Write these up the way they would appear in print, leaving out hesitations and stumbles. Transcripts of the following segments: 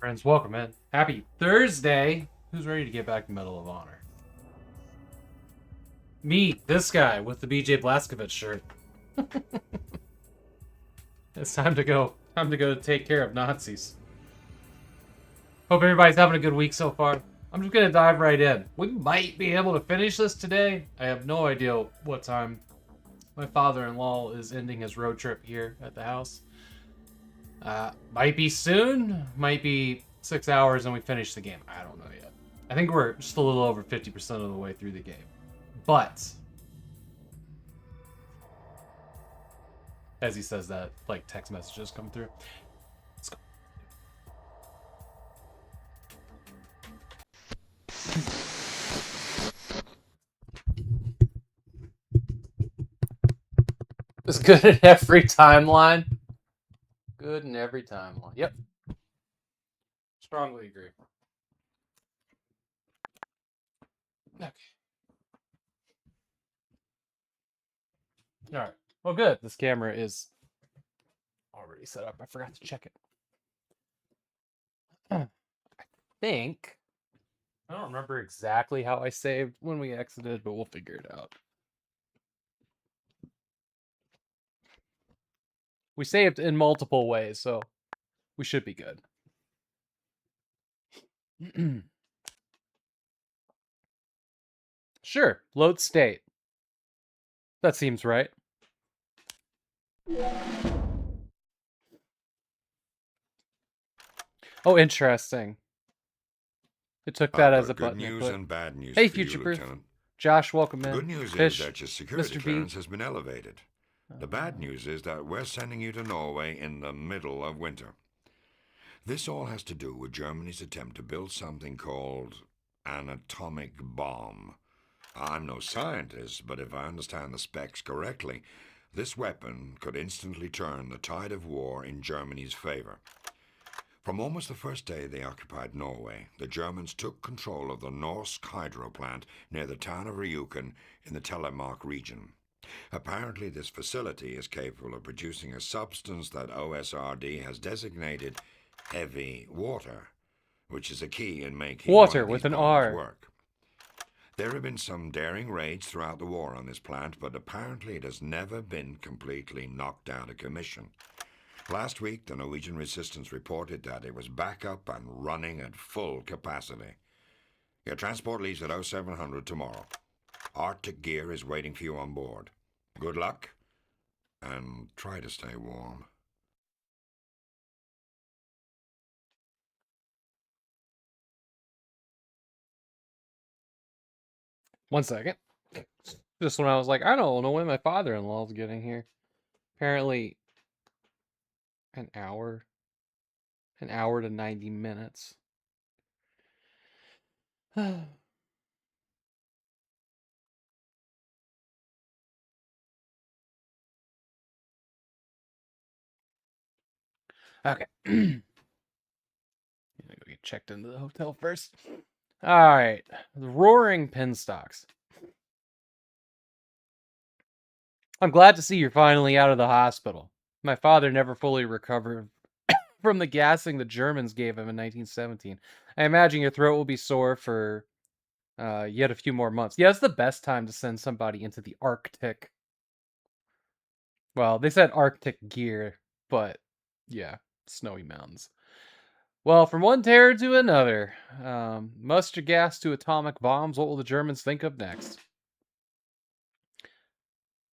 Friends, welcome in. Happy Thursday. Who's ready to get back to Medal of Honor? Me, this guy with the BJ Blazkowicz shirt. It's time to go. Time to go take care of Nazis. Hope everybody's having a good week so far. I'm just gonna dive right in. We might be able to finish this today. I have no idea what time. My father-in-law is ending his road trip here at the house. Might be soon. Might be 6 hours and we finish the game. I don't know yet. I think we're just a little over 50% of the way through the game. But as he says that, like, text messages come through. Let's go. It's good in every timeline. Good in every timeline. Yep. Strongly agree. Okay. All right. Well, good. This camera is already set up. I forgot to check it. I think. I don't remember exactly how I saved when we exited, but we'll figure it out. We saved in multiple ways, so we should be good. Sure. Load state. That seems right. Oh, interesting. It took that as a button. Good news and bad news hey, for you, Future-Proof. Lieutenant. Josh, welcome in. Good news Fish, is that your security Mr. clearance B. has been elevated. The bad news is that we're sending you to Norway in the middle of winter. This all has to do with Germany's attempt to build something called an atomic bomb. I'm no scientist, but if I understand the specs correctly, this weapon could instantly turn the tide of war in Germany's favor. From almost the first day they occupied Norway, the Germans took control of the Norsk hydro plant near the town of Ryuken in the Telemark region. Apparently this facility is capable of producing a substance that OSRD has designated heavy water, which is a key in making water one of with these an bombs R. work. There have been some daring raids throughout the war on this plant, but apparently it has never been completely knocked out of commission. Last week, the Norwegian resistance reported that it was back up and running at full capacity. Your transport leaves at 0700 tomorrow. Arctic gear is waiting for you on board. Good luck, and try to stay warm. One second. Just when I was like, I don't know when my father-in-law is getting here. Apparently, an hour to 90 minutes. Okay. I'm gonna go get checked into the hotel first. All right. The roaring pinstocks. I'm glad to see you're finally out of the hospital. My father never fully recovered from the gassing the Germans gave him in 1917. I imagine your throat will be sore for yet a few more months. Yeah, it's the best time to send somebody into the Arctic. Well, they said Arctic gear, but yeah, snowy mountains. Well, from one terror to another. Mustard gas to atomic bombs. What will the Germans think of next?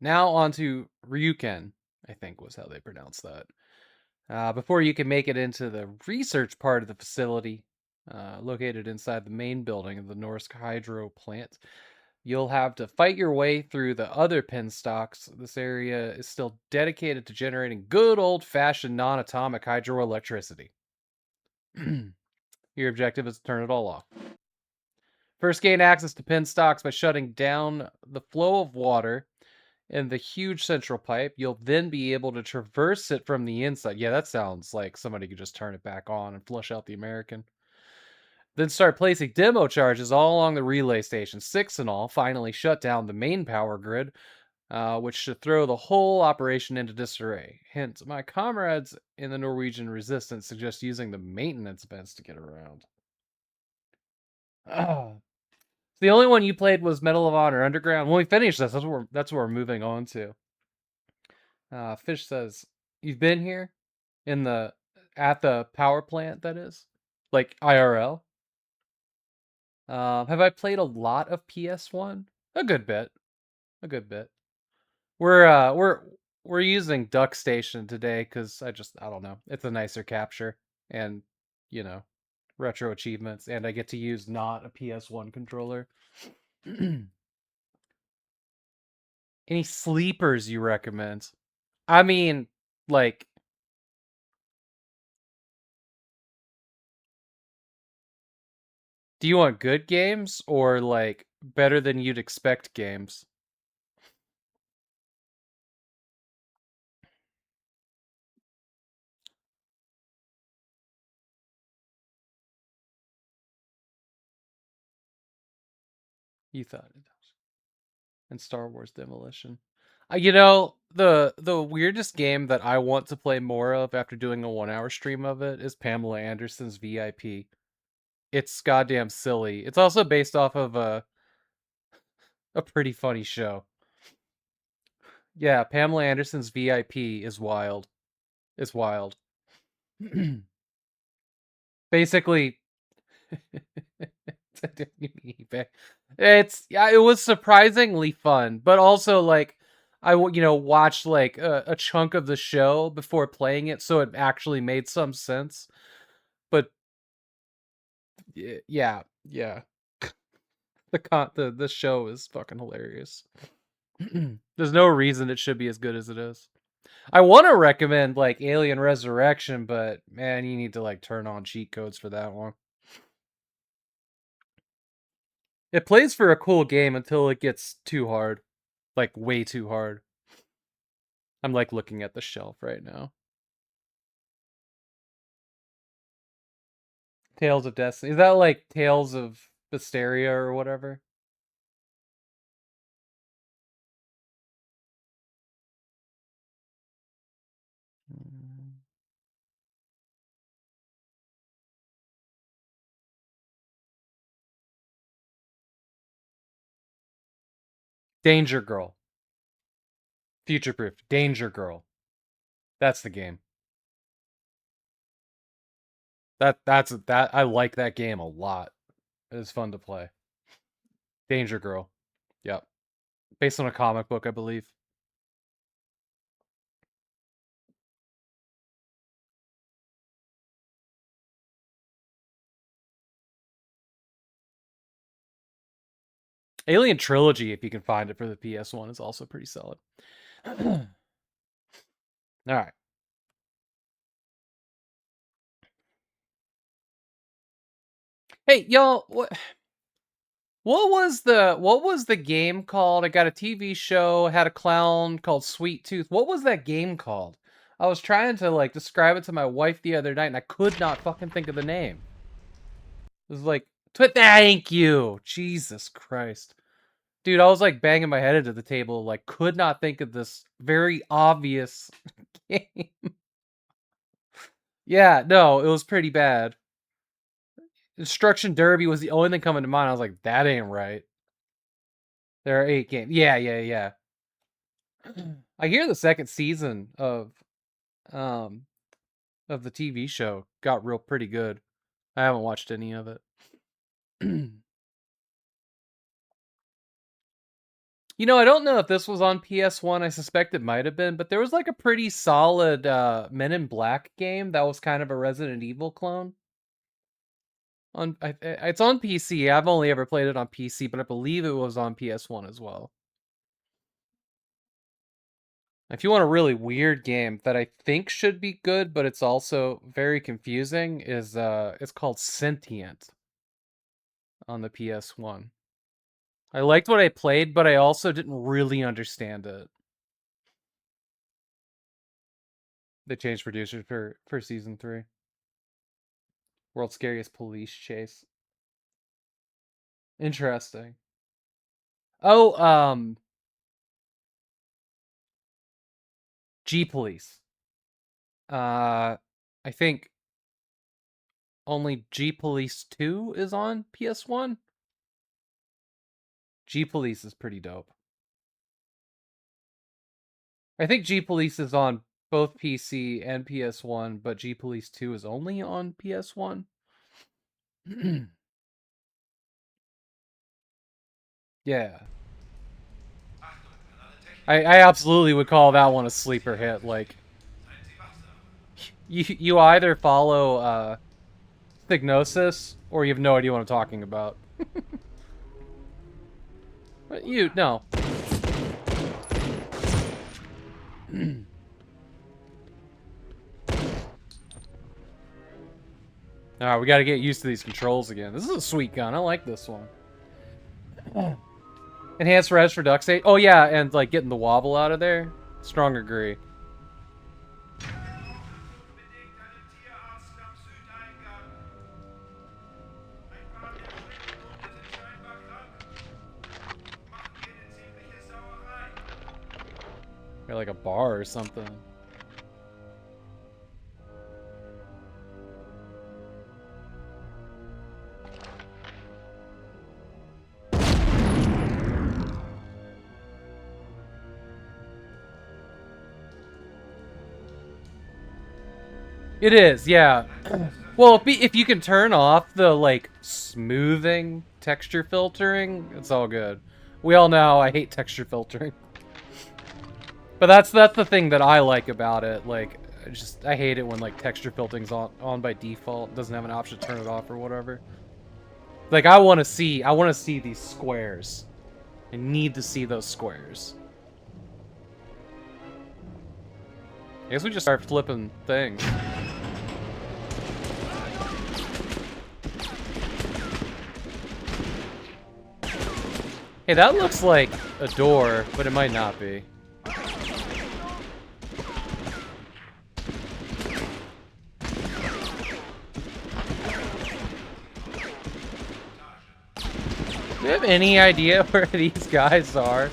Now on to Ryuken, I think was how they pronounced that. Before you can make it into the research part of the facility, located inside the main building of the Norsk Hydro plant, you'll have to fight your way through the other pinstocks. This area is still dedicated to generating good old-fashioned non-atomic hydroelectricity. Your objective is to turn it all off. First, gain access to pinstocks by shutting down the flow of water in the huge central pipe. You'll then be able to traverse it from the inside. Yeah, that sounds like somebody could just turn it back on and flush out the American. Then start placing demo charges all along the relay station. 6 in all. Finally shut down the main power grid. which should throw the whole operation into disarray. Hint, my comrades in the Norwegian resistance suggest using the maintenance vents to get around. The only one you played was Medal of Honor Underground. When we finish this, that's what we're moving on to. Fish says, "You've been here at the power plant, that is, like IRL." Have I played a lot of PS1? A good bit. A good bit. We're using Duck Station today because I don't know. It's a nicer capture and you know retro achievements, and I get to use not a PS1 controller. Any sleepers you recommend? I mean, like, do you want good games or like better than you'd expect games? You thought it was. And Star Wars Demolition. The weirdest game that I want to play more of after doing a 1 hour stream of it is Pamela Anderson's VIP. It's goddamn silly. It's also based off of a pretty funny show. Yeah, Pamela Anderson's VIP is wild. It's wild. Basically, it was surprisingly fun, but also like watched like a chunk of the show before playing it, so it actually made some sense. But yeah, the show is fucking hilarious. There's no reason it should be as good as it is. I want to recommend like Alien Resurrection, but man, you need to like turn on cheat codes for that one. It plays for a cool game until it gets too hard. Like way too hard. I'm like looking at the shelf right now. Tales of Destiny. Is that like Tales of Hysteria or whatever? Danger Girl. Future Proof. Danger Girl. That's the game. That I like that game a lot. It is fun to play. Danger Girl. Yep. Based on a comic book, I believe. Alien Trilogy, if you can find it for the PS1, is also pretty solid. All right. Hey, y'all, what was the game called? I got a TV show, had a clown called Sweet Tooth. What was that game called? I was trying to like describe it to my wife the other night and I could not fucking think of the name. It was like thank you. Jesus Christ. Dude, I was like banging my head into the table, like could not think of this very obvious game. Yeah, no, it was pretty bad. Destruction Derby was the only thing coming to mind. I was like, that ain't right. There are 8 games. Yeah. I hear the second season um of the TV show got real pretty good. I haven't watched any of it. I don't know if this was on PS1. I suspect it might have been, but there was like a pretty solid Men in Black game that was kind of a Resident Evil clone. It's on PC. I've only ever played it on PC, but I believe it was on PS1 as well. If you want a really weird game that I think should be good, but it's also very confusing, is it's called Sentient on the PS1. I liked what I played, but I also didn't really understand it. They changed producers for season 3. World's Scariest Police Chase. Interesting. Oh, G-Police. I think only G-Police 2 is on PS1. G-Police is pretty dope. I think G-Police is on both PC and PS1, but G-Police 2 is only on PS1. Yeah. I absolutely would call that one a sleeper hit. Like, you either follow Thignosis or you have no idea what I'm talking about. But no. Alright, we gotta get used to these controls again. This is a sweet gun. I like this one. Enhanced res for duct tape. Oh yeah, and like getting the wobble out of there. Strong agree. Or like a bar or something. It is, yeah. Well, if you can turn off the, like, smoothing texture filtering, it's all good. We all know I hate texture filtering. But that's the thing that I like about it. Like, I hate it when, like, texture filtering's on by default. It doesn't have an option to turn it off or whatever. Like, I want to see these squares. I need to see those squares. I guess we just start flipping things. Hey, that looks like a door, but it might not be. Do you have any idea where these guys are?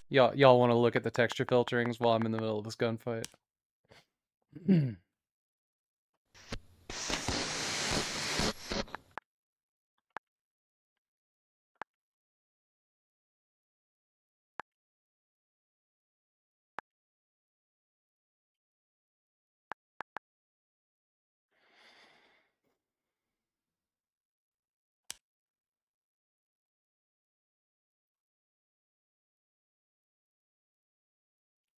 Y'all want to look at the texture filterings while I'm in the middle of this gunfight?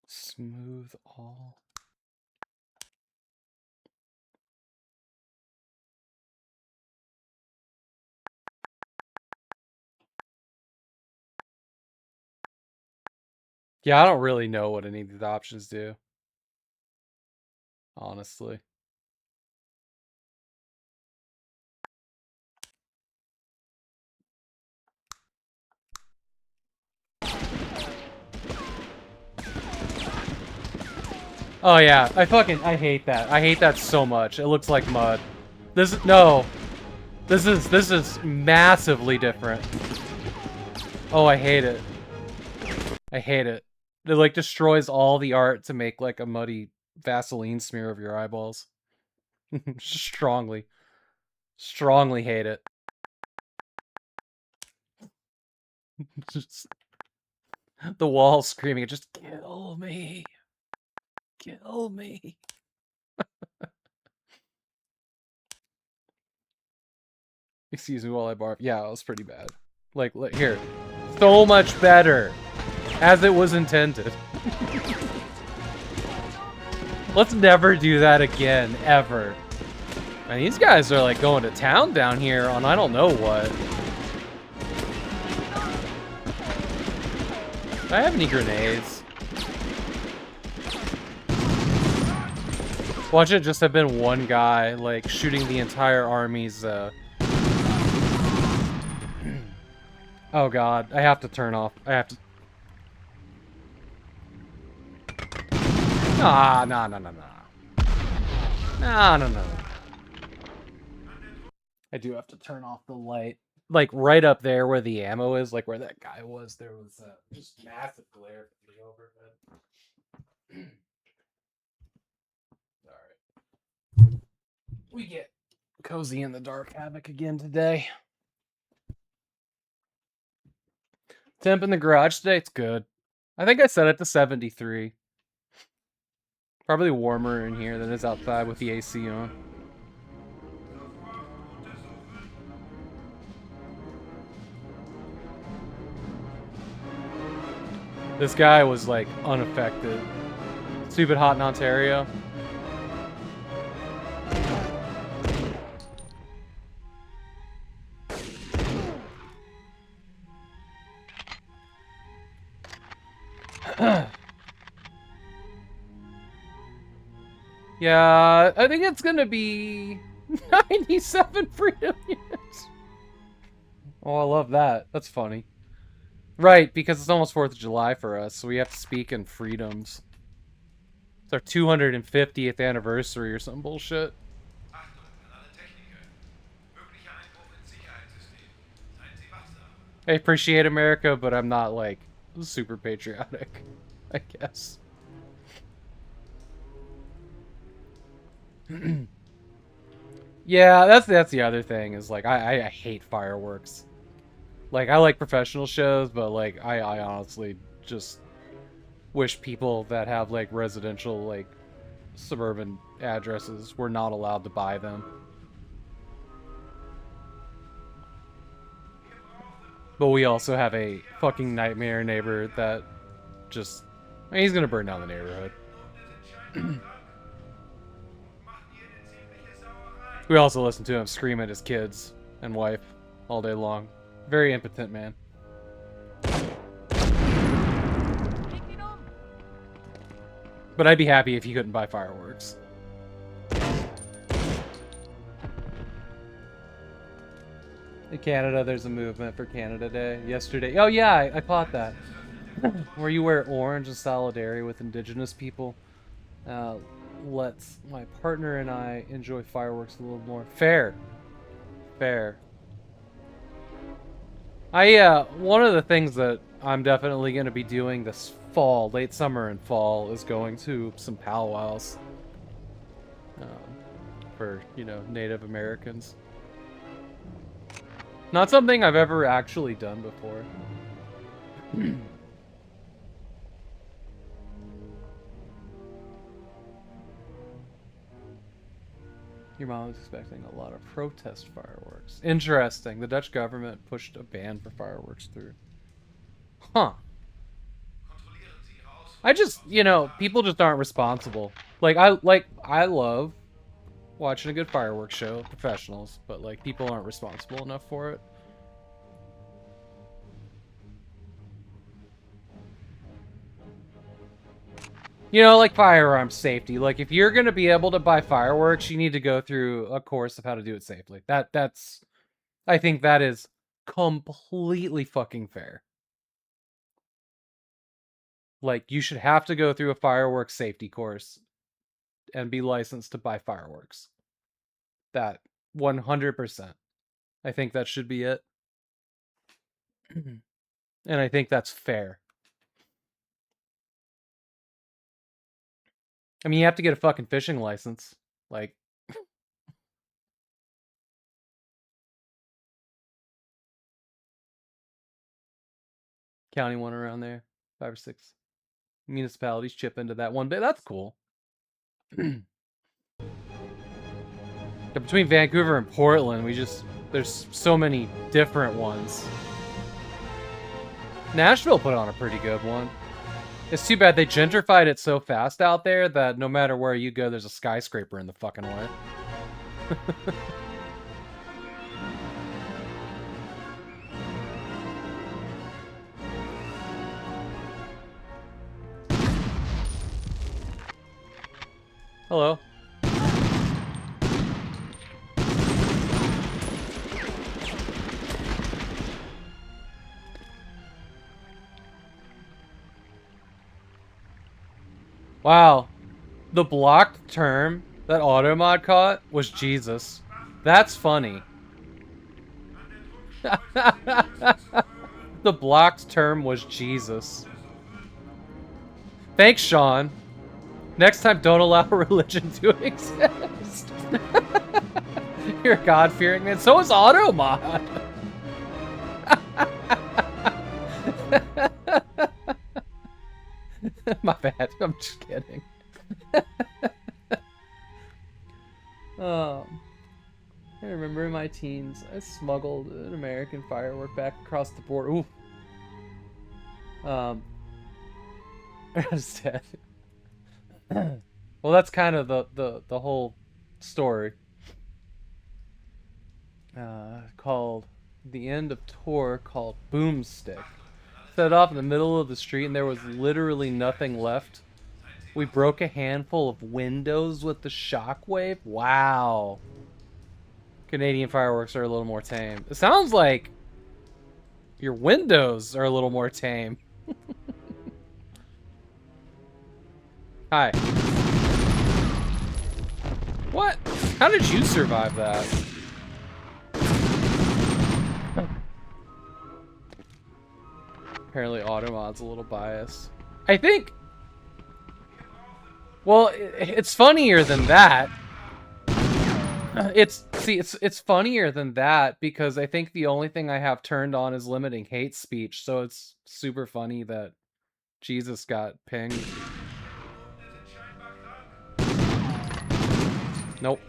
Smooth all. Yeah, I don't really know what any of these options do. Honestly. Oh yeah, I hate that. I hate that so much. It looks like mud. This is massively different. Oh, I hate it. I hate it. It like destroys all the art to make like a muddy Vaseline smear over your eyeballs. Strongly hate it. Just the wall screaming, just kill me. Kill me. Excuse me while I barf. Yeah, it was pretty bad. Like, here. So much better. As it was intended. Let's never do that again, ever. Man, these guys are like going to town down here on I don't know what. Do I have any grenades? Watch it just have been one guy, like, shooting the entire army's, Oh god, I have to turn off. I have to... No. No. I do have to turn off the light. like right up there where the ammo is, like where that guy was, there was just massive glare from the overhead. Alright. We get cozy in the dark Havok again today. Temp in the garage today, it's good. I think I set it to 73. Probably warmer in here than it is outside with the AC on. This guy was like unaffected. Stupid hot in Ontario. Yeah, I think it's gonna be 97 freedom units. Oh, I love that. That's funny. Right, because it's almost 4th of July for us, so we have to speak in freedoms. It's our 250th anniversary or some bullshit. I appreciate America, but I'm not, like, super patriotic, I guess. Yeah, that's the other thing, is, like, I hate fireworks. Like, I like professional shows, but, like, I honestly just wish people that have, like, residential, like, suburban addresses were not allowed to buy them. But we also have a fucking nightmare neighbor that just... I mean, he's gonna burn down the neighborhood. We also listen to him scream at his kids and wife all day long. Very impotent man. But I'd be happy if he couldn't buy fireworks. In Canada, there's a movement for Canada Day. Yesterday... Oh yeah, I caught that. Where you wear orange in solidarity with Indigenous people. Lets my partner and I enjoy fireworks a little more. Fair. Fair. One of the things that I'm definitely going to be doing this fall, late summer and fall, is going to some powwows. For, you know, Native Americans. Not something I've ever actually done before. Your mom was expecting a lot of protest fireworks. Interesting. The Dutch government pushed a ban for fireworks through. Huh. I just, you know, people just aren't responsible. I love watching a good fireworks show, professionals, but, like, people aren't responsible enough for it. You know, like firearm safety. Like, if you're gonna be able to buy fireworks, you need to go through a course of how to do it safely. That's... I think that is completely fucking fair. Like, you should have to go through a fireworks safety course and be licensed to buy fireworks. That 100%. I think that should be it. And I think that's fair. I mean, you have to get a fucking fishing license. Like... County one around there. 5 or 6 municipalities chip into that one bit. That's cool. But between Vancouver and Portland, there's so many different ones. Nashville put on a pretty good one. It's too bad they gentrified it so fast out there that no matter where you go, there's a skyscraper in the fucking way. Hello. Wow. The blocked term that Automod caught was Jesus. That's funny. The blocked term was Jesus. Thanks, Sean. Next time, don't allow religion to exist. You're a God-fearing man. So is Automod. My bad. I'm just kidding. I remember in my teens, I smuggled an American firework back across the border. Ooh. It's dead. Well, that's kind of the whole story. Called the end of tour called Boomstick. Set off in the middle of the street and there was literally nothing left. We broke a handful of windows with the shockwave. Wow. Canadian fireworks are a little more tame. It sounds like your windows are a little more tame. Hi. What? How did you survive that? Apparently Automod's a little biased. I think... Well, it's funnier than that. It's funnier than that because I think the only thing I have turned on is limiting hate speech, so it's super funny that Jesus got pinged. Nope.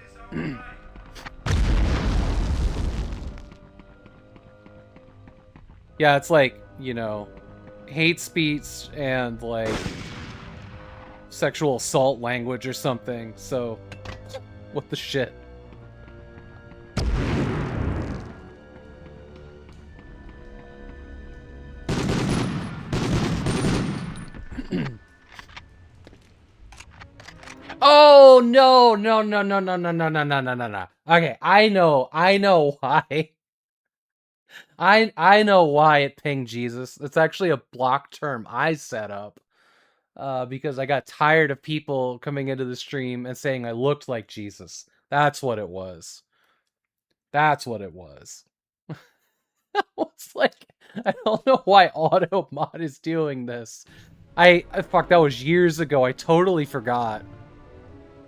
Yeah, it's like, you know, hate speech and like sexual assault language or something. So, what the shit? Oh no, no, no, no, no, no, no, no, no, no, no, no. Okay, I know why. I know why it pinged Jesus. It's actually a block term I set up. Because I got tired of people coming into the stream and saying I looked like Jesus. That's what it was. That's what it was. It's like, I don't know why Automod is doing this. Fuck, that was years ago. I totally forgot.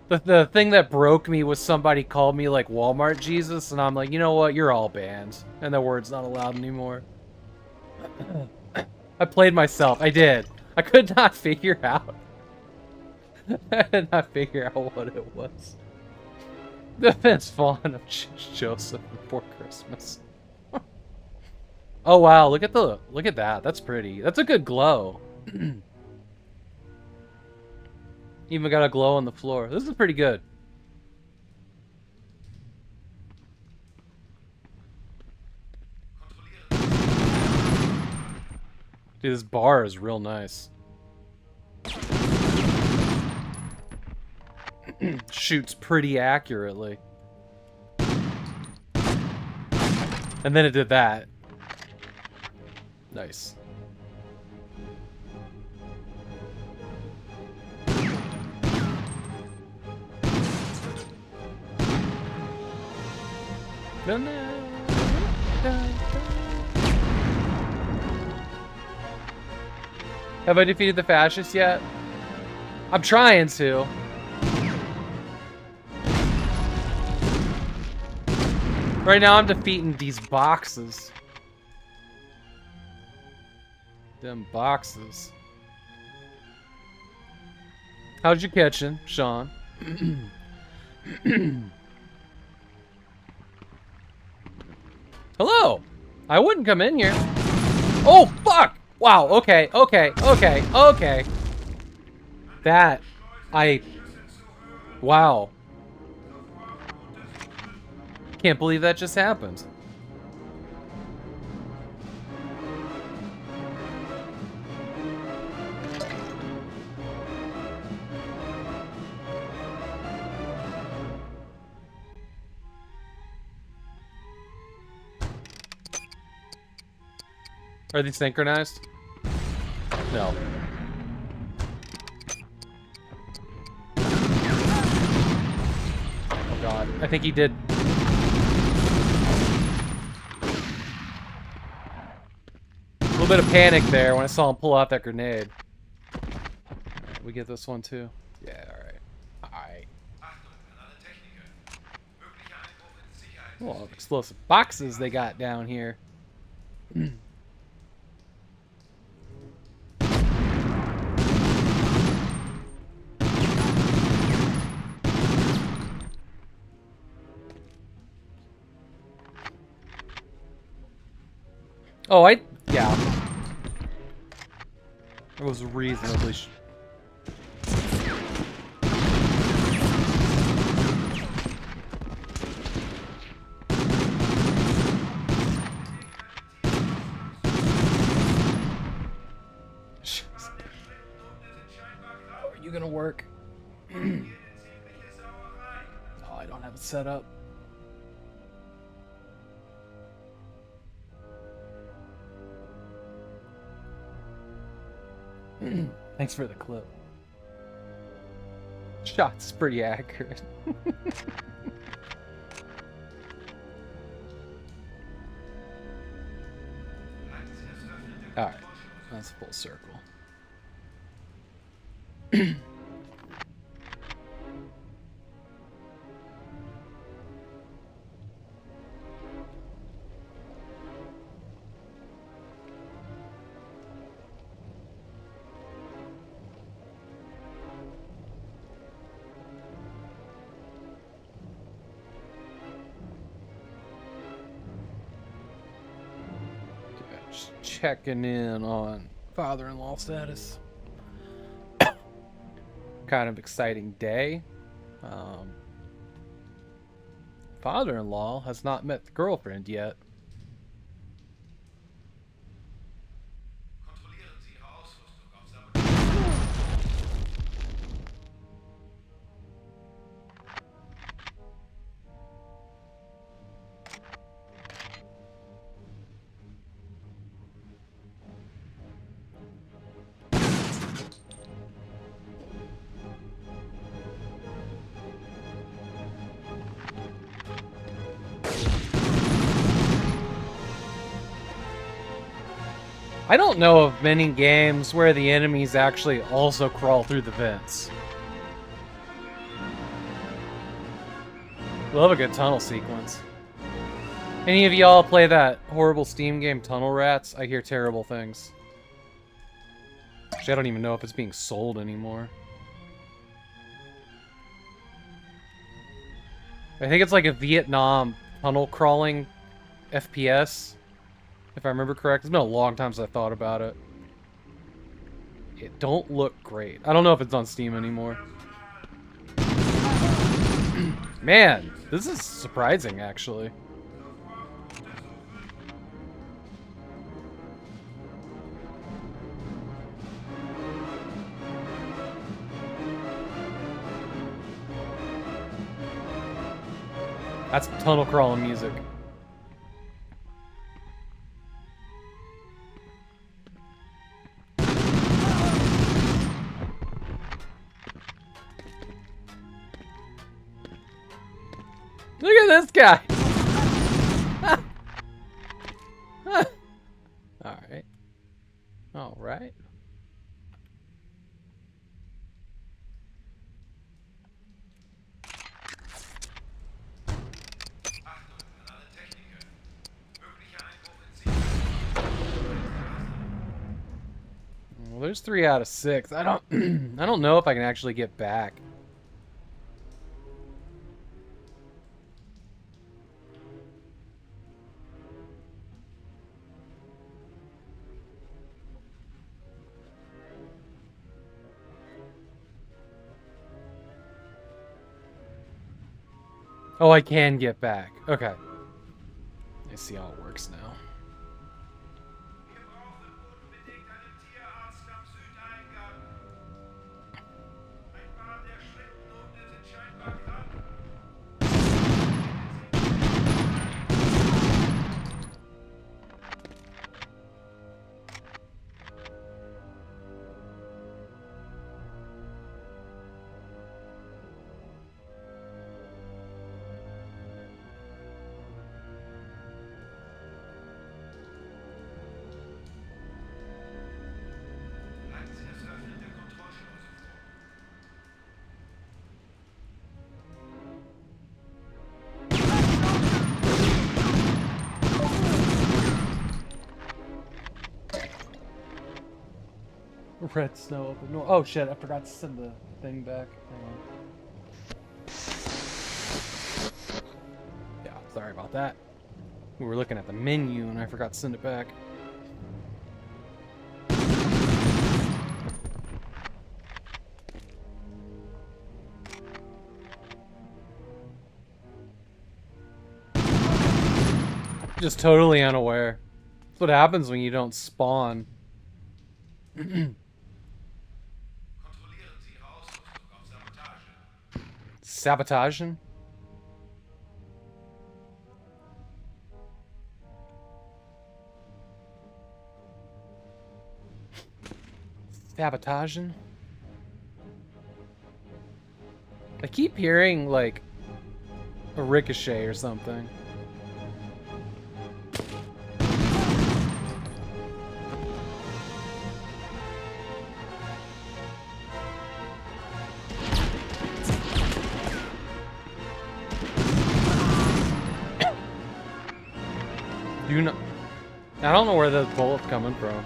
The thing that broke me was somebody called me like Walmart Jesus, and I'm like, you know what? You're all banned. And the word's not allowed anymore. I played myself. I did. I could not figure out. I did not figure out what it was. The Vince Vaughn of Joseph before Christmas. Oh wow, look at that. That's pretty. That's a good glow. Even got a glow on the floor. This is pretty good. Dude, this bar is real nice. Shoots pretty accurately. And then it did that. Nice. Have I defeated the fascists yet? I'm trying to. Right now I'm defeating these boxes. Them boxes. How's your kitchen, Sean? Hello! I wouldn't come in here. Oh, fuck! Wow, okay. That... Wow. Can't believe that just happened. Are these synchronized? No. Oh god. I think he did. bit of panic there when I saw him pull out that grenade. Alright, we get this one too. Yeah, alright. Alright. Oh, explosive boxes they got down here. Oh, yeah. It was reasonably How are you gonna work? Oh, I don't have it set up. Thanks for the clip. Shot's pretty accurate. Alright, that's full circle. Just checking in on father-in-law status. Kind of exciting day. Father-in-law has not met the girlfriend yet. I don't know of many games where the enemies actually also crawl through the vents. Love a good tunnel sequence. Any of y'all play that horrible Steam game Tunnel Rats? I hear terrible things. Actually, I don't even know if it's being sold anymore. I think it's like a Vietnam tunnel crawling FPS. If I remember correct. It's been a long time since I thought about it. It don't look great. I don't know if it's on Steam anymore. Man, this is surprising, actually. That's tunnel crawling music. Look at this guy! Alright. Alright. Well, there's 3 out of 6. I don't I don't know if I can actually get back. Oh, I can get back. Okay. I see how it works now. Red snow up north. Oh shit, I forgot to send the thing back. Hang on. Yeah, sorry about that. We were looking at the menu and I forgot to send it back. Just totally unaware. That's what happens when you don't spawn. Sabotaging? Sabotaging? I keep hearing, like, a ricochet or something. You know, I don't know where the bullet's coming from.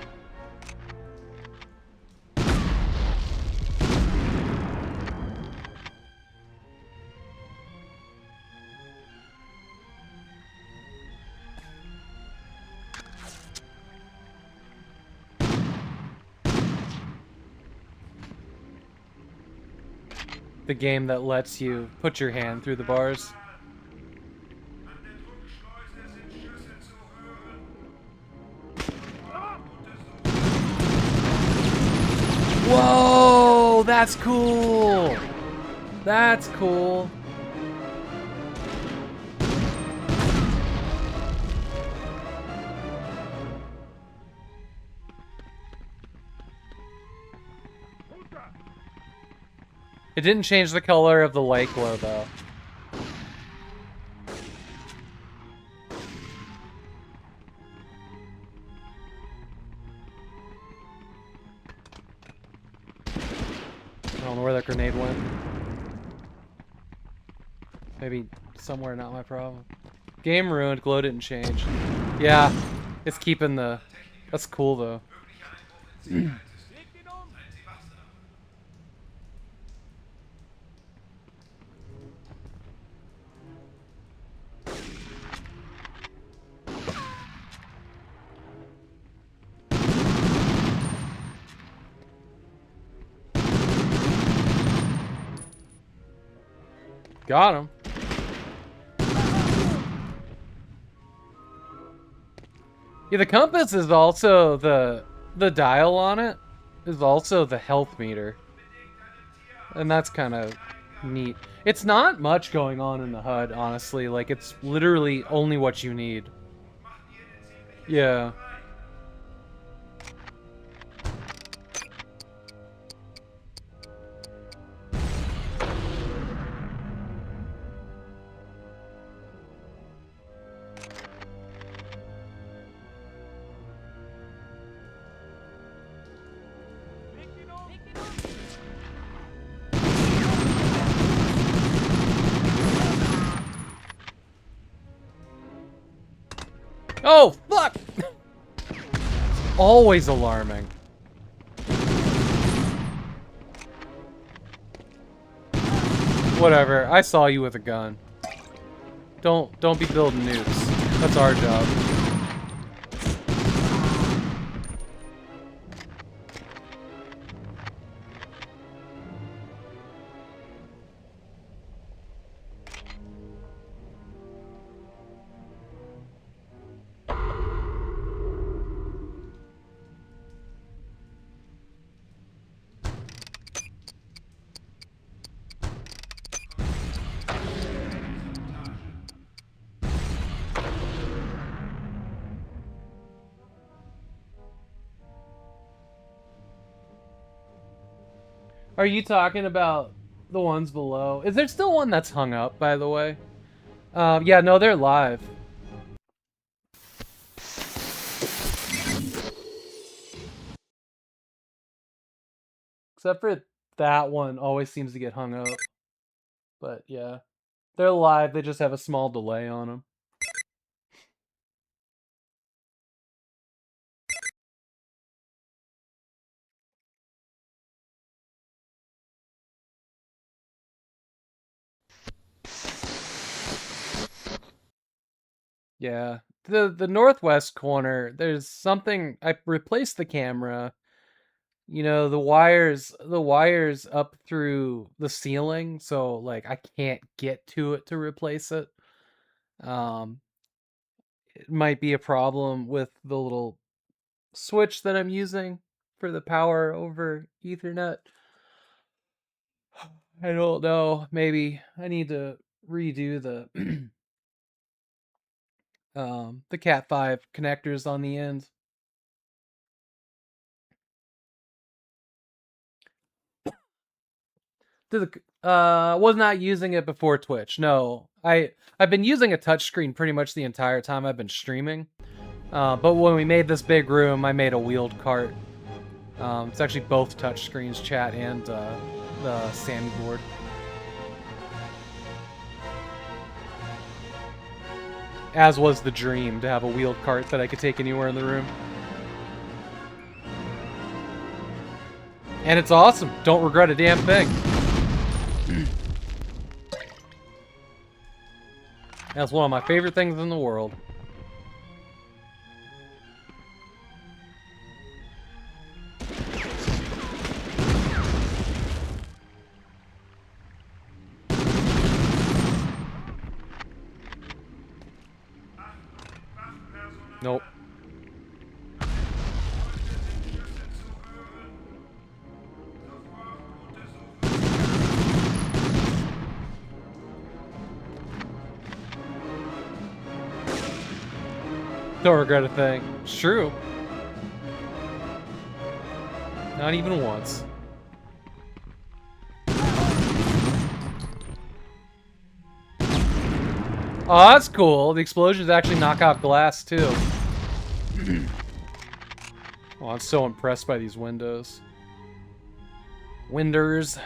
The game that lets you put your hand through the bars. Whoa, that's cool. That's cool. It didn't change the color of the light glow, though. I don't know where that grenade went. Maybe somewhere, not my problem. Game ruined, glow didn't change. Yeah, it's keeping the... That's cool, though. Got him. Yeah, the compass is also the dial on it is also the health meter. And that's kind of neat. It's not much going on in the HUD, honestly. Like, it's literally only what you need. Yeah. Oh, fuck! Always alarming. Whatever, I saw you with a gun. Don't be building nukes. That's our job. Are you talking about the ones below? Is there still one that's hung up, by the way? Yeah, no, they're live. Except for that one always seems to get hung up. But yeah, they're live. They just have a small delay on them. Yeah. The northwest corner, there's something. I replaced the camera. You know, the wires up through the ceiling, so like I can't get to it to replace it. Um it might be a problem with the little switch that I'm using for the power over Ethernet. I don't know. Maybe I need to redo the Cat 5 connectors on the end. Was not using it before Twitch. No. I've been using a touchscreen pretty much the entire time I've been streaming. But when we made this big room, I made a wheeled cart. It's actually both touchscreens, chat and the Sammy board. As was the dream, to have a wheeled cart that I could take anywhere in the room. And it's awesome. Don't regret a damn thing. That's one of my favorite things in the world. Nope. Don't regret a thing. It's true. Not even once. Oh, that's cool. The explosions actually knock out glass, too. Oh, I'm so impressed by these windows. Winders.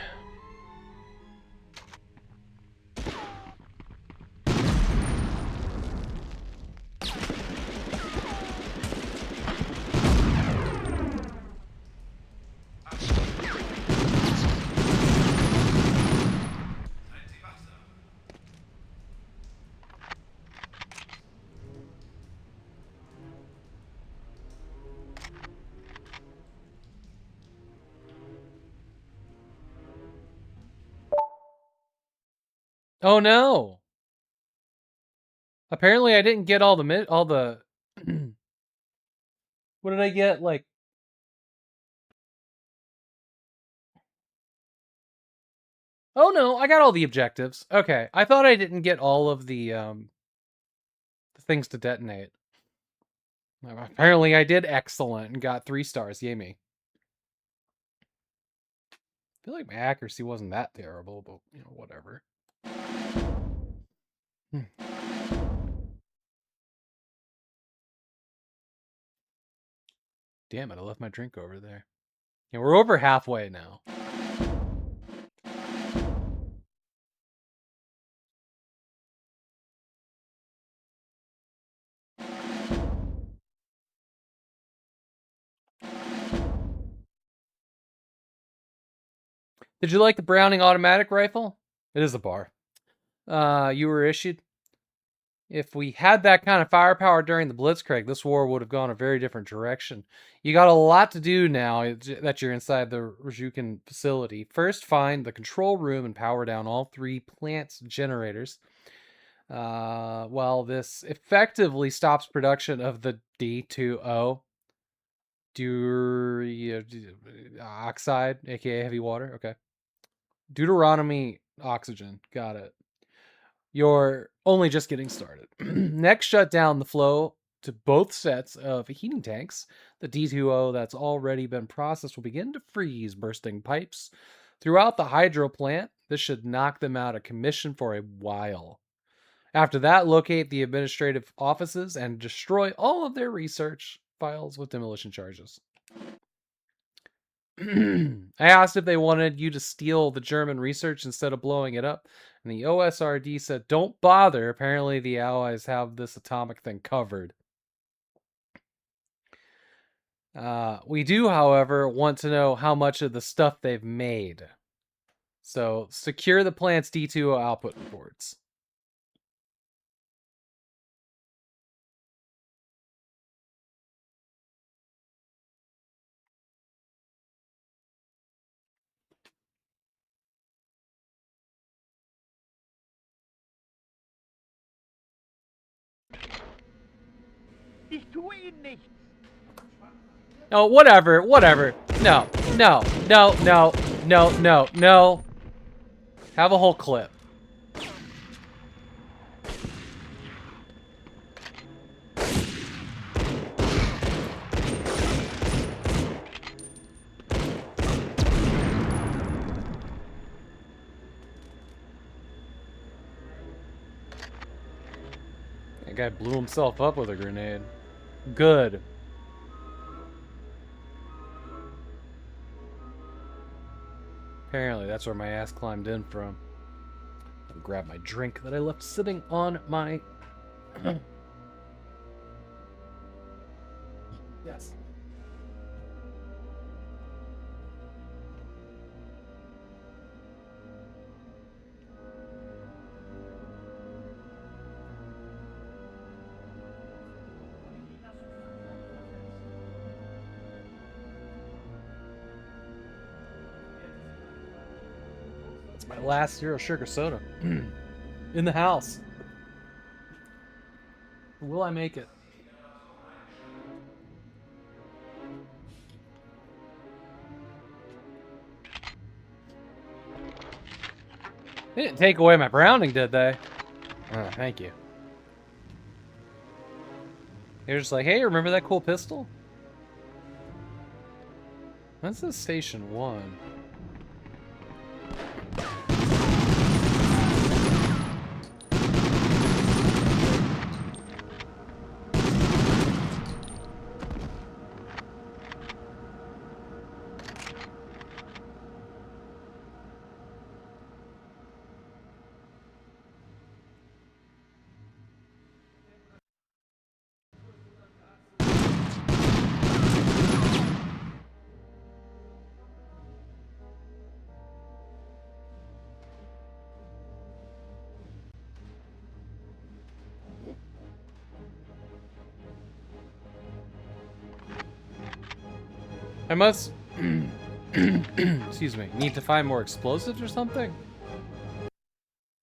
Oh no! Apparently I didn't get all the what did I get? Like, oh no, I got all the objectives. Okay, I thought I didn't get all of the things to detonate. Apparently I did excellent and got 3 stars. Yay me. I feel like my accuracy wasn't that terrible, but you know, whatever. Damn it, I left my drink over there. Yeah, we're over halfway now. Did you like the Browning automatic rifle? It is a bar. You were issued. If we had that kind of firepower during the Blitzkrieg, this war would have gone a very different direction. You got a lot to do now that you're inside the Rajukin facility. First, find the control room and power down all 3 plant's generators. While this effectively stops production of the D2O oxide, aka heavy water. Okay. Deuteronomy oxygen. Got it. You're only just getting started. Next, shut down the flow to both sets of heating tanks. The D2O that's already been processed will begin to freeze, bursting pipes throughout the hydro plant. This should knock them out of commission for a while. After that, locate the administrative offices and destroy all of their research files with demolition charges. I asked if they wanted you to steal the German research instead of blowing it up, and the OSRD said, don't bother. Apparently, the Allies have this atomic thing covered. We do, however, want to know how much of the stuff they've made. So, secure the plant's D2O output reports. Ich tue Ihnen nichts. Oh, whatever, whatever. No, no, no, no, no, no, no. Have a whole clip. That guy blew himself up with a grenade. Good. Apparently, that's where my ass climbed in from. I'll grab my drink that I left sitting on my... Yes. It's my last zero sugar soda. In the house. Will I make it? They didn't take away my Browning, did they? Oh, thank you. They're just like, hey, remember that cool pistol? That's the Station 1. I must... excuse me. Need to find more explosives or something?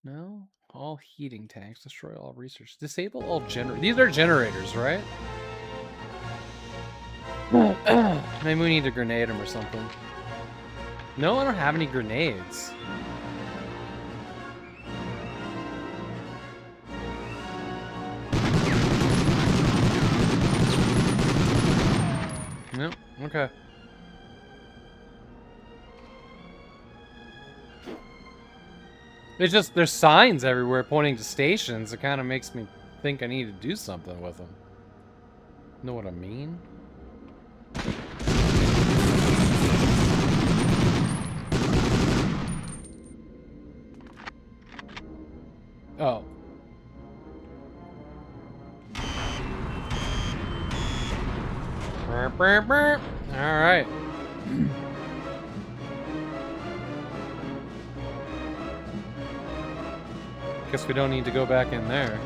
No? All heating tanks. Destroy all research. Disable all generators. These are generators, right? Maybe we need to grenade them or something. No, I don't have any grenades. No? Okay. It's just, there's signs everywhere pointing to stations. It kind of makes me think I need to do something with them. Know what I mean? Oh. Alright. Guess we don't need to go back in there.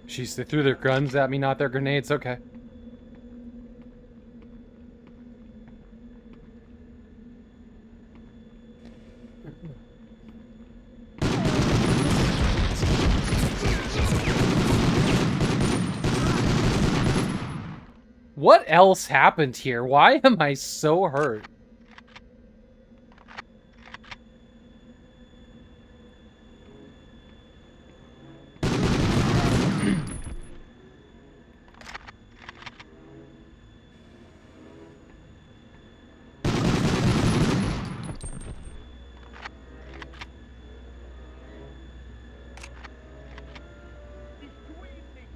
Jeez, they threw their guns at me, not their grenades. Okay. What else happened here? Why am I so hurt?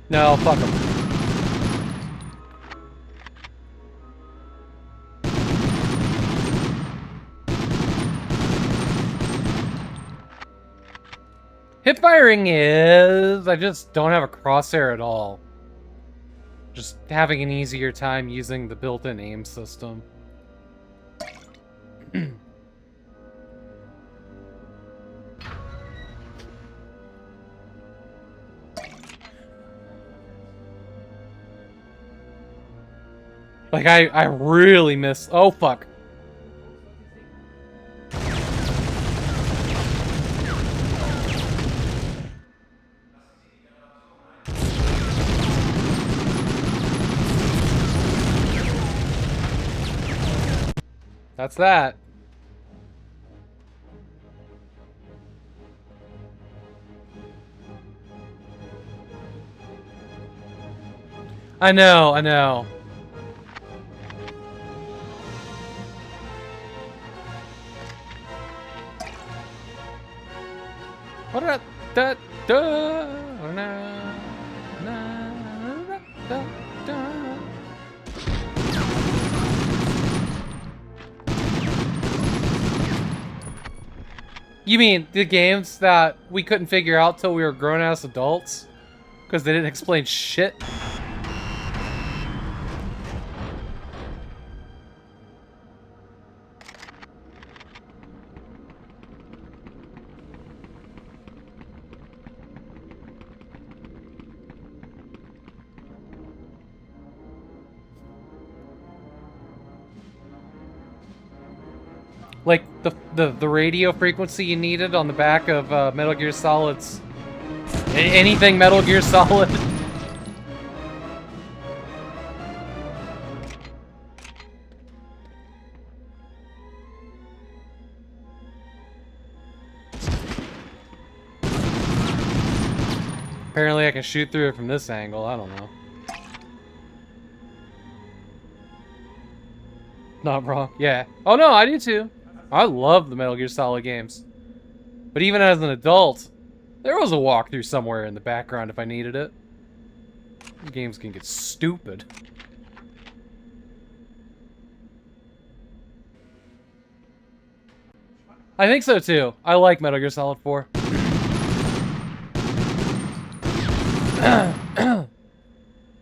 No, fuck him. Hip firing is... I just don't have a crosshair at all. Just having an easier time using the built-in aim system. Like, I really miss... Oh, fuck. That's that. I know, I know. What about that? You mean the games that we couldn't figure out till we were grown-ass adults? Because they didn't explain shit? Like the radio frequency you needed on the back of Metal Gear Solid's... Anything Metal Gear Solid. Apparently I can shoot through it from this angle, I don't know. Not wrong. Yeah. Oh no, I do too. I love the Metal Gear Solid games. But even as an adult, there was a walkthrough somewhere in the background if I needed it. These games can get stupid. I think so too. I like Metal Gear Solid 4.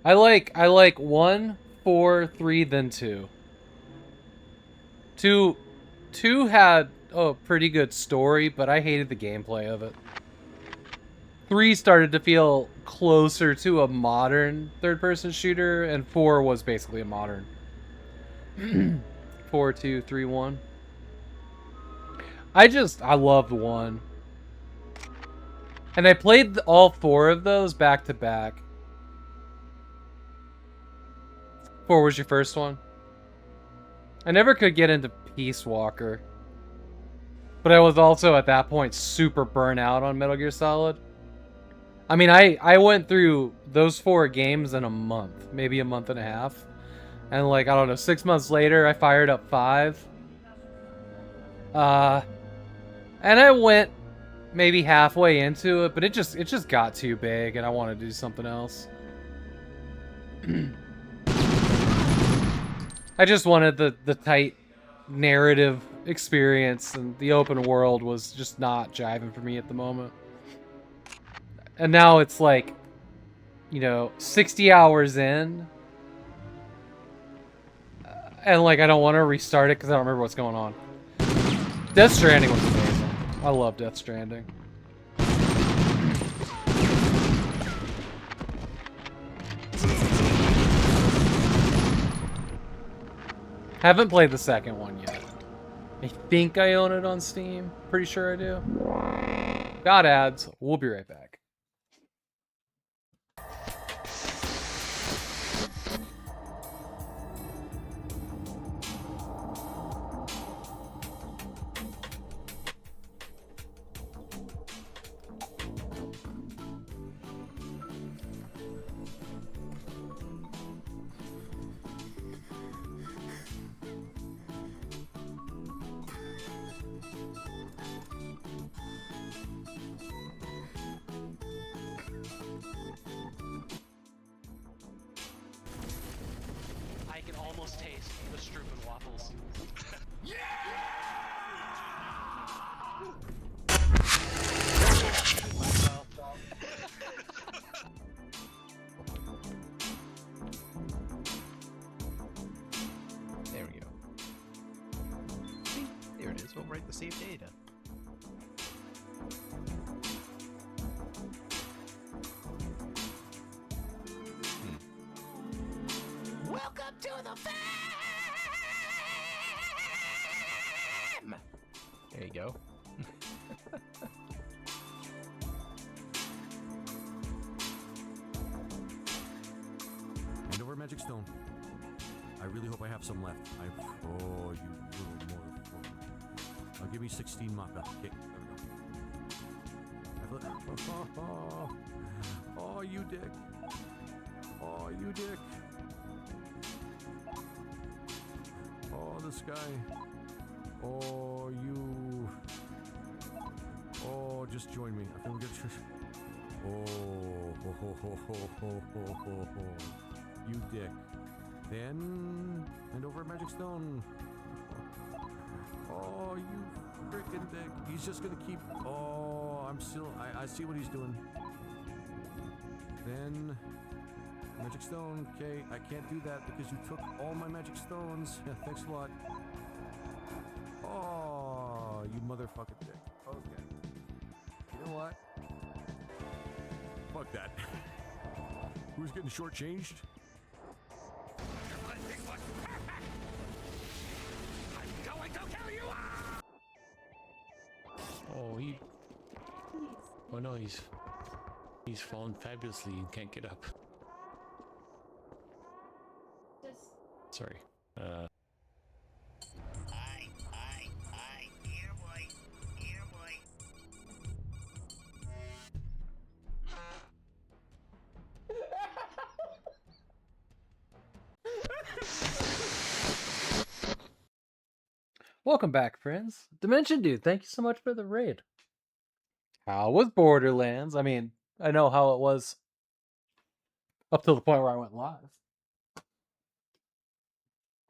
I like 1, 4, 3, then 2. 2 had a pretty good story, but I hated the gameplay of it. 3 started to feel closer to a modern third-person shooter, and 4 was basically a modern. 4, 2, 3, 1. I loved 1. And I played all 4 of those back to back. 4 was your first one? I never could get into Peace Walker. But I was also, at that point, super burnt out on Metal Gear Solid. I mean, I went through those 4 games in a month. Maybe a month and a half. And like, I don't know, 6 months later, I fired up 5. And I went maybe halfway into it, but it just got too big, and I wanted to do something else. I just wanted the tight narrative experience, and the open world was just not jiving for me at the moment. And now it's like, you know, 60 hours in, and like I don't want to restart it because I don't remember what's going on. Death Stranding was amazing. I love Death Stranding. Haven't played the second one yet. I think I own it on Steam. Pretty sure I do. Got ads. We'll be right back. Overwrite the saved data. Welcome to the There you go. Hand over magic stone. I really hope I have some left. Oh, you little motherfucker. I'll give me 16 Maka. Okay, there we go. Oh, you dick. Oh, you dick. Oh, this guy. Oh, you. Oh, just join me. I feel good. You dick. Then hand over a magic stone. Oh, you freaking dick. He's just gonna keep. Oh, I'm still. I see what he's doing. Then magic stone. Okay, I can't do that because you took all my magic stones. Yeah, thanks a lot. Oh, you motherfucking dick. Okay. You know what? Fuck that. Who's getting shortchanged? Oh, oh no, he's fallen fabulously and can't get up. Sorry. Here, boy. Here, boy. Welcome back, friends. Dimension Dude, thank you so much for the raid. How was Borderlands? I mean, I know how it was up till the point where I went live.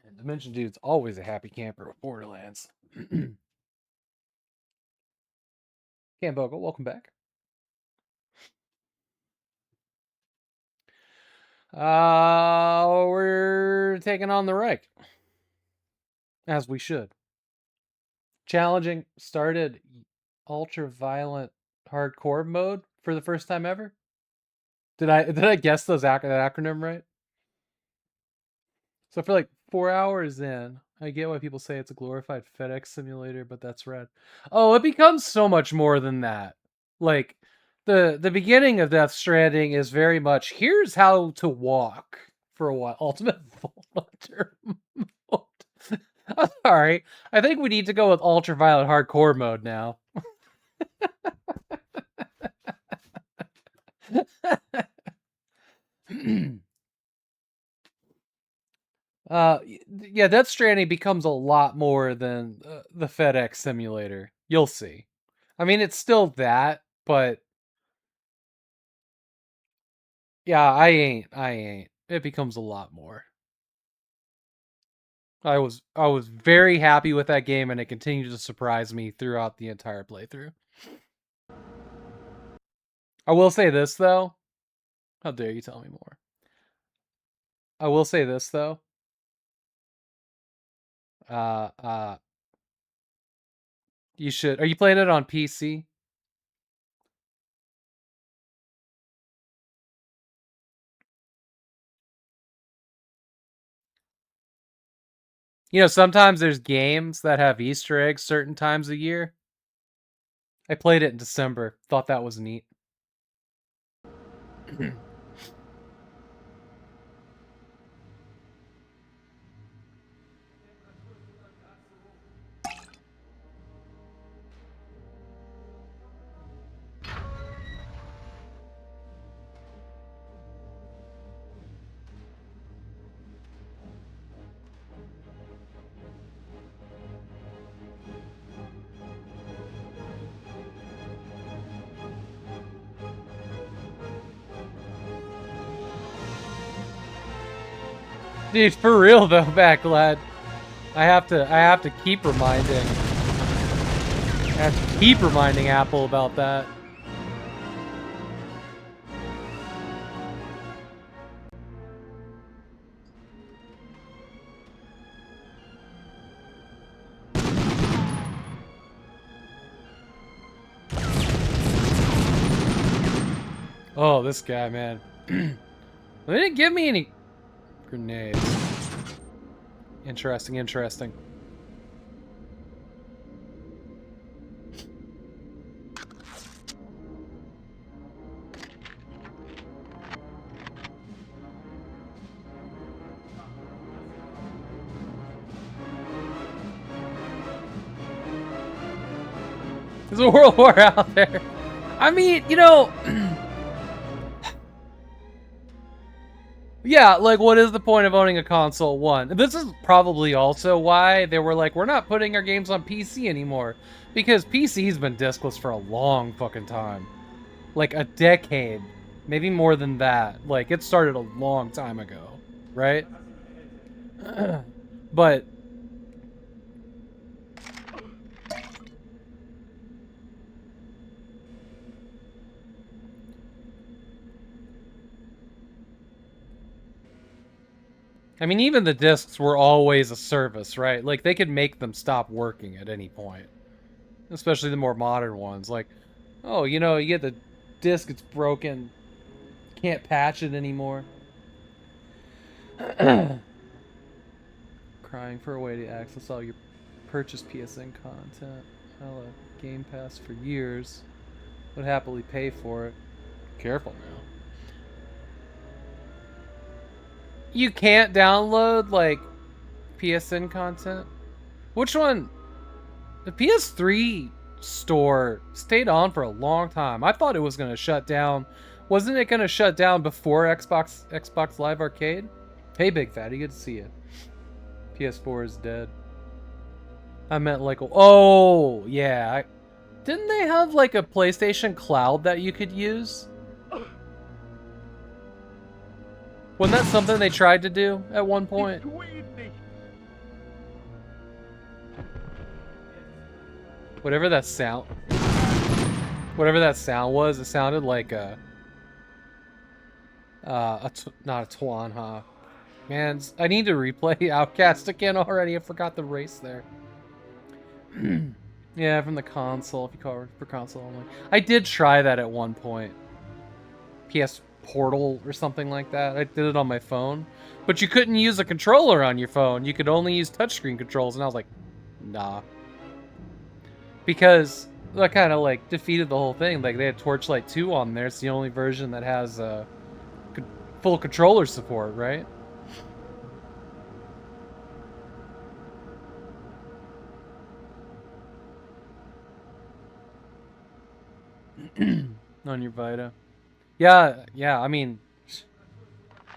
And Dimension Dude's always a happy camper with Borderlands. Cam Bogle, welcome back. We're taking on the Reich. As we should. Challenging started ultra-violent hardcore mode for the first time ever. Did I guess that acronym right? So for like 4 hours in, I get why people say it's a glorified FedEx simulator, but that's rad. Oh, it becomes so much more than that. Like the beginning of Death Stranding is very much here's how to walk for a while. Ultimate Volunteer mode. I'm sorry. I think we need to go with ultraviolet hardcore mode now. Yeah, Death Stranding becomes a lot more than the FedEx simulator. You'll see. I mean, it's still that, but yeah, I ain't. It becomes a lot more. I was very happy with that game, and it continued to surprise me throughout the entire playthrough. I will say this though. How dare you tell me more? I will say this though. You should. Are you playing it on PC? You know, sometimes there's games that have Easter eggs certain times a year. I played it in December. Thought that was neat. Dude, for real though, Backlad. I have to keep reminding. I have to keep reminding Apple about that. Oh, this guy, man. They didn't give me any grenades. Interesting, interesting. There's a world war out there. I mean, you know, yeah, like, what is the point of owning a console? One, this is probably also why they were like, we're not putting our games on PC anymore, because PC's been discless for a long fucking time, like a decade, maybe more than that. Like, it started a long time ago, right? But I mean, even the discs were always a service, right? Like, they could make them stop working at any point. Especially the more modern ones. Like, oh, you know, you get the disc, it's broken. Can't patch it anymore. Crying for a way to access all your purchased PSN content. I'll have Game Pass for years. Would happily pay for it. Careful now. You can't download, like, PSN content? Which one? The PS3 store stayed on for a long time. I thought it was going to shut down. Wasn't it going to shut down before Xbox Live Arcade? Hey, Big Fatty, good to see you. PS4 is dead. I meant like, oh, yeah. Didn't they have, like, a PlayStation Cloud that you could use? Wasn't that something they tried to do at one point? Whatever that sound was, it sounded like not a Twan, huh? Man, I need to replay Outcast again already. I forgot the race there. Yeah, from the console, if you call it for console only. I did try that at one point. PS Portal or something like that. I did it on my phone. But you couldn't use a controller on your phone. You could only use touchscreen controls, and I was like, nah. Because that kind of, like, defeated the whole thing. Like, they had Torchlight 2 on there. It's the only version that has full controller support, right? On your Vita. Yeah, I mean,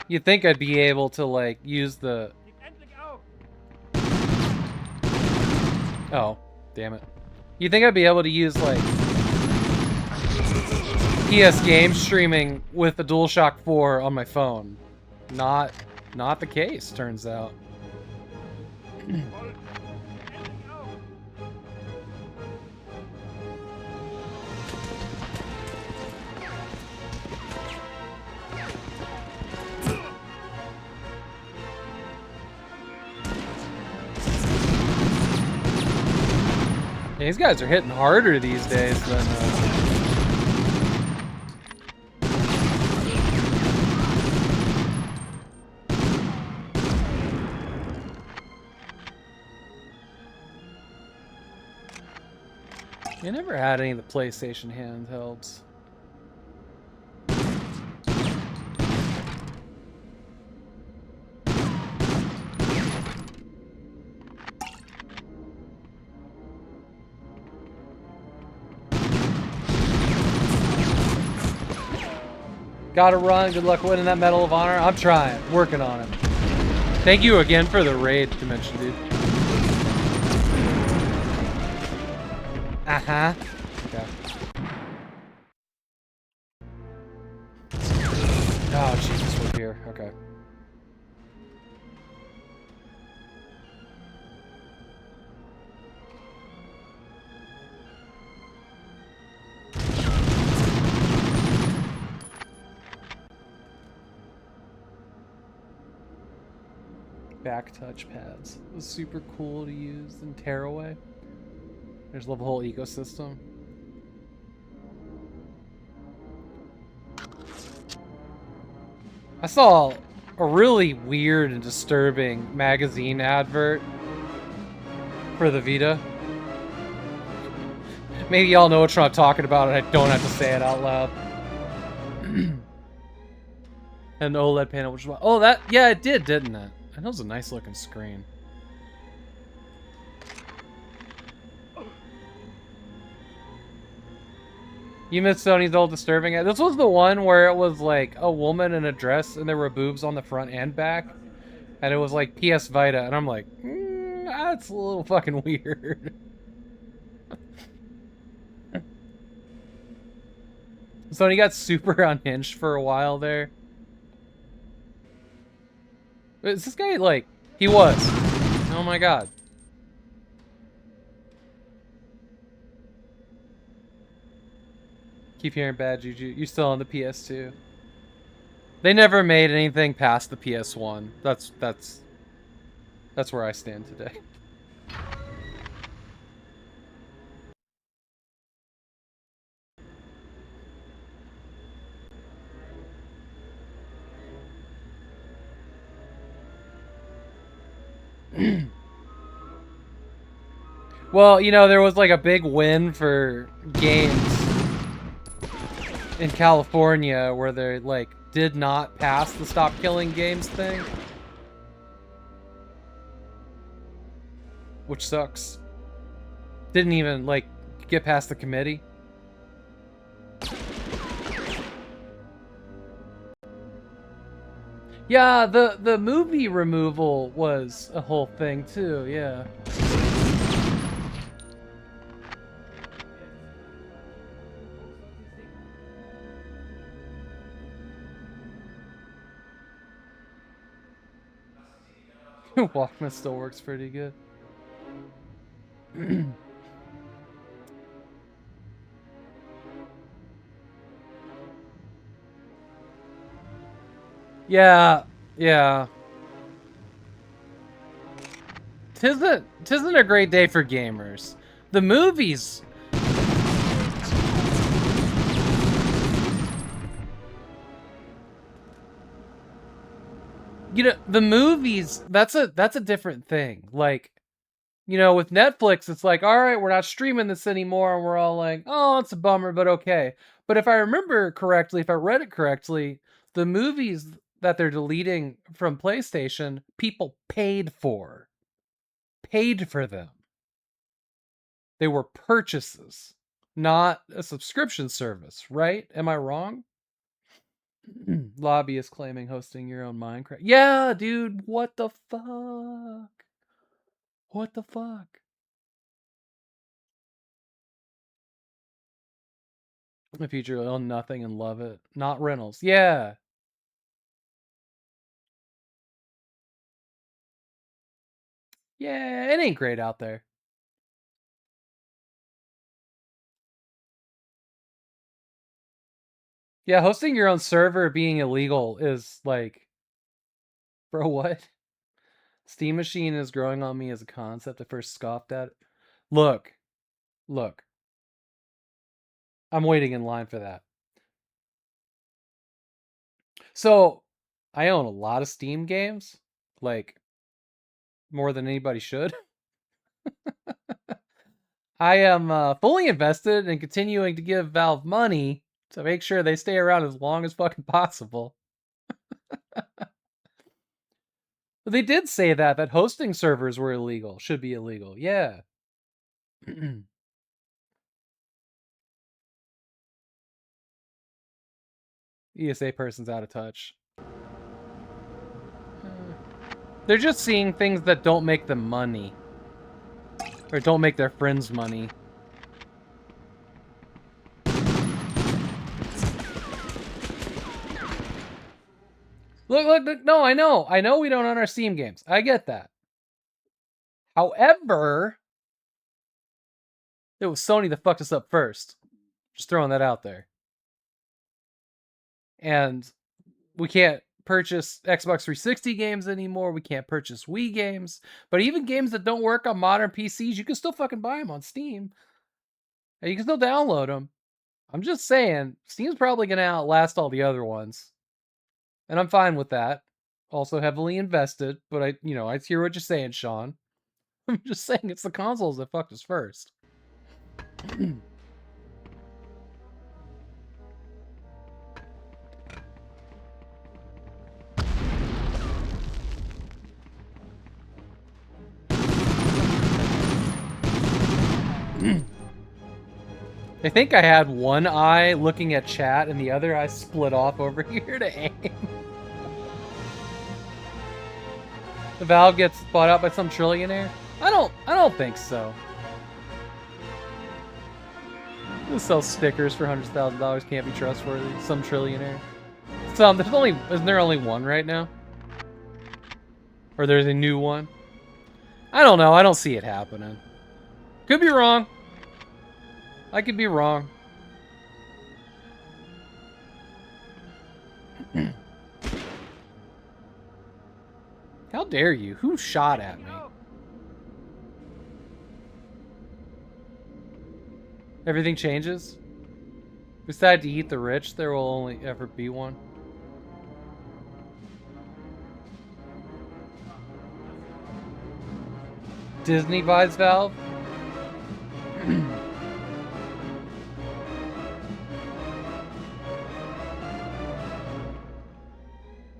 you'd think I'd be able to, like, use the... Oh, damn it. You'd think I'd be able to use, like, PS game streaming with the DualShock 4 on my phone. Not the case, turns out. Yeah, these guys are hitting harder these days than... I never had any of the PlayStation handhelds. Gotta run. Good luck winning that Medal of Honor. I'm trying. Working on it. Thank you again for the raid, Dimension Dude. Uh-huh. Okay. Oh, Jesus, we're here. Okay. Back touch pads. It was super cool to use in Tearaway. There's the whole ecosystem. I saw a really weird and disturbing magazine advert for the Vita. Maybe y'all know which one I'm talking about and I don't have to say it out loud. An OLED panel, which was... Oh, that... Yeah, it did, didn't it? That was a nice looking screen. You missed Sony's old disturbing ad. This was the one where it was like a woman in a dress and there were boobs on the front and back. And it was like PS Vita. And I'm like, that's a little fucking weird. Sony got super unhinged for a while there. Is this guy like... He was. Oh my god. Keep hearing bad juju. You still on the PS2? They never made anything past the PS1. That's where I stand today. Well, you know, there was like a big win for games in California where they like did not pass the stop killing games thing, which sucks. Didn't even like get past the committee. Yeah, the movie removal was a whole thing too, yeah. Walkman still works pretty good. Yeah, yeah. Tisn't a great day for gamers. The movies. You know, the movies, that's a different thing. Like, you know, with Netflix, it's like, all right, we're not streaming this anymore, and we're all like, oh, it's a bummer, but okay. But if I remember correctly, if I read it correctly, the movies that they're deleting from PlayStation, people paid for. Paid for them. They were purchases, not a subscription service, right? Am I wrong? Lobbyist claiming hosting your own Minecraft. Yeah, dude, what the fuck? What the fuck? The future will own nothing and love it. Not Reynolds. Yeah. Yeah, it ain't great out there. Yeah, hosting your own server being illegal is like... Bro, what? Steam Machine is growing on me as a concept. I first scoffed at it. Look. I'm waiting in line for that. So, I own a lot of Steam games. Like, more than anybody should. I am fully invested in continuing to give Valve money to make sure they stay around as long as fucking possible. But they did say that hosting servers were illegal, should be illegal. Yeah. ESA person's out of touch. They're just seeing things that don't make them money. Or don't make their friends money. Look, no, I know we don't own our Steam games. I get that. However, it was Sony that fucked us up first. Just throwing that out there. And we can't purchase Xbox 360 games anymore. We can't purchase Wii games. But even games that don't work on modern PCs, you can still fucking buy them on Steam. And you can still download them. I'm just saying, Steam's probably going to outlast all the other ones. And I'm fine with that. also heavily invested, but I hear what you're saying, Sean. I'm just saying it's the consoles that fucked us first. I think I had one eye looking at chat and the other eye split off over here to aim. The Valve gets bought out by some trillionaire? I don't think so. Who sells stickers for $100,000 can't be trustworthy. Some trillionaire. Isn't there only one right now? Or there's a new one? I don't know. I don't see it happening. Could be wrong. I could be wrong. How dare you? Who shot at me? Everything changes? Decide to eat the rich, there will only ever be one. Disney buys Valve?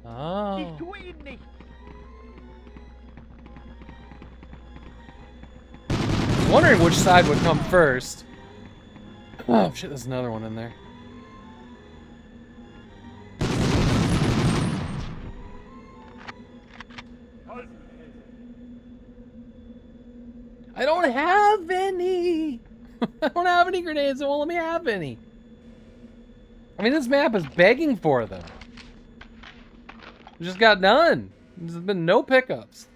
Oh. I was wondering which side would come first. Oh shit, there's another one in there. I don't have any! I don't have any grenades, it won't let me have any. I mean, this map is begging for them. We just got none. There's been no pickups.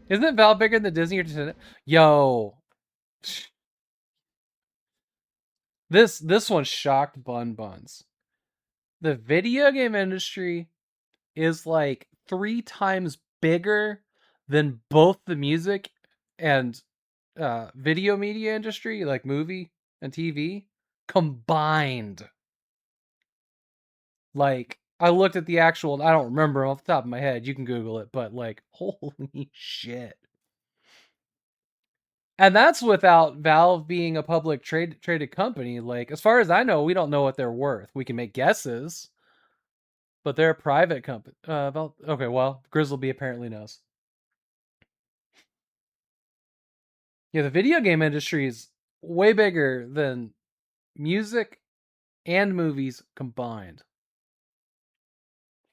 Isn't it Valve bigger than Disney or Nintendo? Yo. This one shocked buns. The video game industry is like 3 times bigger than both the music and video media industry, like movie and TV, combined. Like, I looked at the actual, I don't remember off the top of my head, you can Google it, but like, holy shit. And that's without Valve being a public traded company. Like, as far as I know, we don't know what they're worth. We can make guesses, but they're a private company. Okay, well, Grizzleby apparently knows. Yeah, the video game industry is way bigger than music and movies combined.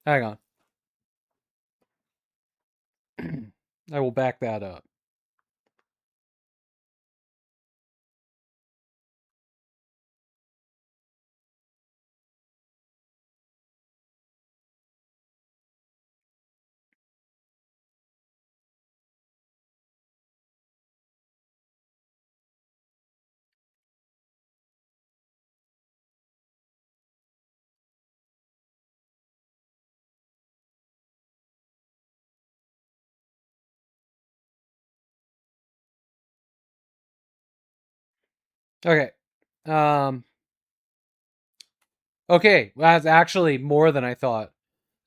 Hang on. I will back that up. Okay. Okay, that's actually more than I thought.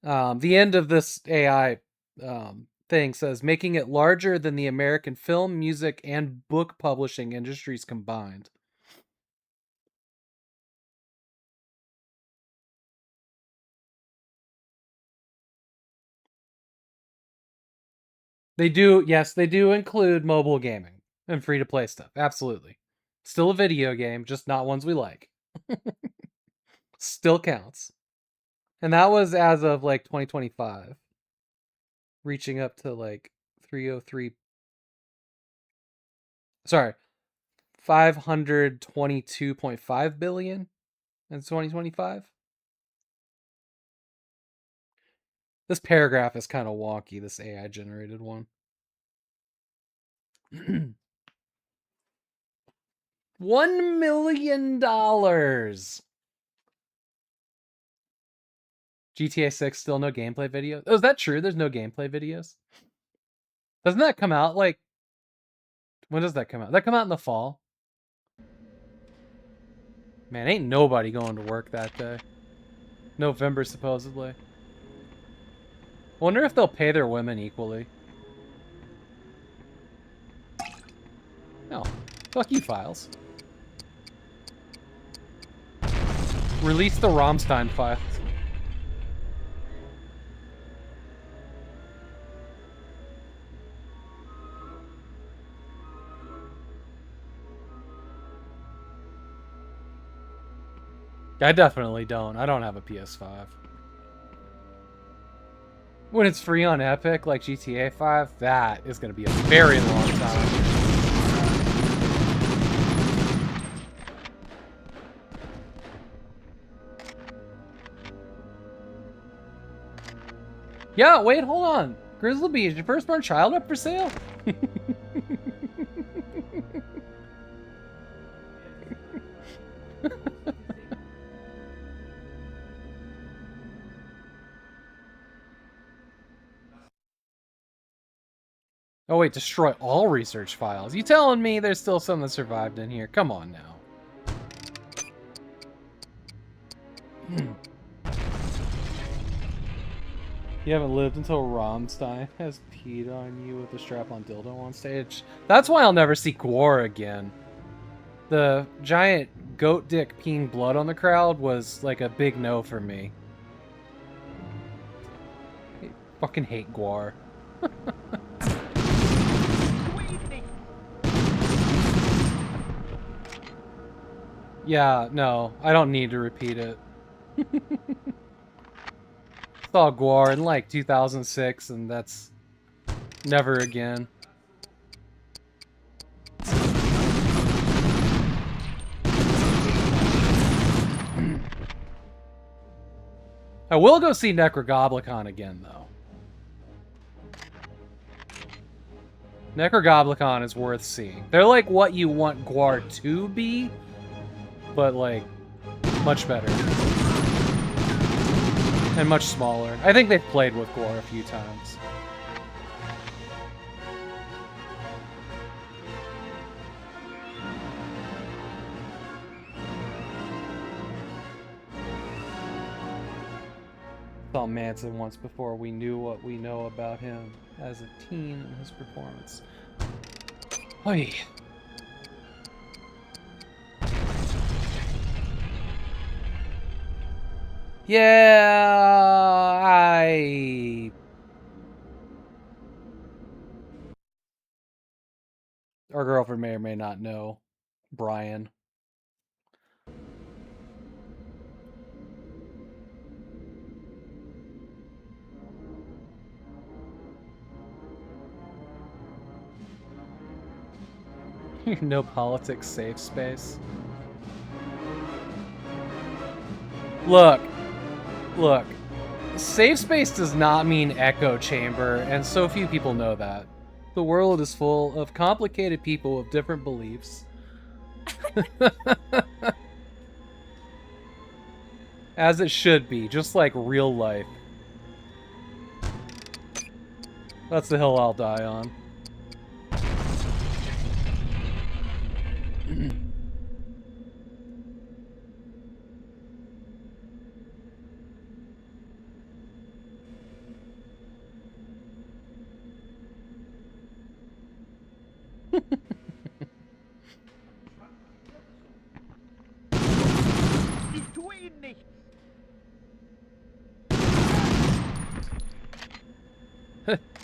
The end of this AI thing says, making it larger than the American film, music, and book publishing industries combined. They do, yes, they do include mobile gaming and free-to-play stuff. Absolutely. Still a video game, just not ones we like. Still counts. And that was as of like 2025. Reaching up to like 303. Sorry. 522.5 billion in 2025. This paragraph is kind of wonky, this AI generated one. $1 million. GTA 6 still no gameplay videos? Oh, is that true? There's no gameplay videos? Doesn't that come out like... When does that come out? That come out in the fall? Man, ain't nobody going to work that day. November, supposedly. Wonder if they'll pay their women equally. No. Fuck you, files. Release the Rammstein files. I definitely don't. I don't have a PS5. When it's free on Epic, like GTA 5, that is going to be a very long time. Yeah, wait, hold on. Grizzly, is your firstborn child up for sale? Oh wait, destroy all research files. You telling me there's still some that survived in here? Come on now. You haven't lived until Rammstein has peed on you with a strap-on dildo on stage. That's why I'll never see Gwar again. The giant goat dick peeing blood on the crowd was like a big no for me. I fucking hate Gwar. Yeah, no, I don't need to repeat it. Saw Gwar in like 2006, and that's never again. I will go see Necrogoblicon again, though. Necrogoblicon is worth seeing. They're like what you want Gwar to be, but like much better. And much smaller. I think they've played with Gwar a few times. Saw Manson once before we knew what we know about him as a teen and his performance. Oy. Yeah, Our girlfriend may or may not know Brian. No politics, safe space. Look. Safe space does not mean echo chamber, and so few people know that. The world is full of complicated people with different beliefs. As it should be, just like real life. That's the hill I'll die on.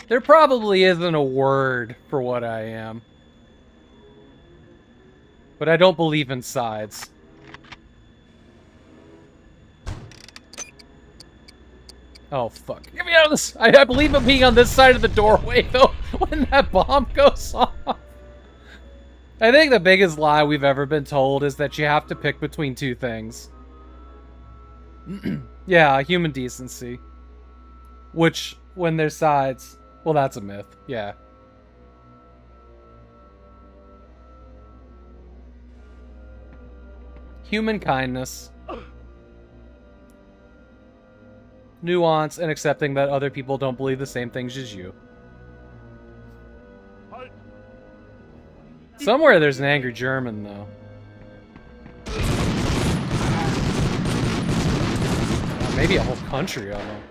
There probably isn't a word for what I am. But I don't believe in sides. Oh, fuck. Get me out of this! I believe in being on this side of the doorway, though, when that bomb goes off. I think the biggest lie we've ever been told is that you have to pick between two things. Yeah, human decency. Which, when there's sides, well, that's a myth. Yeah. Human kindness. Nuance and accepting that other people don't believe the same things as you. Somewhere there's an angry German, though. Maybe a whole country of them.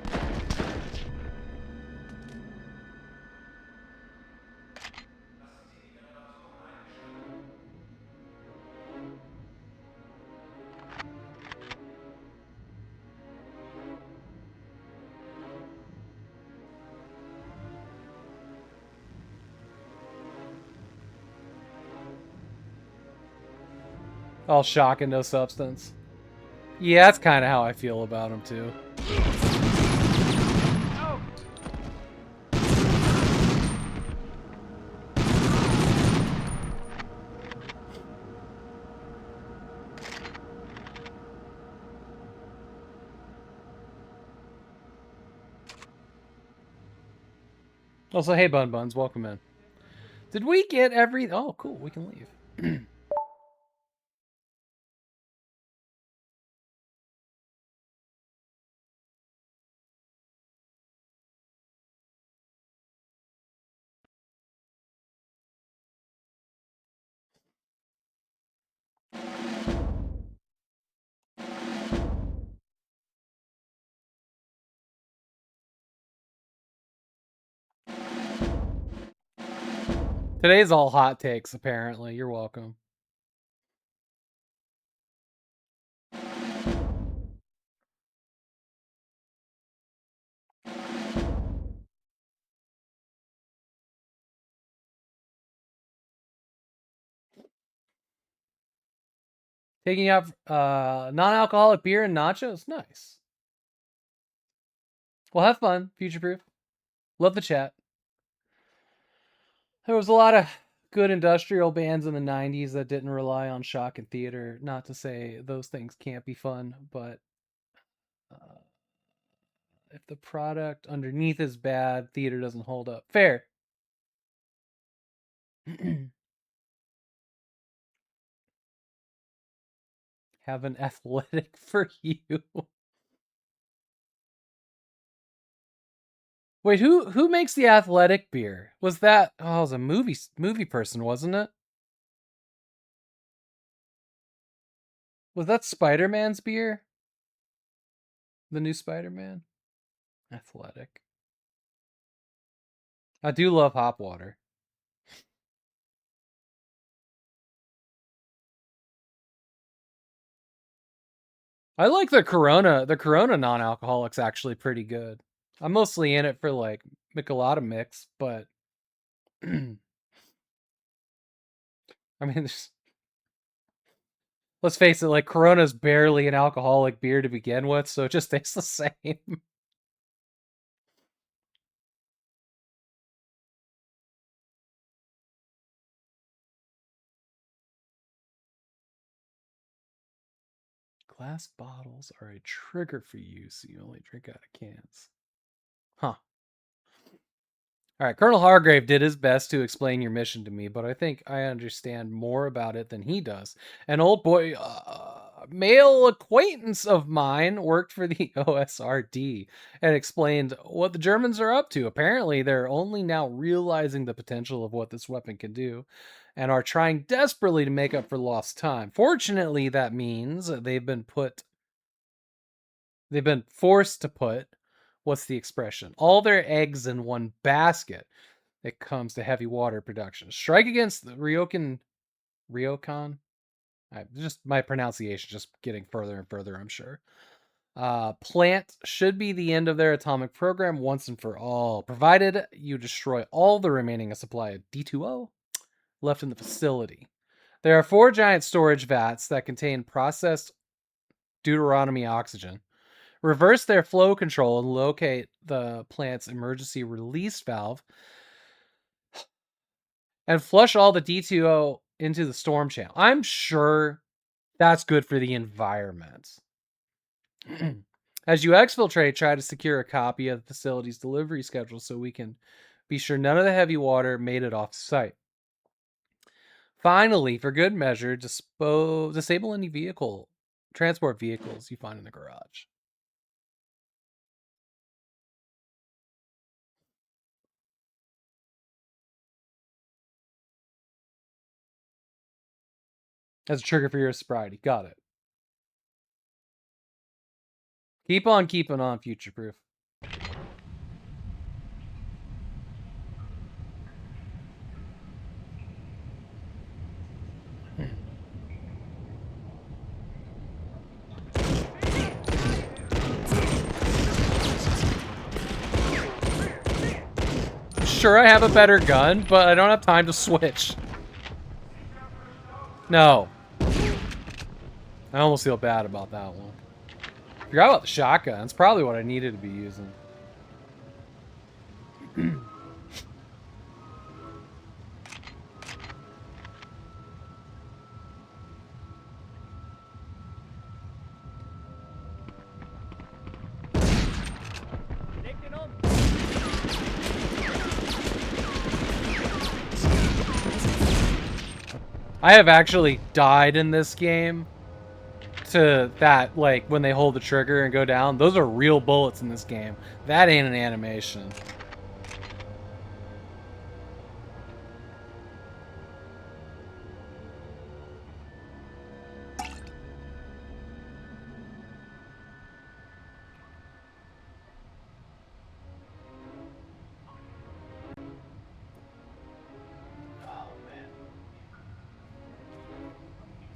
All shock and no substance. Yeah, that's kind of how I feel about him too. Also, hey Bun Buns, welcome in. Did we get every... Oh, cool, we can leave. Today's all hot takes, apparently. You're welcome. Taking out non-alcoholic beer and nachos? Nice. Well, have fun, Future Proof. Love the chat. There was a lot of good industrial bands in the 90s that didn't rely on shock and theater. Not to say those things can't be fun, but if the product underneath is bad, theater doesn't hold up. Fair. Have an athletic for you. Wait, who makes the athletic beer? Was that... Oh, it was a movie person, wasn't it? Was that Spider-Man's beer? The new Spider-Man? Athletic. I do love hop water. I like the Corona. The Corona non-alcoholic's actually pretty good. I'm mostly in it for like Michelada mix, but I mean, let's face it, like Corona's barely an alcoholic beer to begin with, so it just tastes the same. Glass bottles are a trigger for you, so you only drink out of cans. Huh. All right, Colonel Hargrave did his best to explain your mission to me, but I think I understand more about it than he does. An old boy, male acquaintance of mine worked for the OSRD and explained what the Germans are up to. Apparently, they're only now realizing the potential of what this weapon can do and are trying desperately to make up for lost time. Fortunately, that means they've been forced to put, what's the expression? All their eggs in one basket. It comes to heavy water production. Strike against the Ryokan. Just my pronunciation just getting further and further, I'm sure. Plant should be the end of their atomic program once and for all, provided you destroy all the remaining supply of D2O left in the facility. There are 4 giant storage vats that contain processed deuteronomy oxygen. Reverse their flow control and locate the plant's emergency release valve and flush all the D2O into the storm channel. I'm sure that's good for the environment. As you exfiltrate, try to secure a copy of the facility's delivery schedule so we can be sure none of the heavy water made it off site. Finally, for good measure, disable any transport vehicles you find in the garage. As a trigger for your sobriety. Got it. Keep on keeping on, Future Proof. Sure, I have a better gun, but I don't have time to switch. No. I almost feel bad about that one. Forgot about the shotgun. It's probably what I needed to be using. I have actually died in this game to that, like, when they hold the trigger and go down. Those are real bullets in this game. That ain't an animation.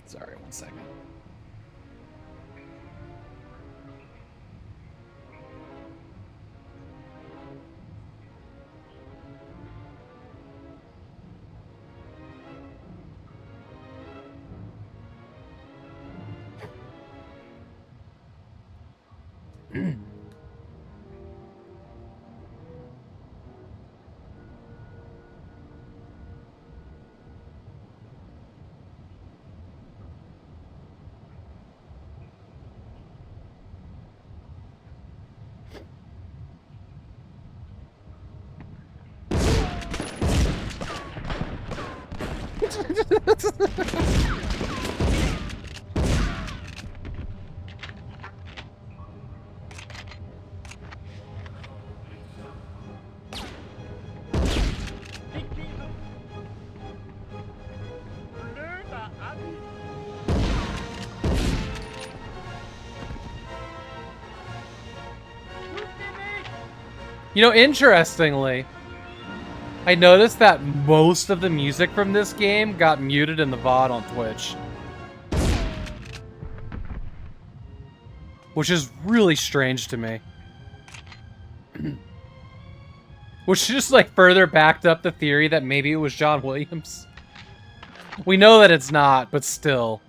Sorry, 1 second. You know, interestingly, I noticed that most of the music from this game got muted in the VOD on Twitch. Which is really strange to me. Which just, like, further backed up the theory that maybe it was John Williams. We know that it's not, but still.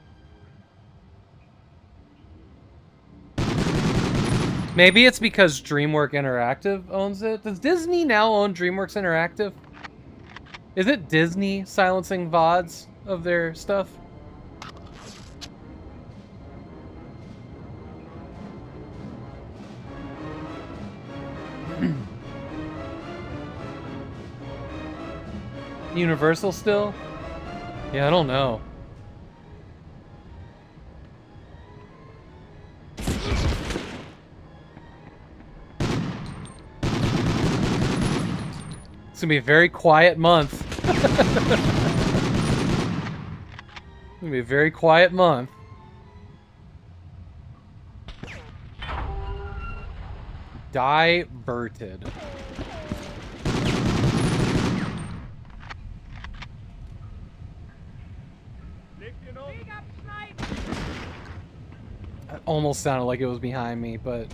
Maybe it's because DreamWorks Interactive owns it. Does Disney now own DreamWorks Interactive? Is it Disney silencing VODs of their stuff? Universal still? Yeah, I don't know. It's gonna be a very quiet month. It's gonna be a very quiet month. Diverted. That almost sounded like it was behind me, but...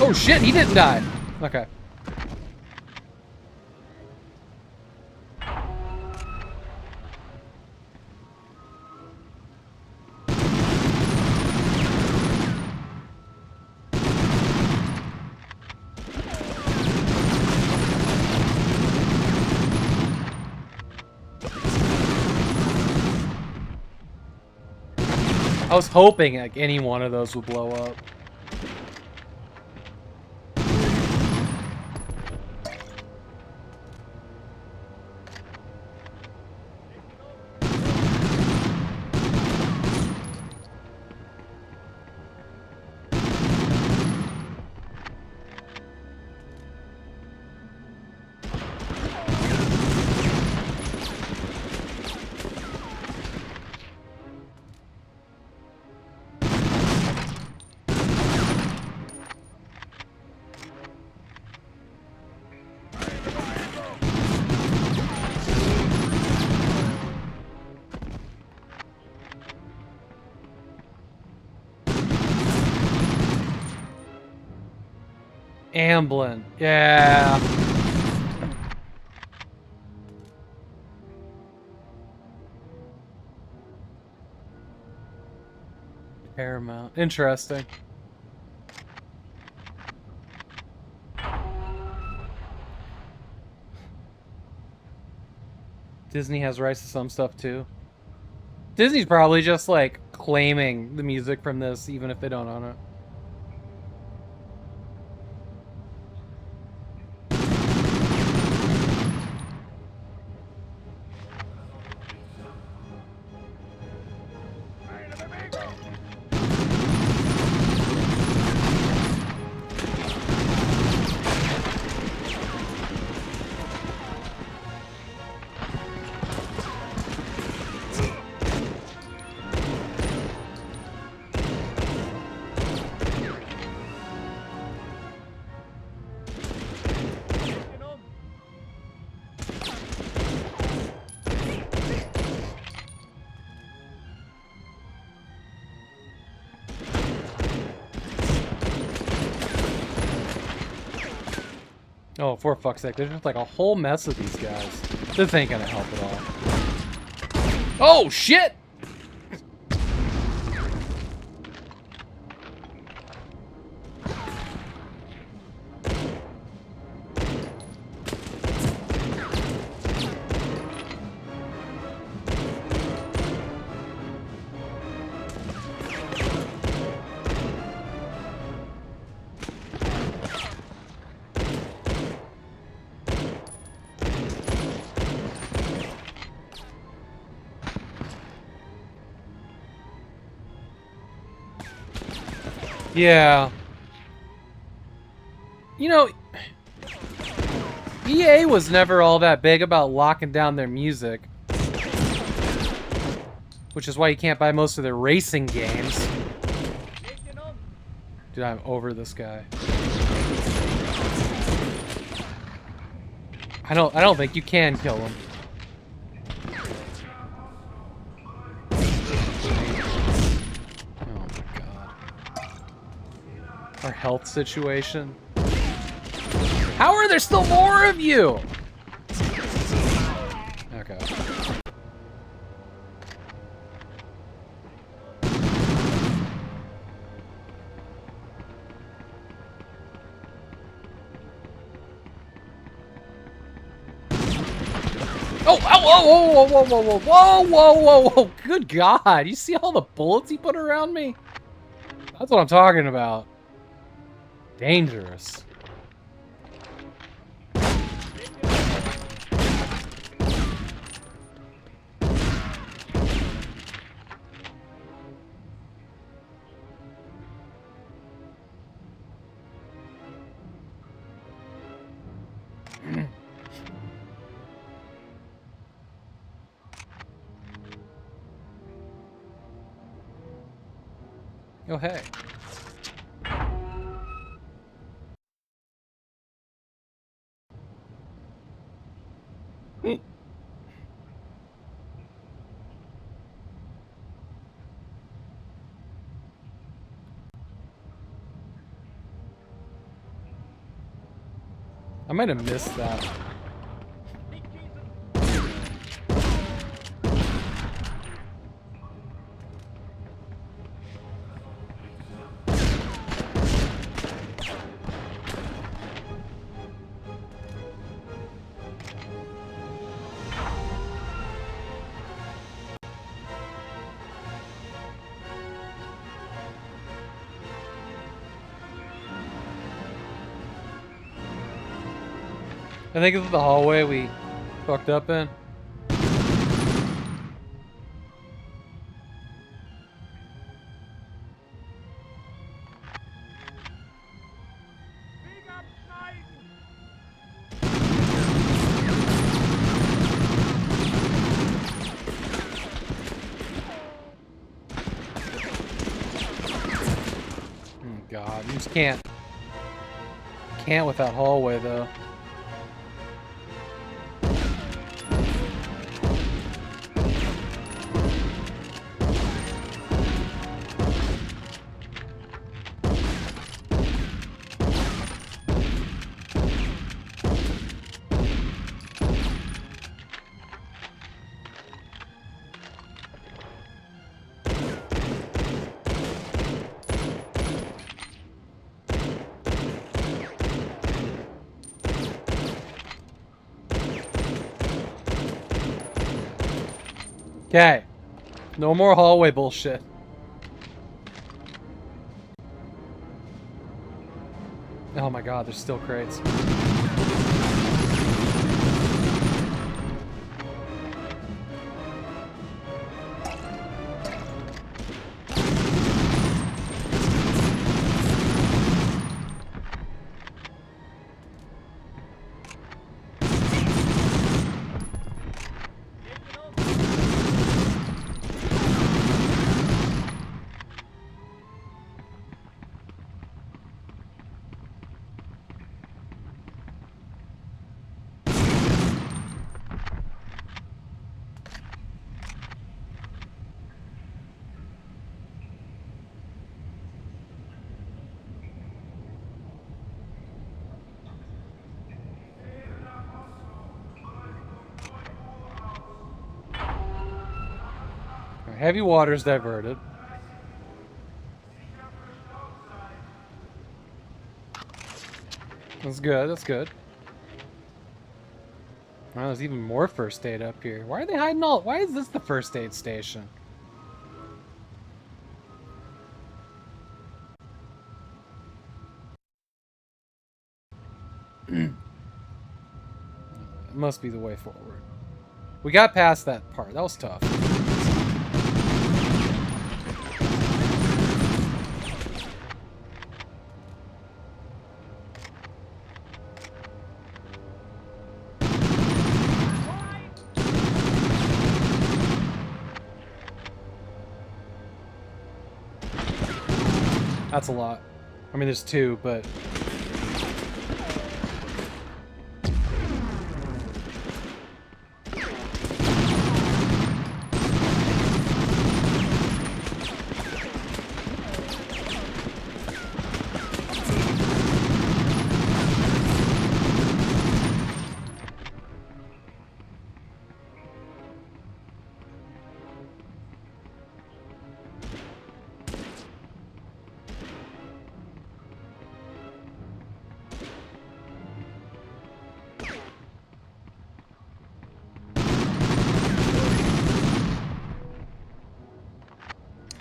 Oh shit, he didn't die. Okay. I was hoping like any one of those would blow up. Amblin. Yeah. Paramount. Interesting. Disney has rights to some stuff too. Disney's probably just like claiming the music from this even if they don't own it. Oh, for fuck's sake, there's just like a whole mess of these guys. This ain't gonna help at all. Oh, shit! Yeah. You know, EA was never all that big about locking down their music. Which is why you can't buy most of their racing games. Dude, I'm over this guy. I don't think you can kill him. Our health situation. How are there still more of you? Okay. Oh, whoa, whoa, whoa, whoa, whoa, whoa, whoa, whoa, whoa. Good God. You see all the bullets he put around me? That's what I'm talking about. Dangerous. Oh, hey. I might have missed that. I think it's the hallway we fucked up in. Oh God, you just can't with that hallway though. Okay. No more hallway bullshit. Oh my god, there's still crates. Heavy waters diverted. That's good, that's good. Oh, there's even more first aid up here. Why are they hiding all? Why is this the first aid station? It must be the way forward. We got past that part. That was tough. That's a lot. I mean, there's two, but...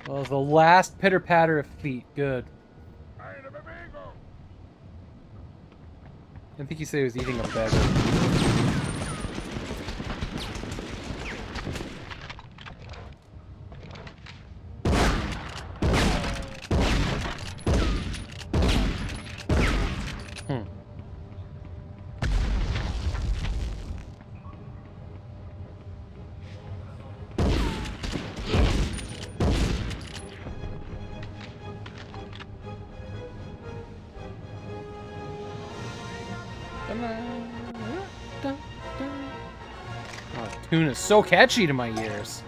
Well, the last pitter-patter of feet. Good. I think he said he was eating a beggar. Oh, tune is so catchy to my ears.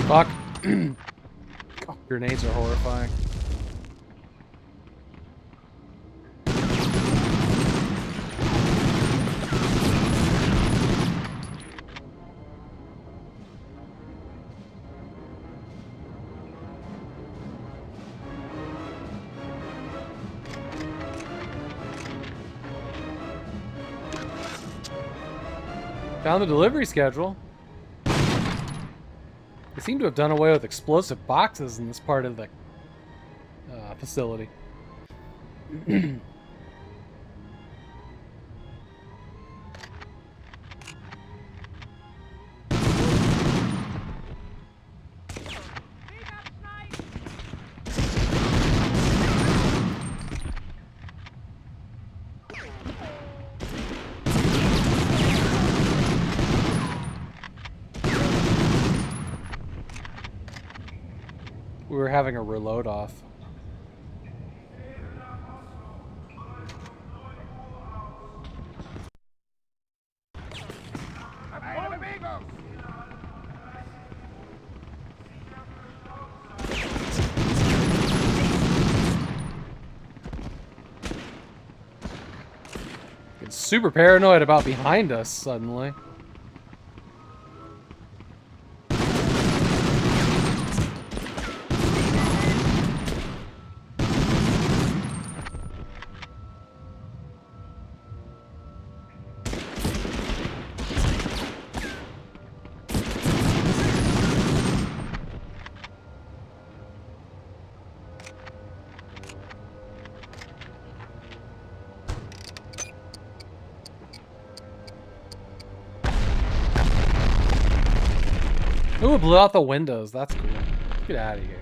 Fuck. God, grenades are horrifying. Found the delivery schedule. They seem to have done away with explosive boxes in this part of the facility. We were having a reload off. It's super paranoid about behind us suddenly. Ooh, it blew out the windows. That's cool. Get out of here.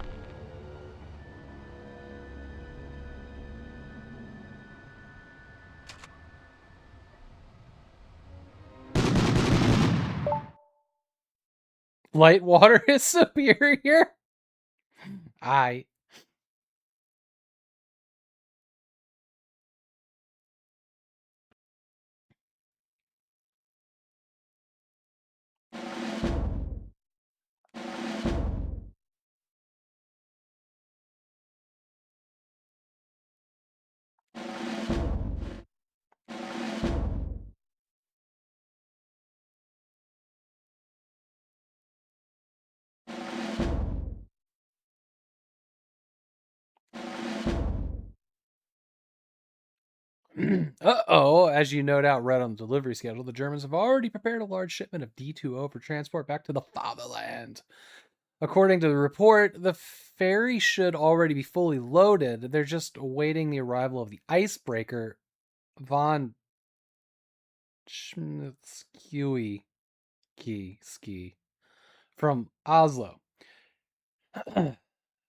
Light water is superior? Aye. Uh-oh, as you no doubt read on the delivery schedule, the Germans have already prepared a large shipment of D2O for transport back to the fatherland. According to the report, the ferry should already be fully loaded. They're just awaiting the arrival of the icebreaker von Schmitzkui ski from Oslo.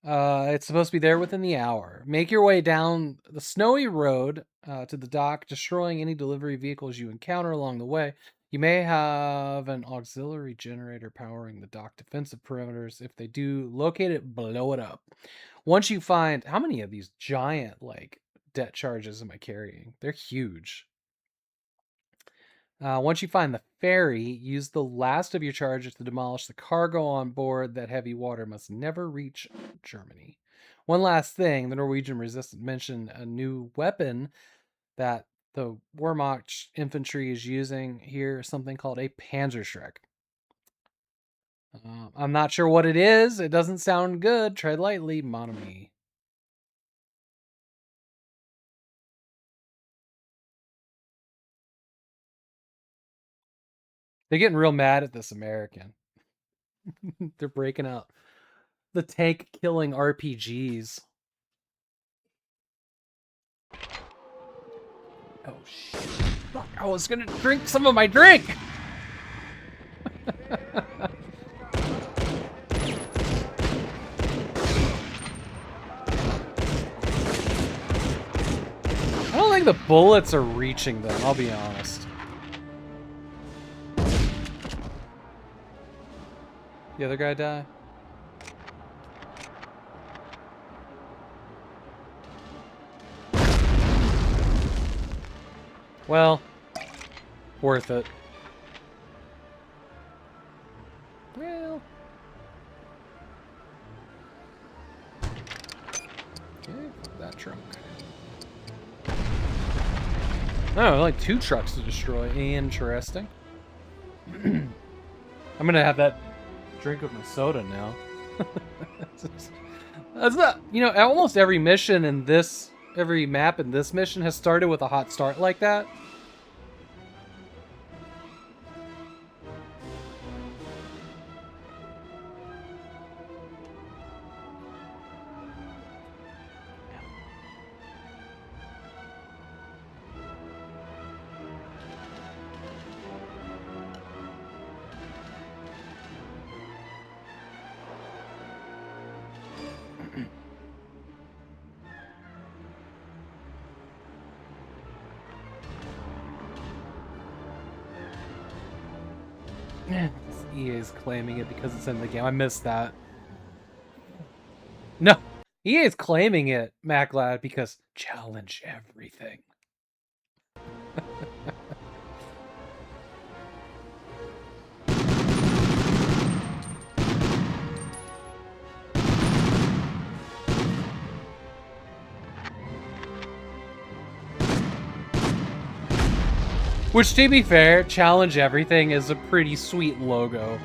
It's supposed to be there within the hour. Make your way down the snowy road to the dock, destroying any delivery vehicles you encounter along the way. You may have an auxiliary generator powering the dock defensive perimeters. If they do, locate it, blow it up. Once you find... How many of these giant, like, debt charges am I carrying? They're huge. Once you find the ferry, use the last of your charges to demolish the cargo on board. That heavy water must never reach Germany. One last thing, the Norwegian resistance mentioned a new weapon that the Wehrmacht infantry is using here, something called a Panzerschreck. I'm not sure what it is. It doesn't sound good. Tread lightly, mon ami. They're getting real mad at this American. They're breaking out the tank killing RPGs. Oh shit. Fuck, I was gonna drink some of my drink! I don't think the bullets are reaching them, I'll be honest. The other guy die? Well, worth it. Well. Okay, put that trunk. Oh, like 2 trucks to destroy. Interesting. I'm gonna have that drink with my soda now. That's not, you know, almost every mission in this, every map in this mission has started with a hot start like that. EA is claiming it because it's in the game. I missed that. No, EA is claiming it, MacLad, because challenge everything. Which, to be fair, Challenge Everything is a pretty sweet logo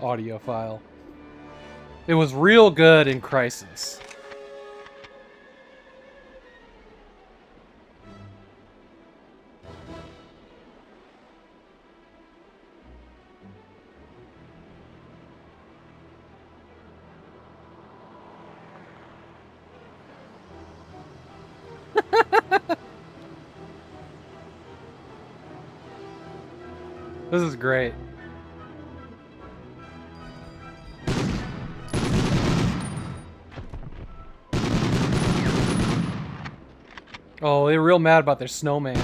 audio file. It was real good in Crisis. This is great. Oh, they're real mad about their snowman.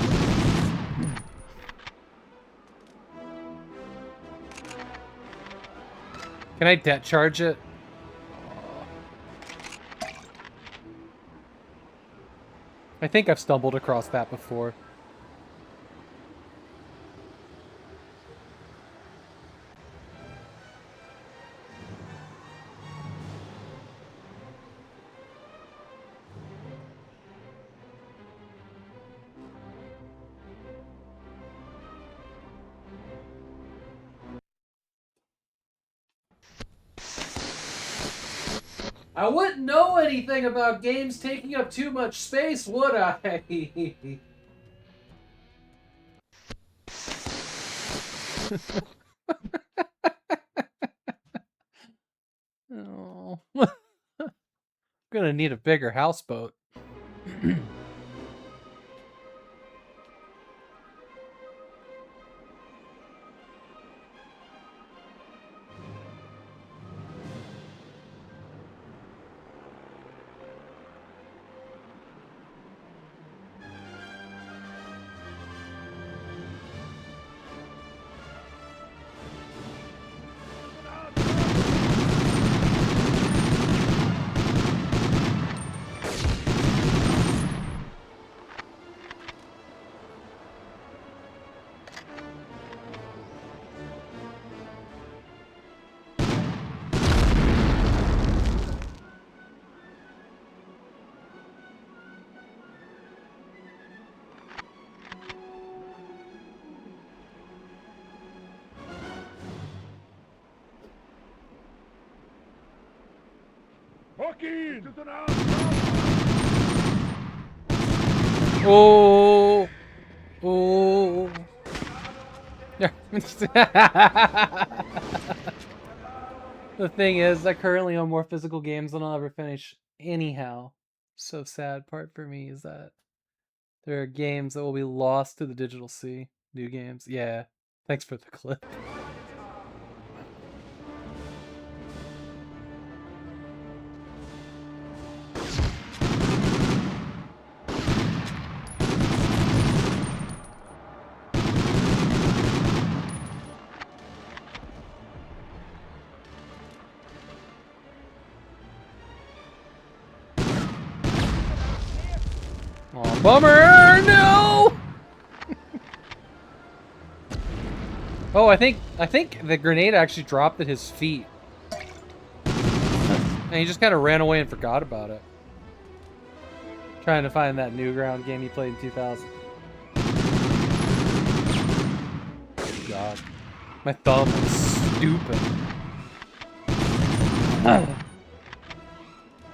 Can I debt charge it? I think I've stumbled across that before. I wouldn't know anything about games taking up too much space, would I? Oh. I'm gonna need a bigger houseboat. Oh, oh. Yeah. The thing is, I currently own more physical games than I'll ever finish anyhow. So sad part for me is that there are games that will be lost to the digital sea. New games. Yeah. Thanks for the clip. Oh, bummer! No! Oh, I think the grenade actually dropped at his feet. And he just kind of ran away and forgot about it. Trying to find that Newground game he played in 2000. God. My thumb is stupid.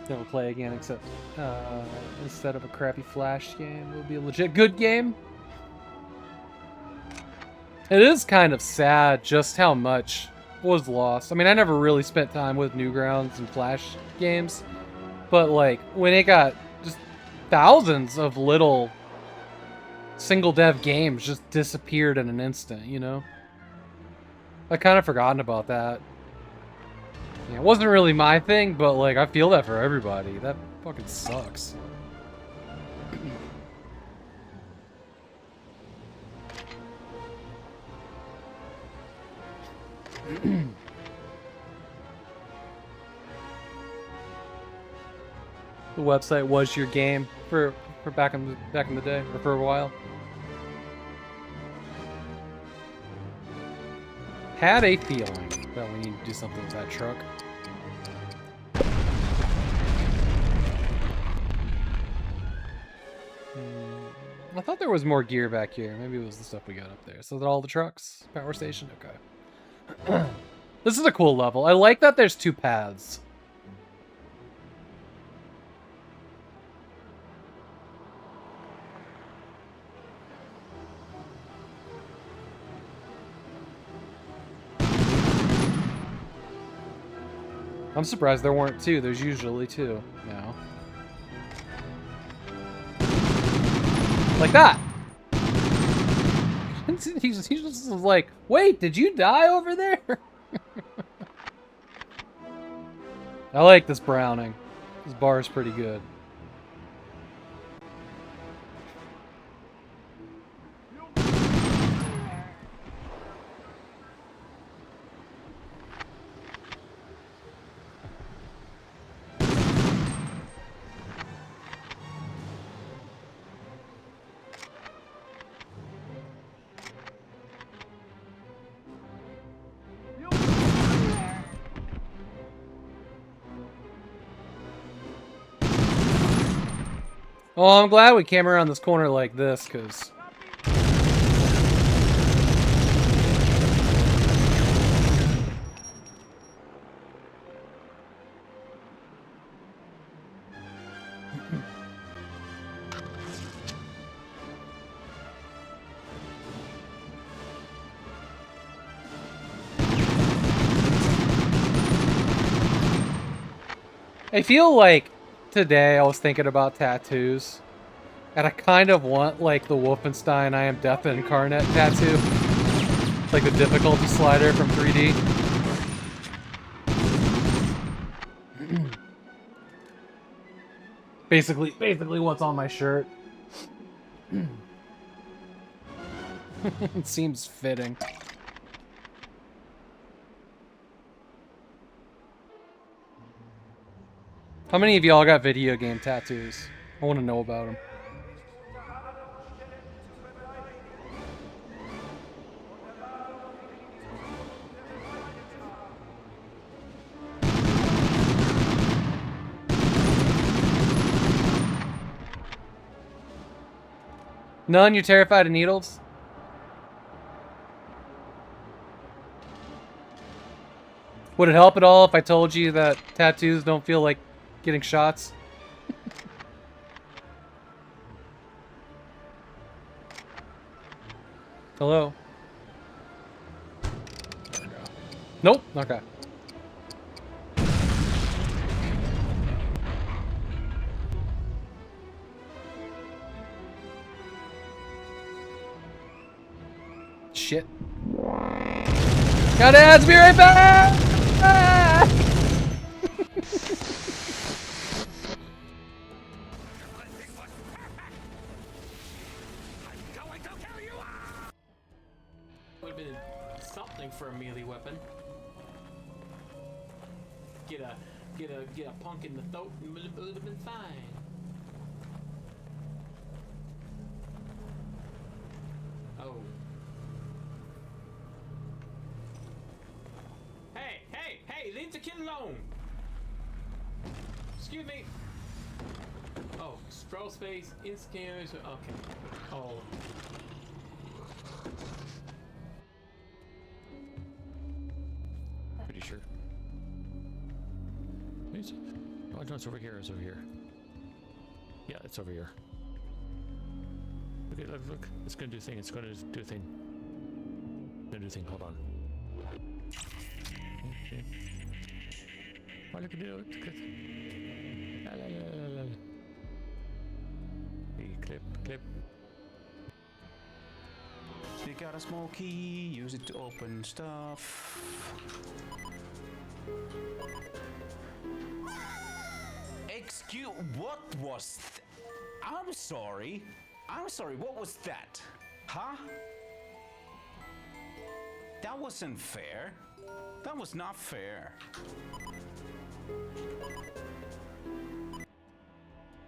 Never play again except instead of a crappy Flash game, it will be a legit good game. It is kind of sad just how much was lost. I mean, I never really spent time with Newgrounds and Flash games, but like when it got just thousands of little single dev games just disappeared in an instant, you know? I kind of forgotten about that. Yeah, it wasn't really my thing, but like I feel that for everybody. That fucking sucks. The website was your game for back in the day, or for a while. Had a feeling that we need to do something with that truck. I thought there was more gear back here. Maybe it was the stuff we got up there. So that all the trucks? Power station? Okay. This is a cool level. I like that there's two paths. I'm surprised there weren't two. There's usually two now. Like that. He's just like, wait, did you die over there? I like this Browning. This bar is pretty good. Well, I'm glad we came around this corner like this, because... I feel like today I was thinking about tattoos, and I kind of want like the Wolfenstein I Am Death Incarnate tattoo, like the difficulty slider from 3D. Basically what's on my shirt. It seems fitting. How many of y'all got video game tattoos? I want to know about them. None? You're terrified of needles? Would it help at all if I told you that tattoos don't feel like getting shots? Hello? Nope. Okay. Shit. Got ads, be right back! Ah! Would have been something for a melee weapon. Get a punk in the throat and it would have been fine. Oh. Hey, leave the kid alone! Excuse me! Oh, scroll space, in-scares, okay. Oh. Pretty sure. Oh, no, it's over here. It's over here. Yeah, it's over here. Okay, look. It's gonna do a thing. It's gonna do a thing. Gonna do a thing. Hold on. Okay. Oh, look at it. La, la, la, la, la. Clip. You got a small key, use it to open stuff. Excuse, what was I'm sorry, what was that? Huh? That wasn't fair. That was not fair.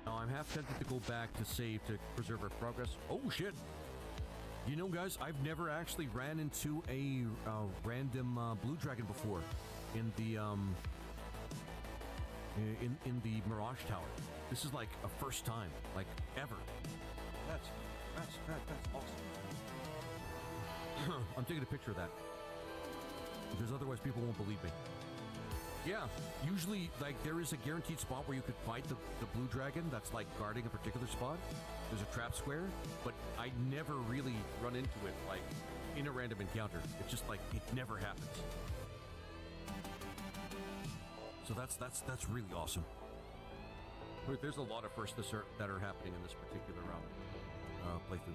Now I'm half tempted to go back to save to preserve our progress. Oh shit! You know, guys, I've never actually ran into a random blue dragon before in the in the Mirage Tower. This is like a first time, like ever. That's awesome. I'm taking a picture of that. Because otherwise people won't believe me. Yeah, usually, like, there is a guaranteed spot where you could fight the blue dragon that's, like, guarding a particular spot. There's a trap square, but I never really run into it, like, in a random encounter. It's just, like, it never happens. So that's really awesome. But there's a lot of firsts that are happening in this particular playthrough.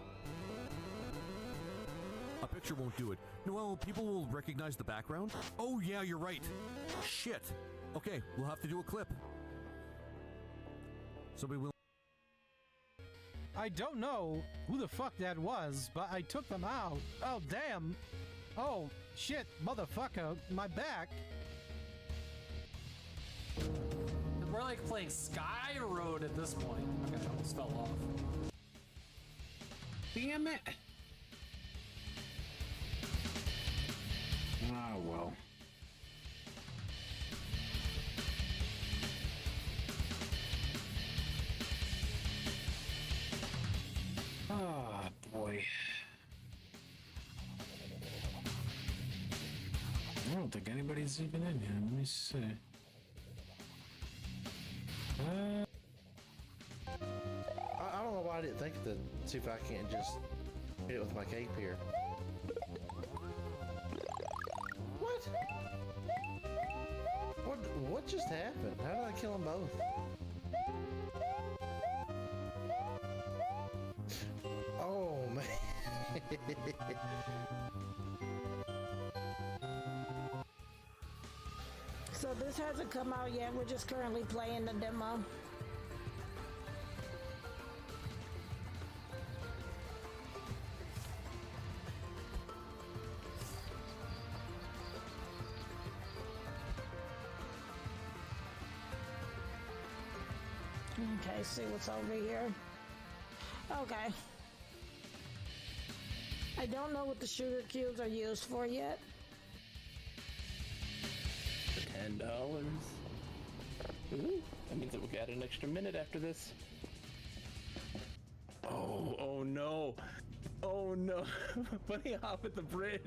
A picture won't do it. Well, people will recognize the background. Oh yeah, you're right. Shit. Okay, we'll have to do a clip. Somebody will. I don't know who the fuck that was, but I took them out. Oh, damn. Oh, shit, motherfucker, my back. We're like playing Sky Road at this point. Okay, I almost fell off. Damn it. Ah, well. Ah, boy. I don't think anybody's even in here. Let me see. I don't know why I didn't think to see if I can't just hit it with my cape here. What? What just happened? How did I kill them both? Oh man. So this hasn't come out yet. We're just currently playing the demo. Okay, see what's over here. Okay. I don't know what the sugar cubes are used for yet. $10. Ooh, that means that we got an extra minute after this. Oh no. Oh no. Bunny hop at the bridge.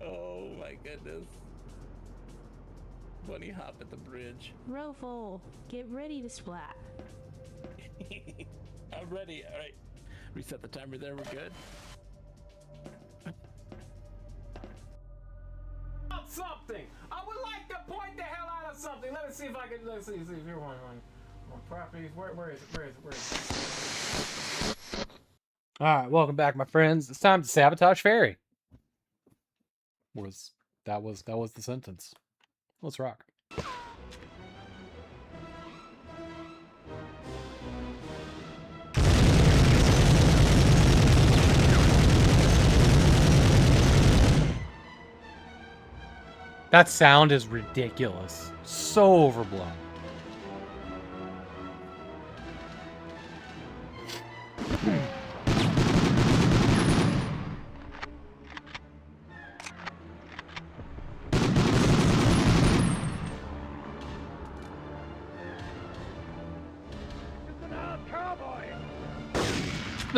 Oh my goodness. Bunny hop at the bridge. Rofo, get ready to splat. I'm ready. All right. Reset the timer there. We're good. Something. I would like to point the hell out of something. Let me see if I can. Let's see if you're one properties. Where is it? All right, welcome back, my friends. It's time to sabotage Fairy. That was the sentence. Let's rock. That sound is ridiculous. So overblown.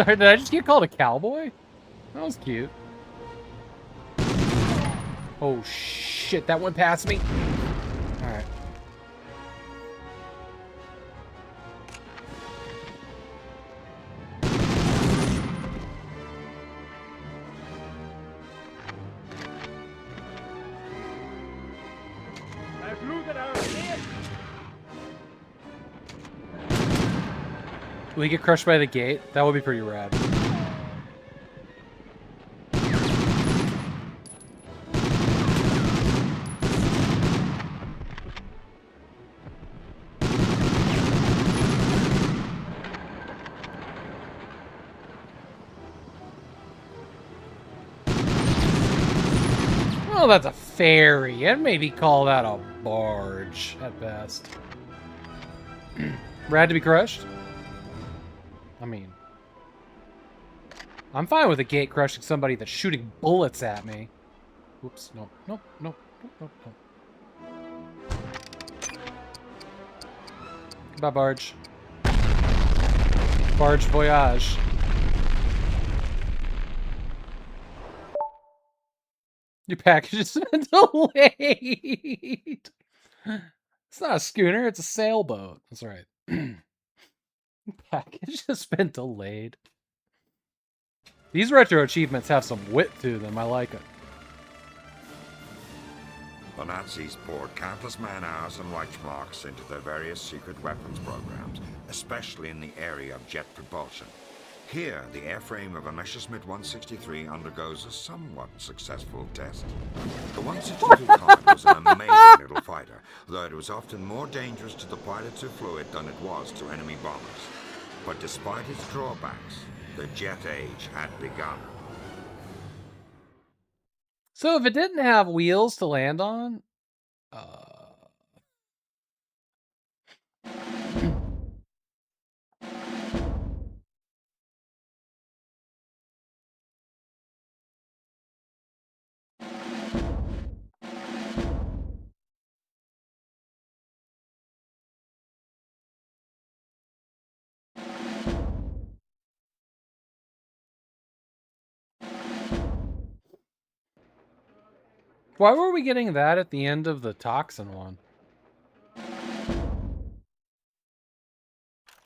Did I just get called a cowboy? That was cute. Oh shit, that went past me. Alright. I blew that out of here. Will he get crushed by the gate? That would be pretty rad. Well, that's a ferry. I'd maybe call that a barge at best. Rad to be crushed? I mean, I'm fine with a gate crushing somebody that's shooting bullets at me. Whoops, no. Goodbye, barge. Barge voyage. Your package has been delayed. It's not a schooner, it's a sailboat. That's right. Package has been delayed. These retro achievements have some wit to them. I like it. The Nazis poured countless man-hours and Reichsmarks into their various secret weapons programs, especially in the area of jet propulsion. Here, the airframe of a Messerschmitt 163 undergoes a somewhat successful test. The 163 Comet was an amazing little fighter, though it was often more dangerous to the pilots who flew it than it was to enemy bombers. But despite its drawbacks, the jet age had begun. So if it didn't have wheels to land on, why were we getting that at the end of the toxin one?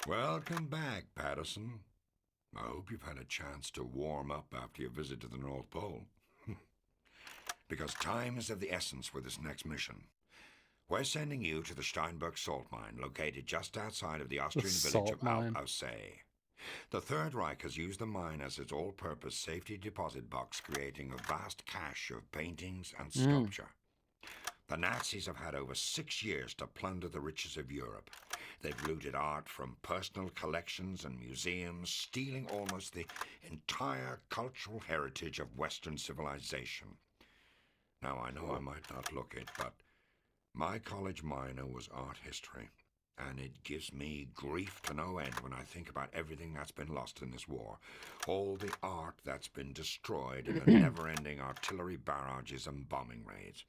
Welcome back, Patterson. I hope you've had a chance to warm up after your visit to the North Pole. Because time is of the essence for this next mission. We're sending you to the Steinberg salt mine, located just outside of the Austrian village of Aussee. The Third Reich has used the mine as its all-purpose safety deposit box, creating a vast cache of paintings and sculpture. The Nazis have had over 6 years to plunder the riches of Europe. They've looted art from personal collections and museums, stealing almost the entire cultural heritage of Western civilization. Now, I know I might not look it, but my college minor was art history, and it gives me grief to no end when I think about everything that's been lost in this war. All the art that's been destroyed in the never-ending artillery barrages and bombing raids.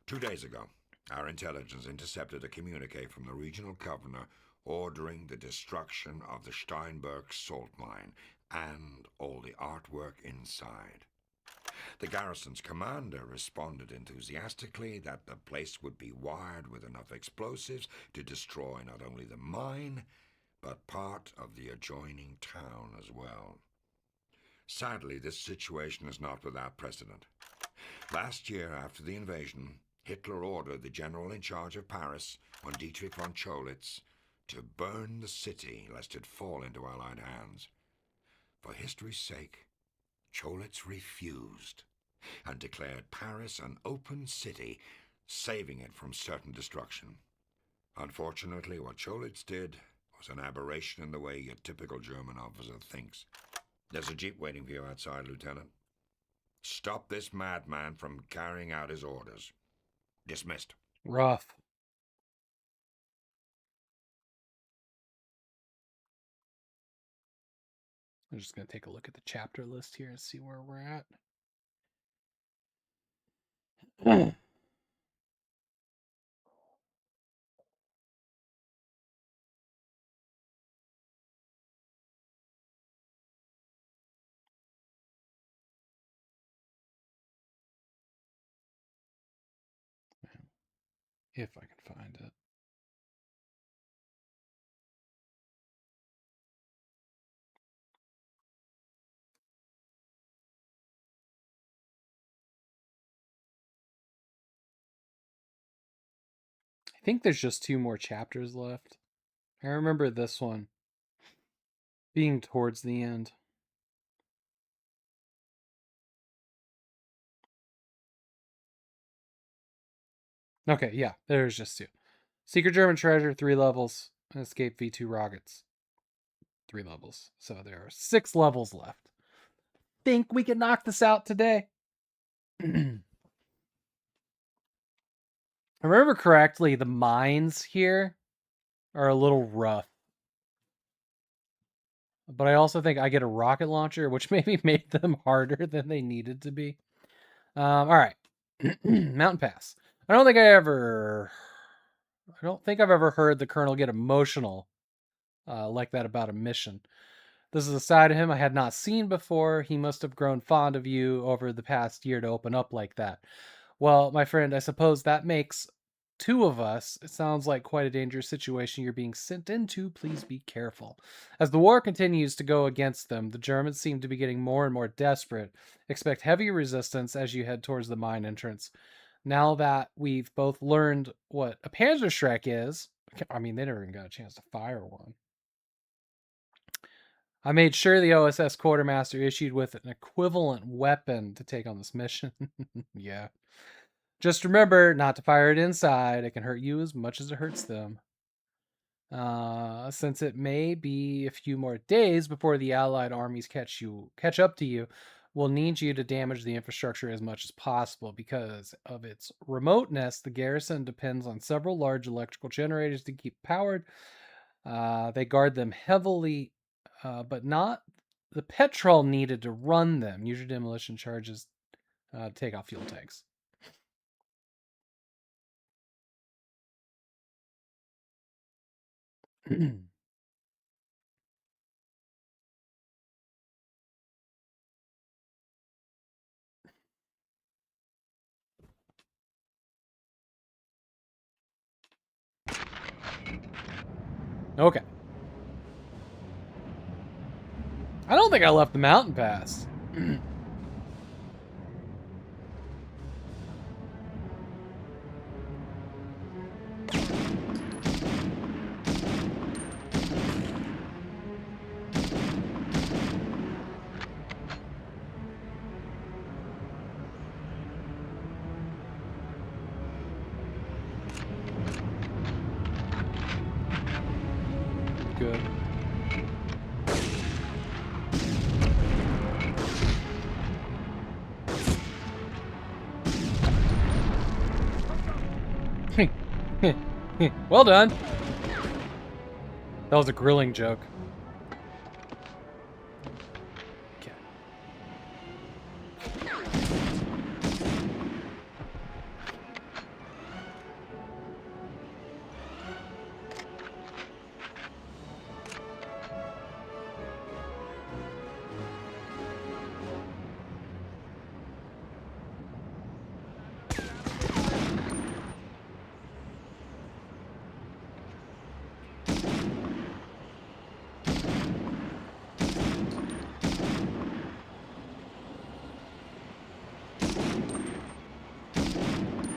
2 days ago, our intelligence intercepted a communique from the regional governor ordering the destruction of the Steinberg salt mine and all the artwork inside. The garrison's commander responded enthusiastically that the place would be wired with enough explosives to destroy not only the mine, but part of the adjoining town as well. Sadly, this situation is not without precedent. Last year, after the invasion, Hitler ordered the general in charge of Paris, von Dietrich von Cholitz, to burn the city lest it fall into Allied hands. For history's sake, Cholitz refused and declared Paris an open city, saving it from certain destruction. Unfortunately, what Cholitz did was an aberration in the way your typical German officer thinks. There's a jeep waiting for you outside, Lieutenant. Stop this madman from carrying out his orders. Dismissed. Rough. I'm just going to take a look at the chapter list here and see where we're at. If I can find it. I think there's just 2 more chapters left. I remember this one being towards the end. Okay, yeah, there's just 2. Secret German Treasure, 3 levels. Escape V2 Rockets, 3 levels. So there are 6 levels left. Think we can knock this out today? I remember correctly, the mines here are a little rough. But I also think I get a rocket launcher, which maybe made them harder than they needed to be. All right. Mountain Pass. I don't think I've ever heard the Colonel get emotional like that about a mission. This is a side of him I had not seen before. He must have grown fond of you over the past year to open up like that. Well, my friend, I suppose that makes two of us. It sounds like quite a dangerous situation you're being sent into. Please be careful. As the war continues to go against them, the Germans seem to be getting more and more desperate. Expect heavy resistance as you head towards the mine entrance. Now that we've both learned what a Panzerschreck is, I mean, they never even got a chance to fire one. I made sure the OSS quartermaster issued with an equivalent weapon to take on this mission. Yeah. Just remember not to fire it inside. It can hurt you as much as it hurts them. Since it may be a few more days before the Allied armies catch up to you, we'll need you to damage the infrastructure as much as possible. Because of its remoteness, the garrison depends on several large electrical generators to keep powered. They guard them heavily, but not the petrol needed to run them. Use your demolition charges to take out fuel tanks. Okay. I don't think I left the mountain pass. Good. Well done. That was a grilling joke. Okay.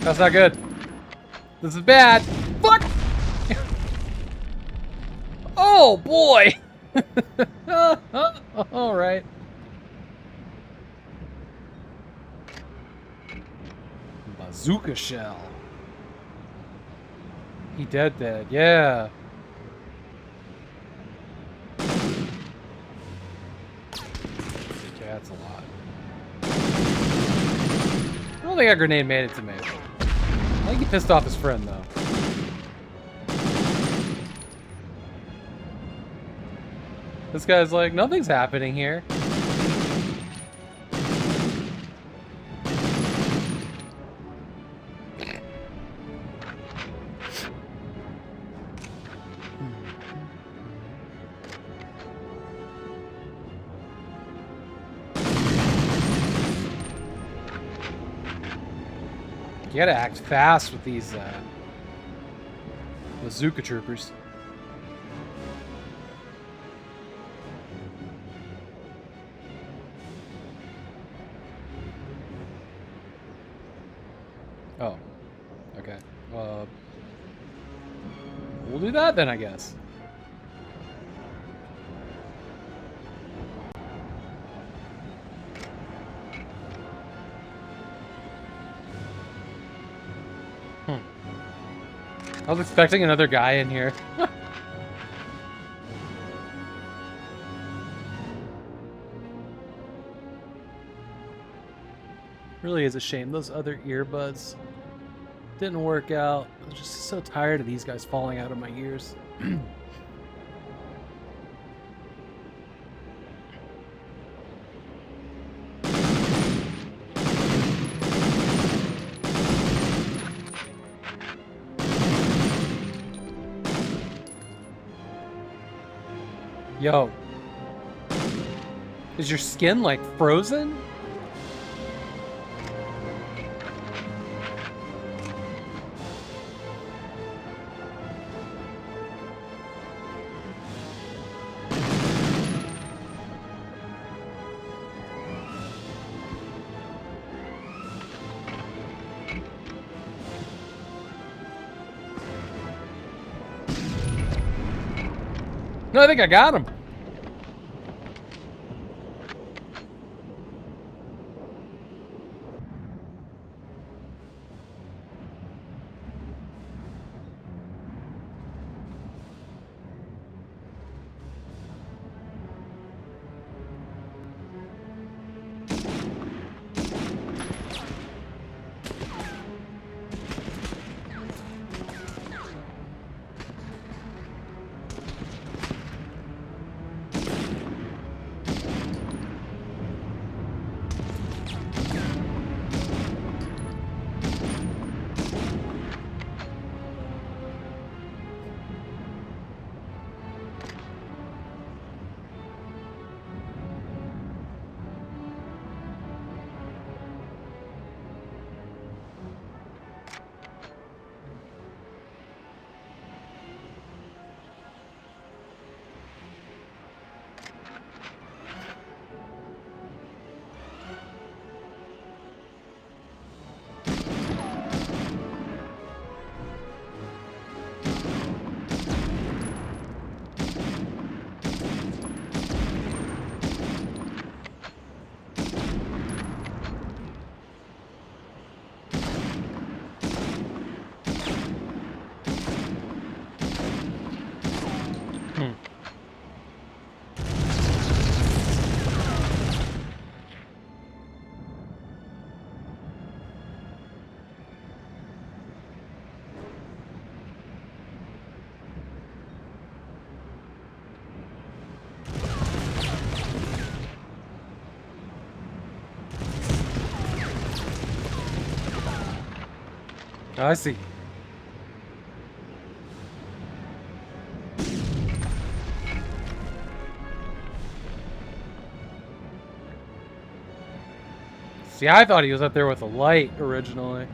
That's not good. This is bad. Fuck! Oh, boy! Alright. Bazooka shell. He dead, yeah. Okay, that's a lot. I don't think that grenade made it to me. I think he pissed off his friend, though. This guy's like, nothing's happening here. You gotta act fast with these bazooka troopers. Oh, okay. We'll do that then, I guess. I was expecting another guy in here. Really is a shame. Those other earbuds didn't work out. I was just so tired of these guys falling out of my ears. Yo. Is your skin, like, frozen? No, I think I got him. I see. See, I thought he was up there with a light originally.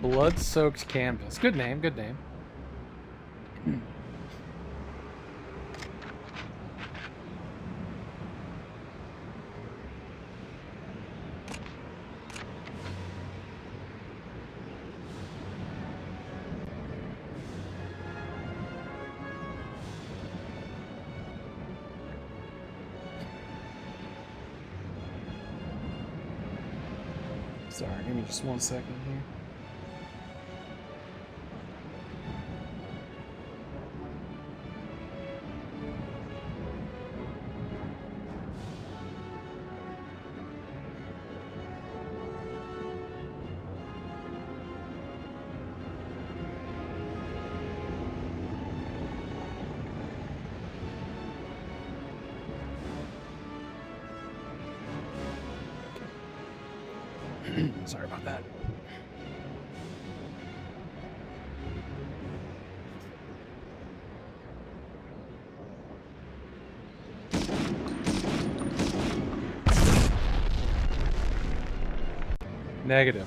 Blood-soaked canvas. Good name, good name. Sorry, give me just 1 second here. Sorry about that. Negative.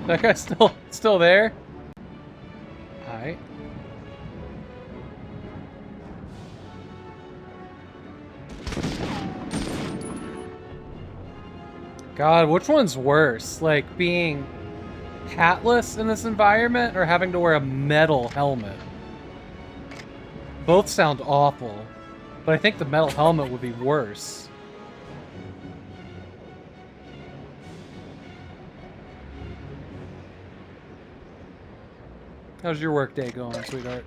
That guy's still there? Alright. God, which one's worse? Like being hatless in this environment or having to wear a metal helmet? Both sound awful, but I think the metal helmet would be worse. How's your work day going, sweetheart?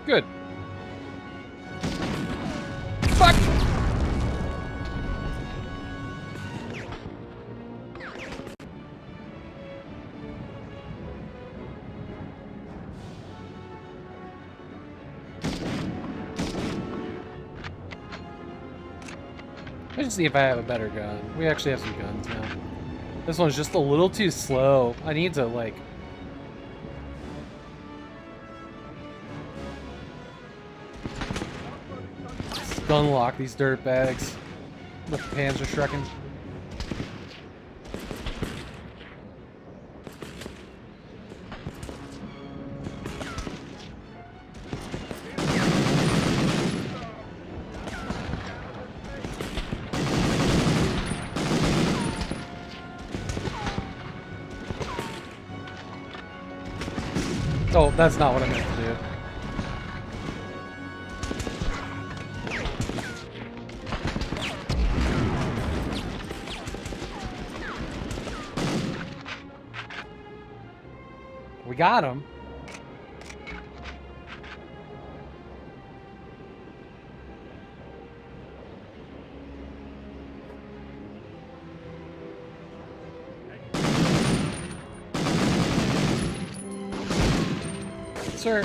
Good. Fuck! I should see if I have a better gun. We actually have some guns now. This one's just a little too slow. I need to, like... unlock these dirt bags. The Panzer Schrecken. Oh, that's not what I meant to do. We got him. Sir.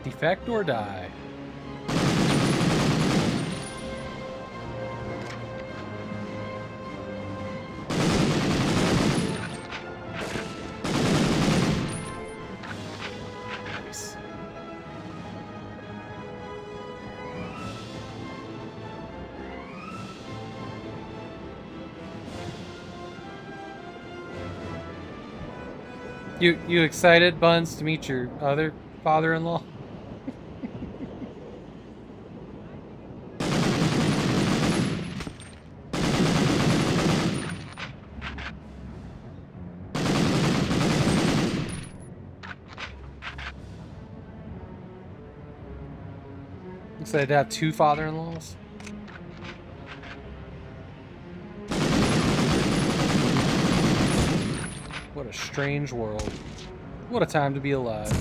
Defect or die? Nice. You excited, Buns, to meet your other father-in-law? Excited to have two father-in-laws? What a strange world. What a time to be alive.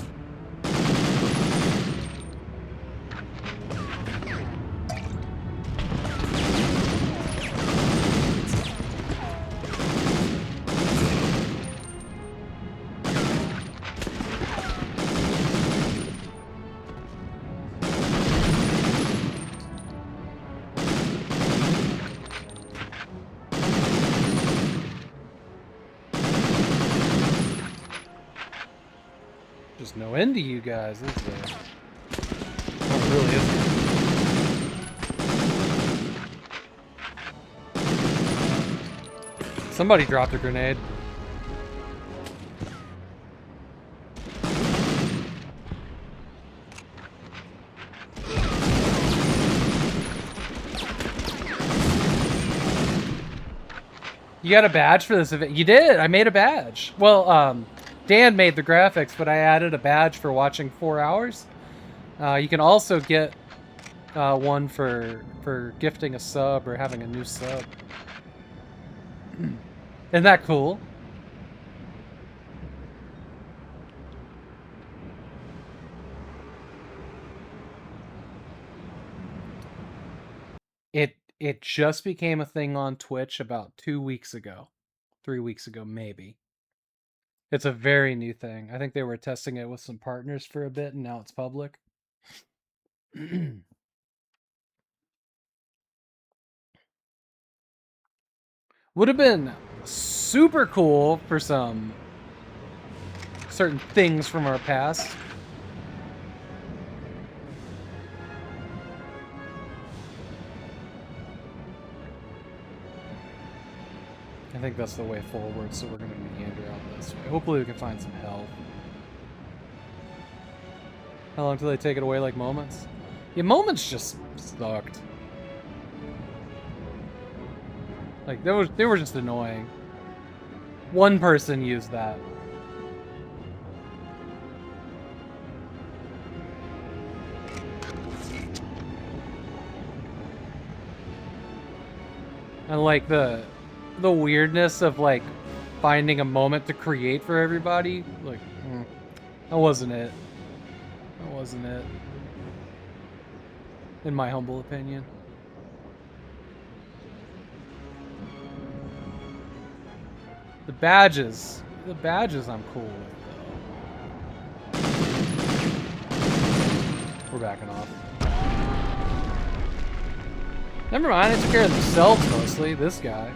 Just no end to you guys, is there? Oh, it really isn't. Somebody dropped a grenade. You got a badge for this event? You did! I made a badge. Well, Dan made the graphics, but I added a badge for watching 4 hours. You can also get one for gifting a sub or having a new sub. Isn't that cool? It just became a thing on Twitch about 2 weeks ago. 3 weeks ago, maybe. It's a very new thing. I think they were testing it with some partners for a bit, and now it's public. Would have been super cool for some certain things from our past. I think that's the way forward, so we're going to meander out this way. Hopefully we can find some help. How long till they take it away, like moments? Yeah, moments just sucked. Like, they were just annoying. One person used that. And like the weirdness of like finding a moment to create for everybody, like that wasn't it. That wasn't it. In my humble opinion. The badges I'm cool with though. We're backing off. Never mind, I took care of themselves mostly, this guy.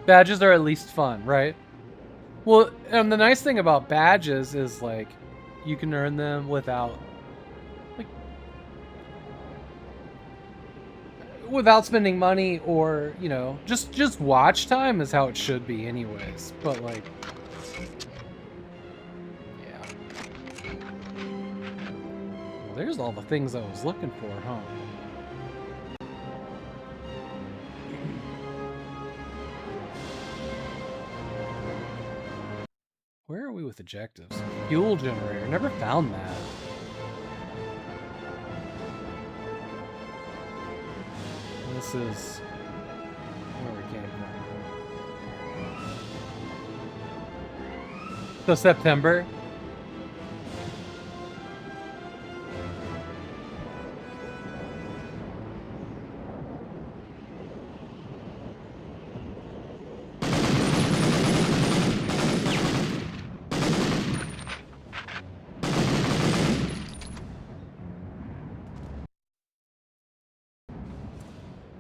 Badges are at least fun, right? Well, and the nice thing about badges is like you can earn them without spending money, or you know, just watch time is how it should be anyways. But like, yeah. Well, there's all the things I was looking for, huh? Where are we with objectives? Fuel generator. Never found that. This is where we came from. So September.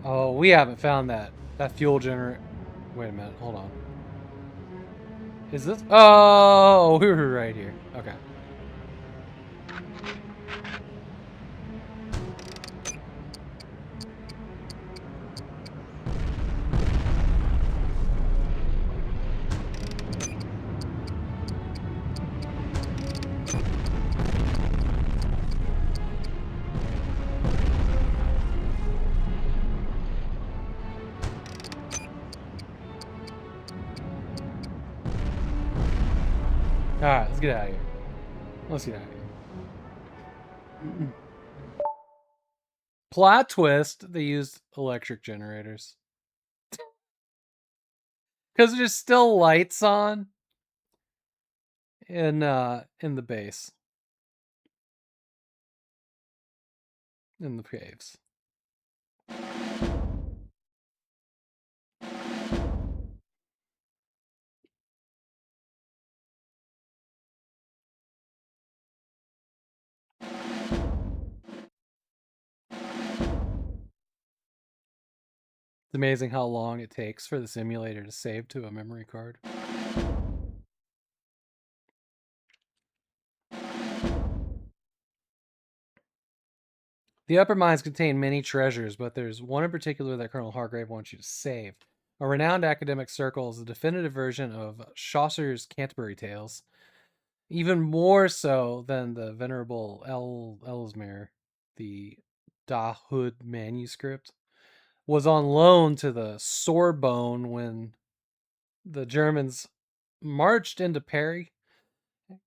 Oh, we haven't found that fuel generator. Wait a minute, hold on. Is this? Oh, we were right here. Okay. Alright, let's get out of here. Let's get out of here. Plot twist, they used electric generators. Because there's still lights on in the base. In the caves. It's amazing how long it takes for the simulator to save to a memory card. The upper mines contain many treasures, but there's one in particular that Colonel Hargrave wants you to save. A renowned academic circle is the definitive version of Chaucer's Canterbury Tales, even more so than the venerable Ellesmere, the Dahoud manuscript, was on loan to the Sorbonne when the Germans marched into Paris,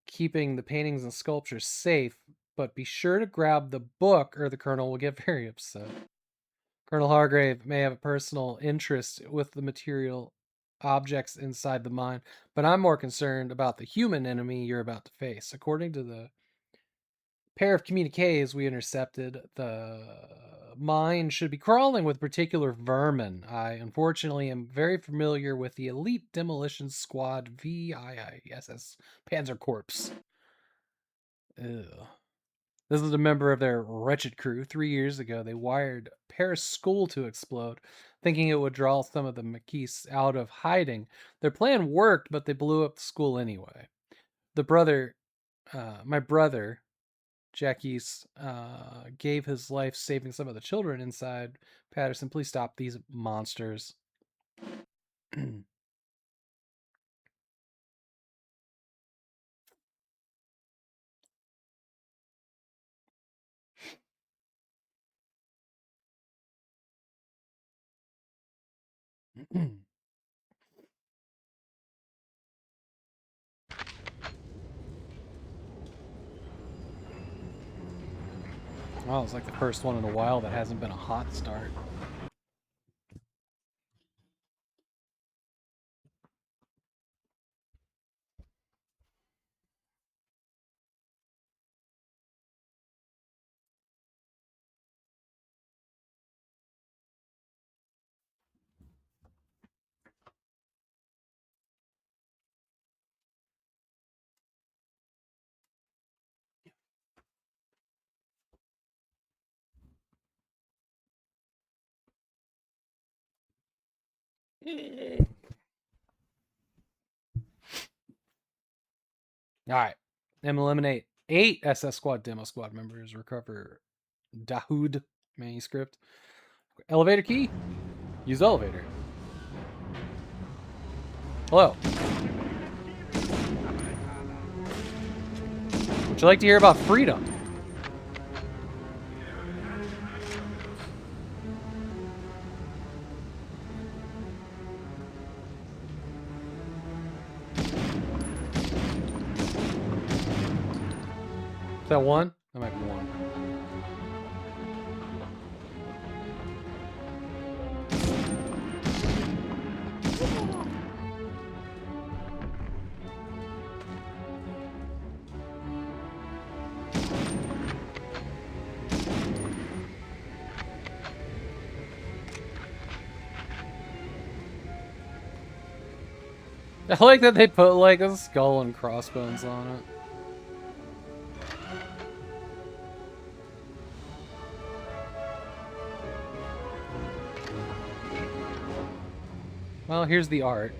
keeping the paintings and sculptures safe, but be sure to grab the book or the Colonel will get very upset. Colonel Hargrave may have a personal interest with the material objects inside the mine, but I'm more concerned about the human enemy you're about to face. According to the pair of communiques we intercepted, the mine should be crawling with particular vermin. I, unfortunately, am very familiar with the Elite Demolition Squad VIISS Panzer Corps. Ew. This is a member of their wretched crew. 3 years ago, they wired Paris School to explode, thinking it would draw some of the Maquis out of hiding. Their plan worked, but they blew up the school anyway. My brother, Jacques, gave his life saving some of the children inside. Patterson, please stop these monsters. Oh, it's like the first one in a while that hasn't been a hot start. All right. And eliminate 8 SS Squad Demo Squad members. Recover Dahoud manuscript. Elevator key. Use elevator. Hello. Would you like to hear about freedom? Is that one? That might be one. I like that they put like a skull and crossbones on it. Well, here's the art.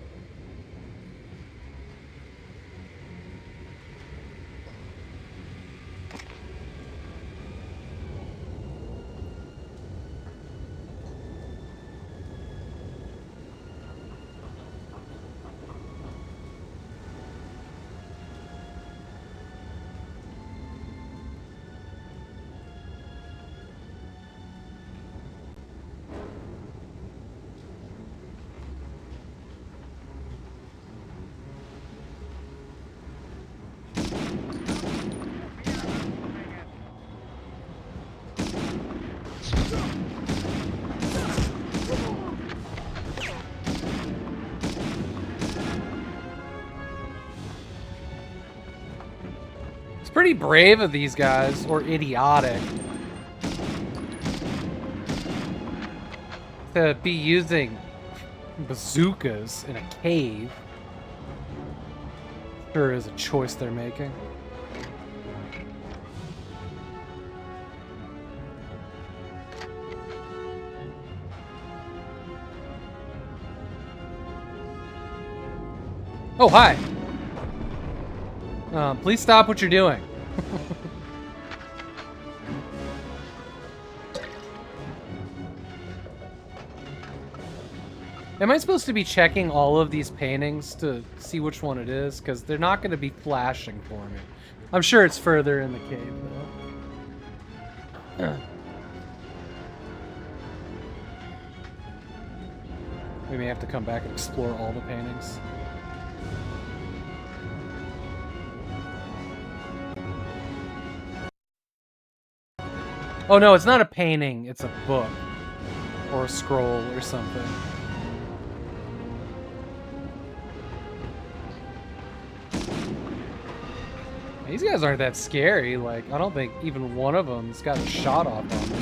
Pretty brave of these guys, or idiotic, to be using bazookas in a cave. Sure is a choice they're making. Oh, hi. Please stop what you're doing. Am I supposed to be checking all of these paintings to see which one it is? Because they're not going to be flashing for me. I'm sure it's further in the cave, though. We may have to come back and explore all the paintings. Oh no, it's not a painting, it's a book. Or a scroll or something. These guys aren't that scary. Like, I don't think even one of them's got a shot off on me.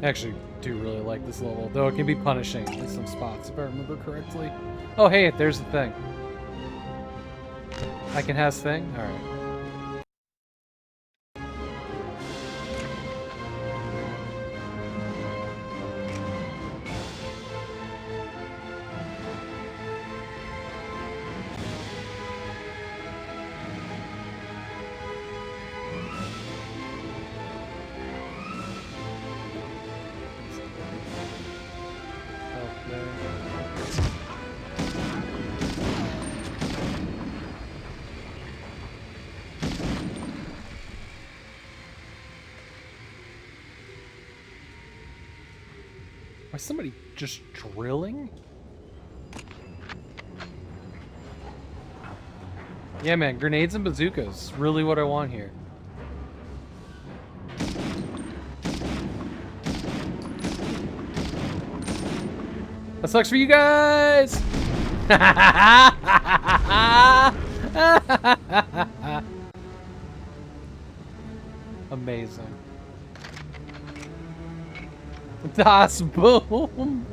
I actually do really like this level, though it can be punishing in some spots, if I remember correctly. Oh, hey, there's the thing. I can has thing? Alright. Is somebody just drilling? Yeah, man, grenades and bazookas. Really what I want here. That sucks for you guys! Amazing. Das Boom!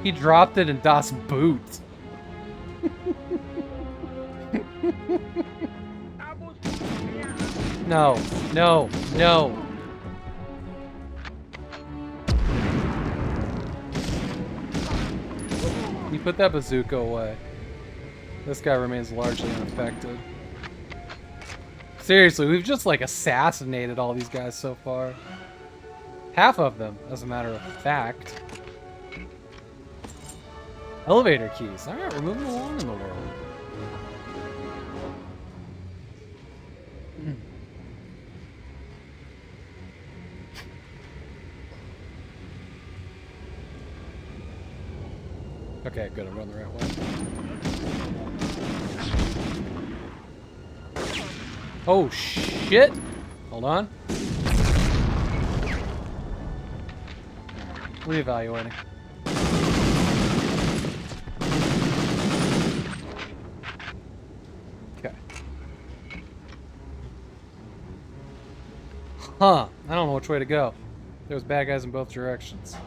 He dropped it in Das Boot. No, no, no. You put that bazooka away. This guy remains largely unaffected. Seriously, we've just like assassinated all these guys so far. Half of them, as a matter of fact. Elevator keys. Alright, we're moving along in the world. Okay, good, I'm going the right way. Oh shit! Hold on. Reevaluating. Okay. Huh. I don't know which way to go. There's bad guys in both directions.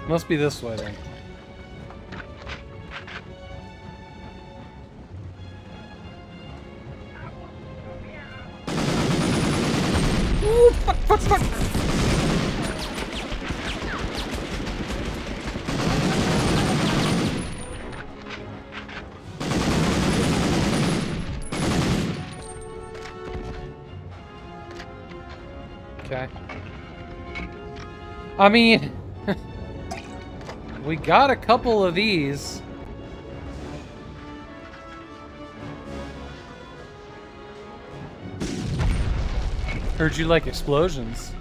Must be this way then. Ooh, fuck, fuck, fuck! Okay. I mean... we got a couple of these. Heard you like explosions.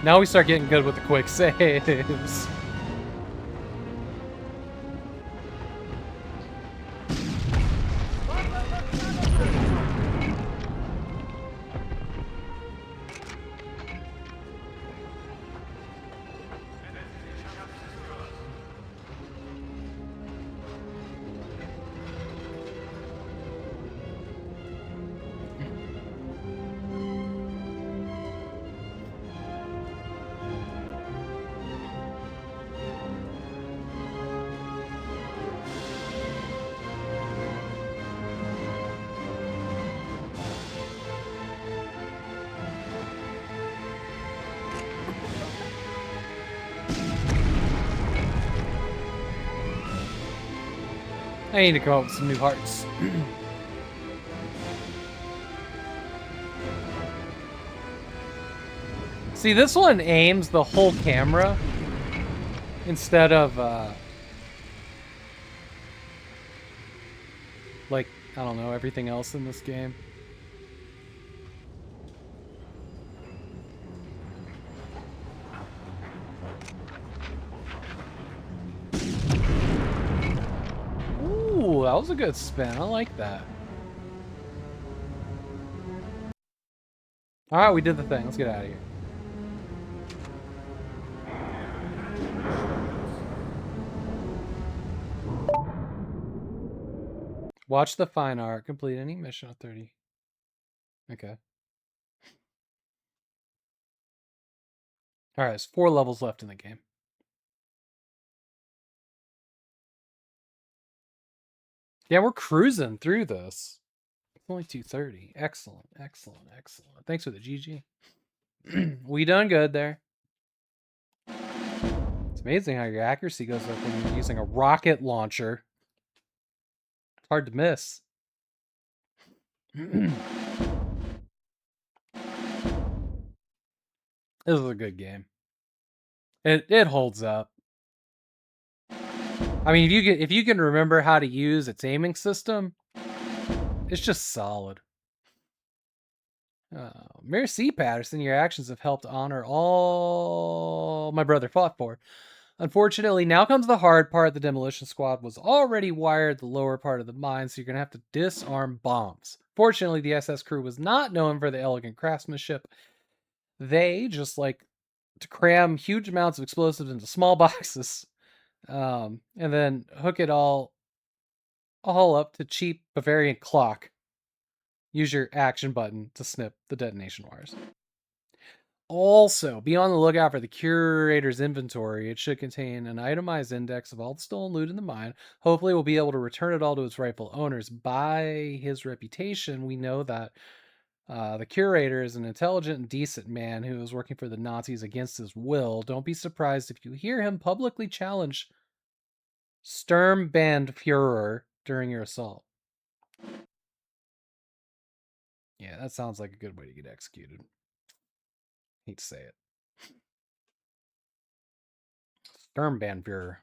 Now we start getting good with the quick saves. I need to come up with some new hearts. See, this one aims the whole camera instead of, like, I don't know, everything else in this game. Ooh, that was a good spin. I like that. Alright, we did the thing. Let's get out of here. Watch the fine art. Complete any mission of 30. Okay. Alright, there's 4 levels left in the game. Yeah, we're cruising through this. It's only 2:30. Excellent, excellent, excellent. Thanks for the GG. We done good there. It's amazing how your accuracy goes up when you're using a rocket launcher. It's hard to miss. This is a good game. It holds up. I mean, if you can remember how to use its aiming system, it's just solid. Mayor C. Patterson, your actions have helped honor all my brother fought for. Unfortunately, now comes the hard part. The demolition squad was already wired the lower part of the mine, so you're going to have to disarm bombs. Fortunately, the SS crew was not known for the elegant craftsmanship. They just like to cram huge amounts of explosives into small boxes, and then hook it all up to cheap Bavarian clock. Use your action button to snip the detonation wires. Also, be on the lookout for the curator's inventory. It should contain an itemized index of all the stolen loot in the mine. Hopefully, we'll be able to return it all to its rightful owners. By his reputation, we know that the curator is an intelligent and decent man who is working for the Nazis against his will. Don't be surprised if you hear him publicly challenge Sturmbannführer during your assault. Yeah, that sounds like a good way to get executed. Hate to say it. Sturmbannführer.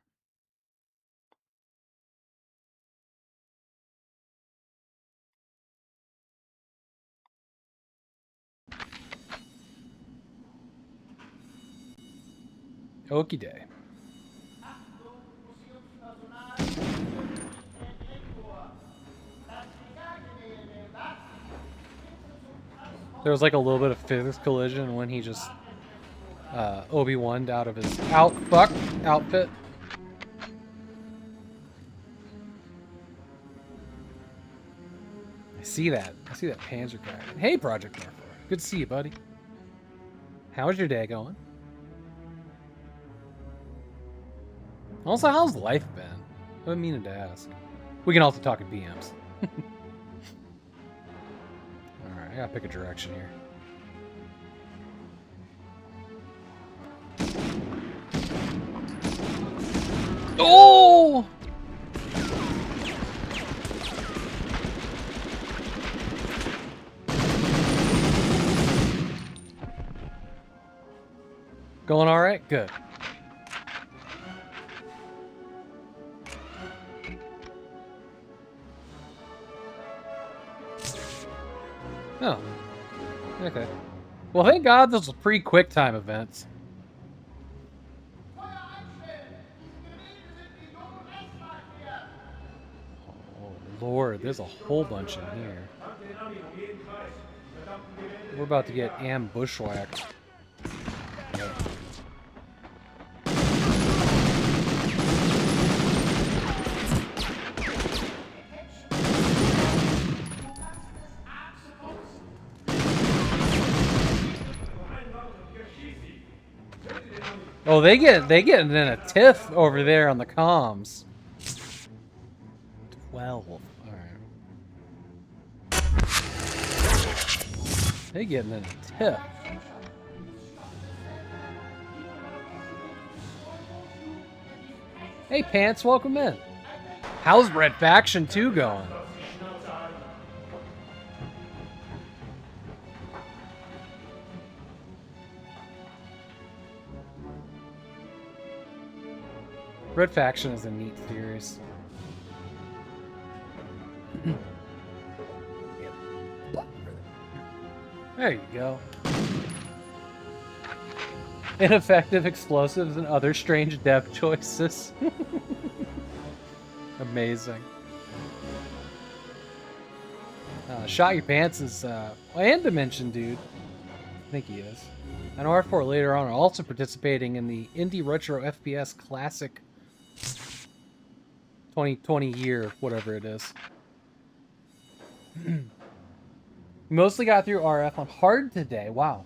Okie day. There was like a little bit of physics collision when he just Obi-Wan'd out of his outfit. I see that Panzer crack. Hey, Project Norfolk. Good to see you, buddy. How's your day going? Also, how's life been? I've been meaning to ask. We can also talk at BMs. Alright, I gotta pick a direction here. Oh! Going all right? Good. Oh. Okay. Well, thank God this was pre-quick time events. Oh, Lord, there's a whole bunch in here. We're about to get ambushwhacked. Oh, they getting in a tiff over there on the comms. 12. All right. They getting in a tiff. Hey, Pants, welcome in. How's Red Faction 2 going? Red Faction is a neat series. There you go. Ineffective explosives and other strange dev choices. Amazing. Shot Your Pants is and Dimension, dude. I think he is. And R4 later on are also participating in the Indie Retro FPS Classic 2020 year, whatever it is. Mostly got through RF on hard today. Wow.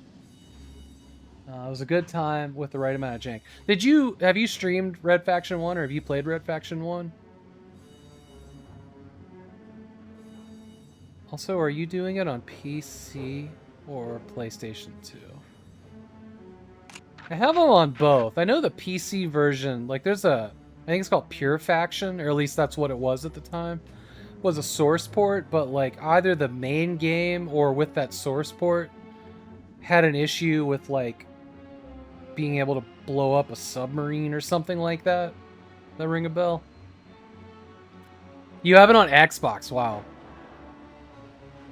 It was a good time with the right amount of jank. Have you streamed Red Faction 1 or have you played Red Faction 1? Also, are you doing it on PC or PlayStation 2? I have them on both. I know the PC version, like I think it's called Pure Faction, or at least that's what it was at the time, was a source port, but like either the main game or with that source port had an issue with like being able to blow up a submarine or something like that. That ring a bell? You have it on Xbox, wow.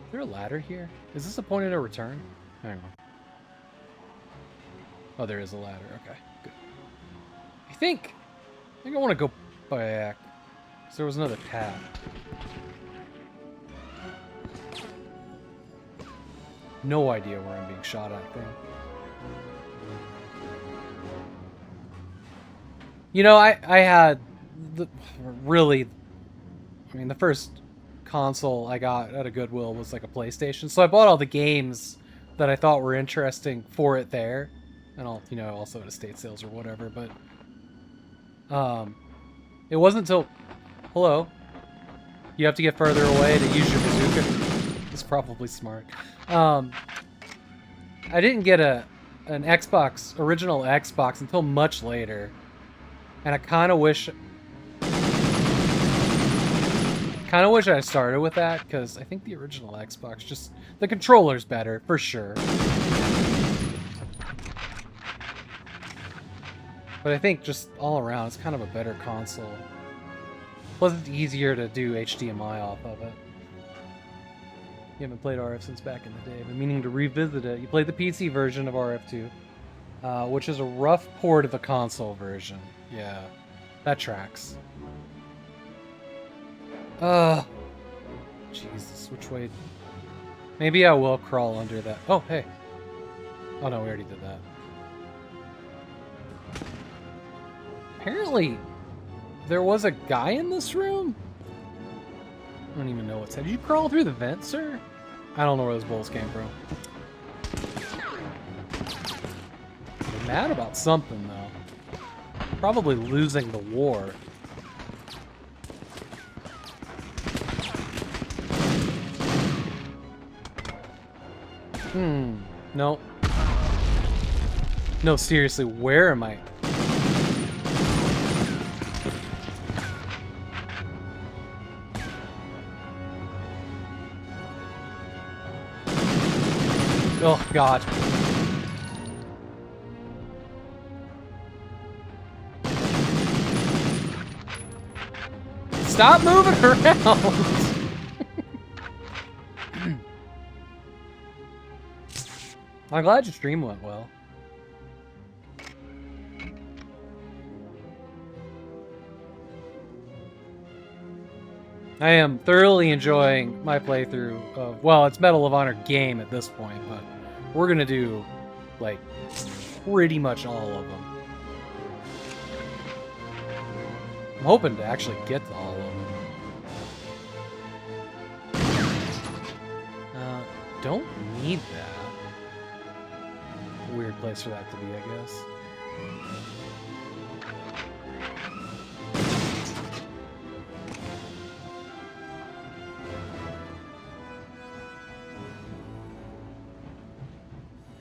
Is there a ladder here? Is this a point of no return? Hang on. Oh, there is a ladder. Okay, good. I think I want to go back. So there was another path. No idea where I'm being shot at from. You know, I had the first console I got at a Goodwill was like a PlayStation. So I bought all the games that I thought were interesting for it there. And also at estate sales or whatever, but it wasn't until hello. You have to get further away to use your bazooka. It's probably smart. I didn't get an original Xbox until much later. And I kind of wish I started with that, because I think the original Xbox the controller's better, for sure. But I think just all around, it's kind of a better console. Plus, it's easier to do HDMI off of it. You haven't played RF since back in the day. I've been meaning to revisit it. You played the PC version of RF2, which is a rough port of the console version. Yeah, that tracks. Jesus, which way? Maybe I will crawl under that. Oh, hey. Oh no, we already did that. Apparently, there was a guy in this room? I don't even know what's happening. Did you crawl through the vent, sir? I don't know where those bullets came from. I'm mad about something, though. Probably losing the war. No. No, seriously, where am I? Oh, God. Stop moving around! I'm glad your stream went well. I am thoroughly enjoying my playthrough of, well, it's Medal of Honor game at this point, but we're gonna do, like, pretty much all of them. I'm hoping to actually get to all of them. Don't need that. A weird place for that to be, I guess.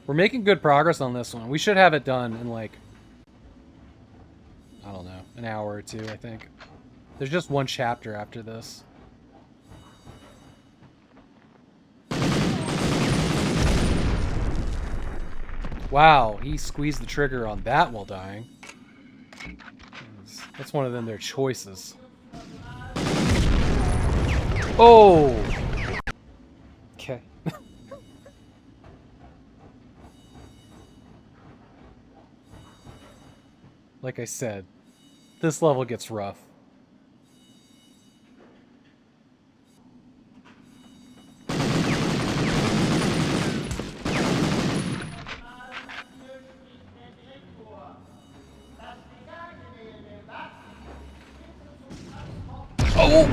We're making good progress on this one. We should have it done in, like, I don't know, an hour or two, I think. There's just one chapter after this. Wow, he squeezed the trigger on that while dying. That's one of them, their choices. Oh! Okay. Like I said, this level gets rough. Oh!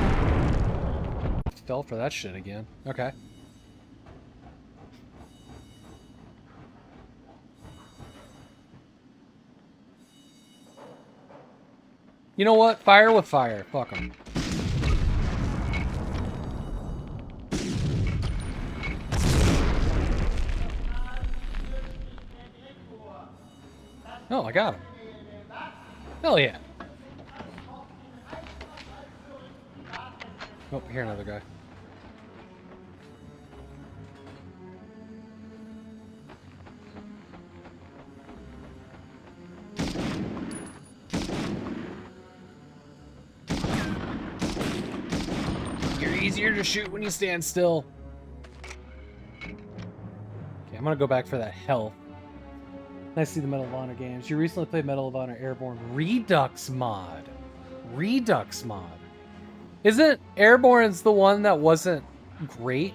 Fell for that shit again. Okay. You know what? Fire with fire. Fuck them. Oh, I got him. Hell yeah. Oh, here another guy. You're easier to shoot when you stand still. Okay, I'm gonna go back for that health. Nice to see the Medal of Honor games. You recently played Medal of Honor Airborne Redux mod. Redux mod. Isn't Airborne's the one that wasn't great?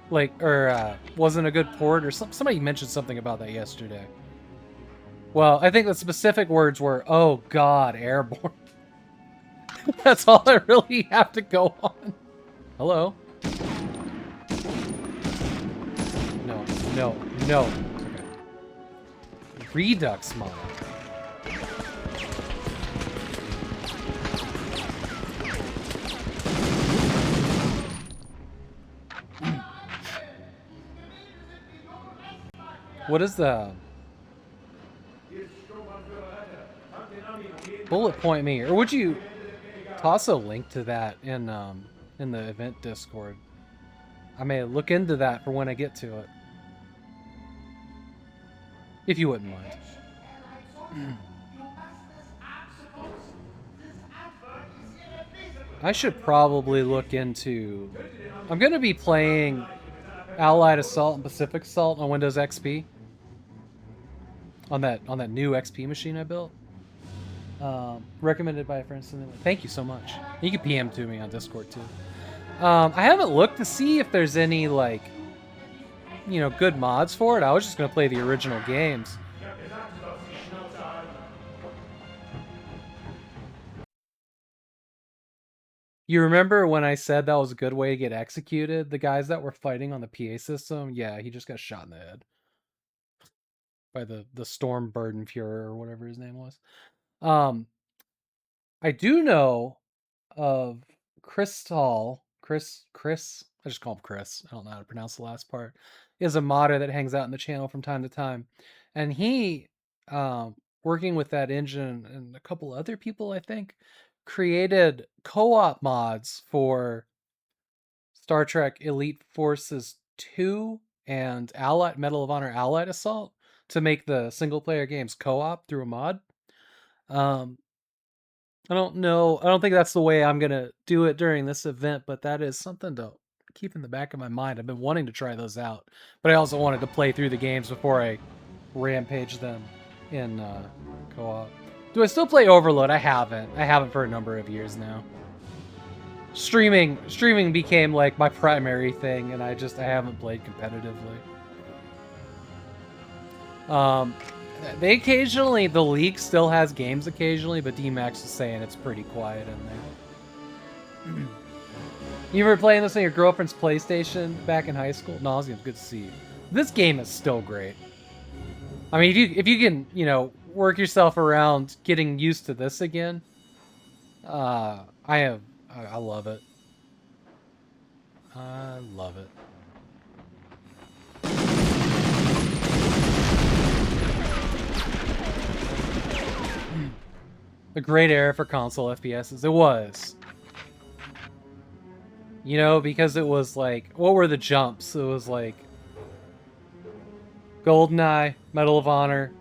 Like, or wasn't a good port? Or somebody mentioned something about that yesterday. Well, I think the specific words were, oh god, Airborne. That's all I really have to go on. Hello? No, no, no. Okay. Redux mod. What is the bullet point me? Or would you toss a link to that in the event Discord? I may look into that for when I get to it. If you wouldn't mind. I should probably look into... I'm going to be playing Allied Assault and Pacific Assault on Windows XP. On that new XP machine I built. Recommended by a friend. Thank you so much. You can PM to me on Discord too. I haven't looked to see if there's any, like, you know, good mods for it. I was just going to play the original games. You remember when I said that was a good way to get executed? The guys that were fighting on the PA system? Yeah, he just got shot in the head. By the Storm Burdenfuhrer or whatever his name was. I do know of Chris, I just call him Chris. I don't know how to pronounce the last part. Is a modder that hangs out in the channel from time to time. And he, working with that engine and a couple other people, I think, created co-op mods for Star Trek Elite Forces 2 and Medal of Honor Allied Assault to make the single-player games co-op through a mod. I don't know. I don't think that's the way I'm going to do it during this event, but that is something to keep in the back of my mind. I've been wanting to try those out, but I also wanted to play through the games before I rampage them in co-op. Do I still play Overload? I haven't. I haven't for a number of years now. Streaming became like my primary thing, and I haven't played competitively. They occasionally, the league still has games occasionally, but D-Max is saying it's pretty quiet in there. You were playing this on your girlfriend's PlayStation back in high school? Nauseum, good to see you. This game is still great. I mean, if you can, you know, work yourself around getting used to this again, I love it. I love it. A great era for console FPSs. It was. You know, because it was like, what were the jumps? It was like GoldenEye, Medal of Honor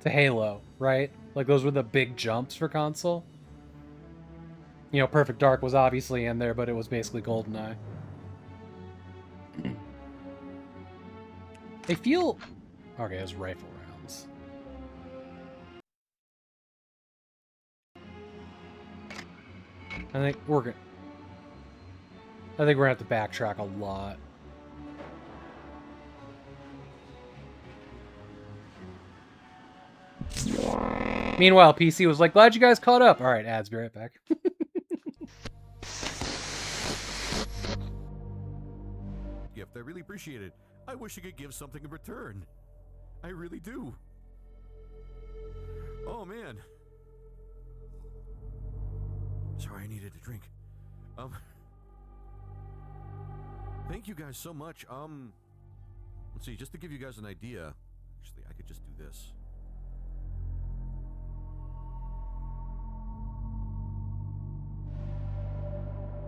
to Halo, right? Like those were the big jumps for console. You know, Perfect Dark was obviously in there, but it was basically GoldenEye. They feel... Okay, it's rifle rounds. I think we're gonna have to backtrack a lot. Meanwhile, PC was like, glad you guys caught up. Alright, ads, be right back. Gift, I really appreciate it. I wish I could give something in return. I really do. Oh, man. Sorry, I needed a drink. Thank you guys so much. Let's see, just to give you guys an idea. Actually, I could just do this.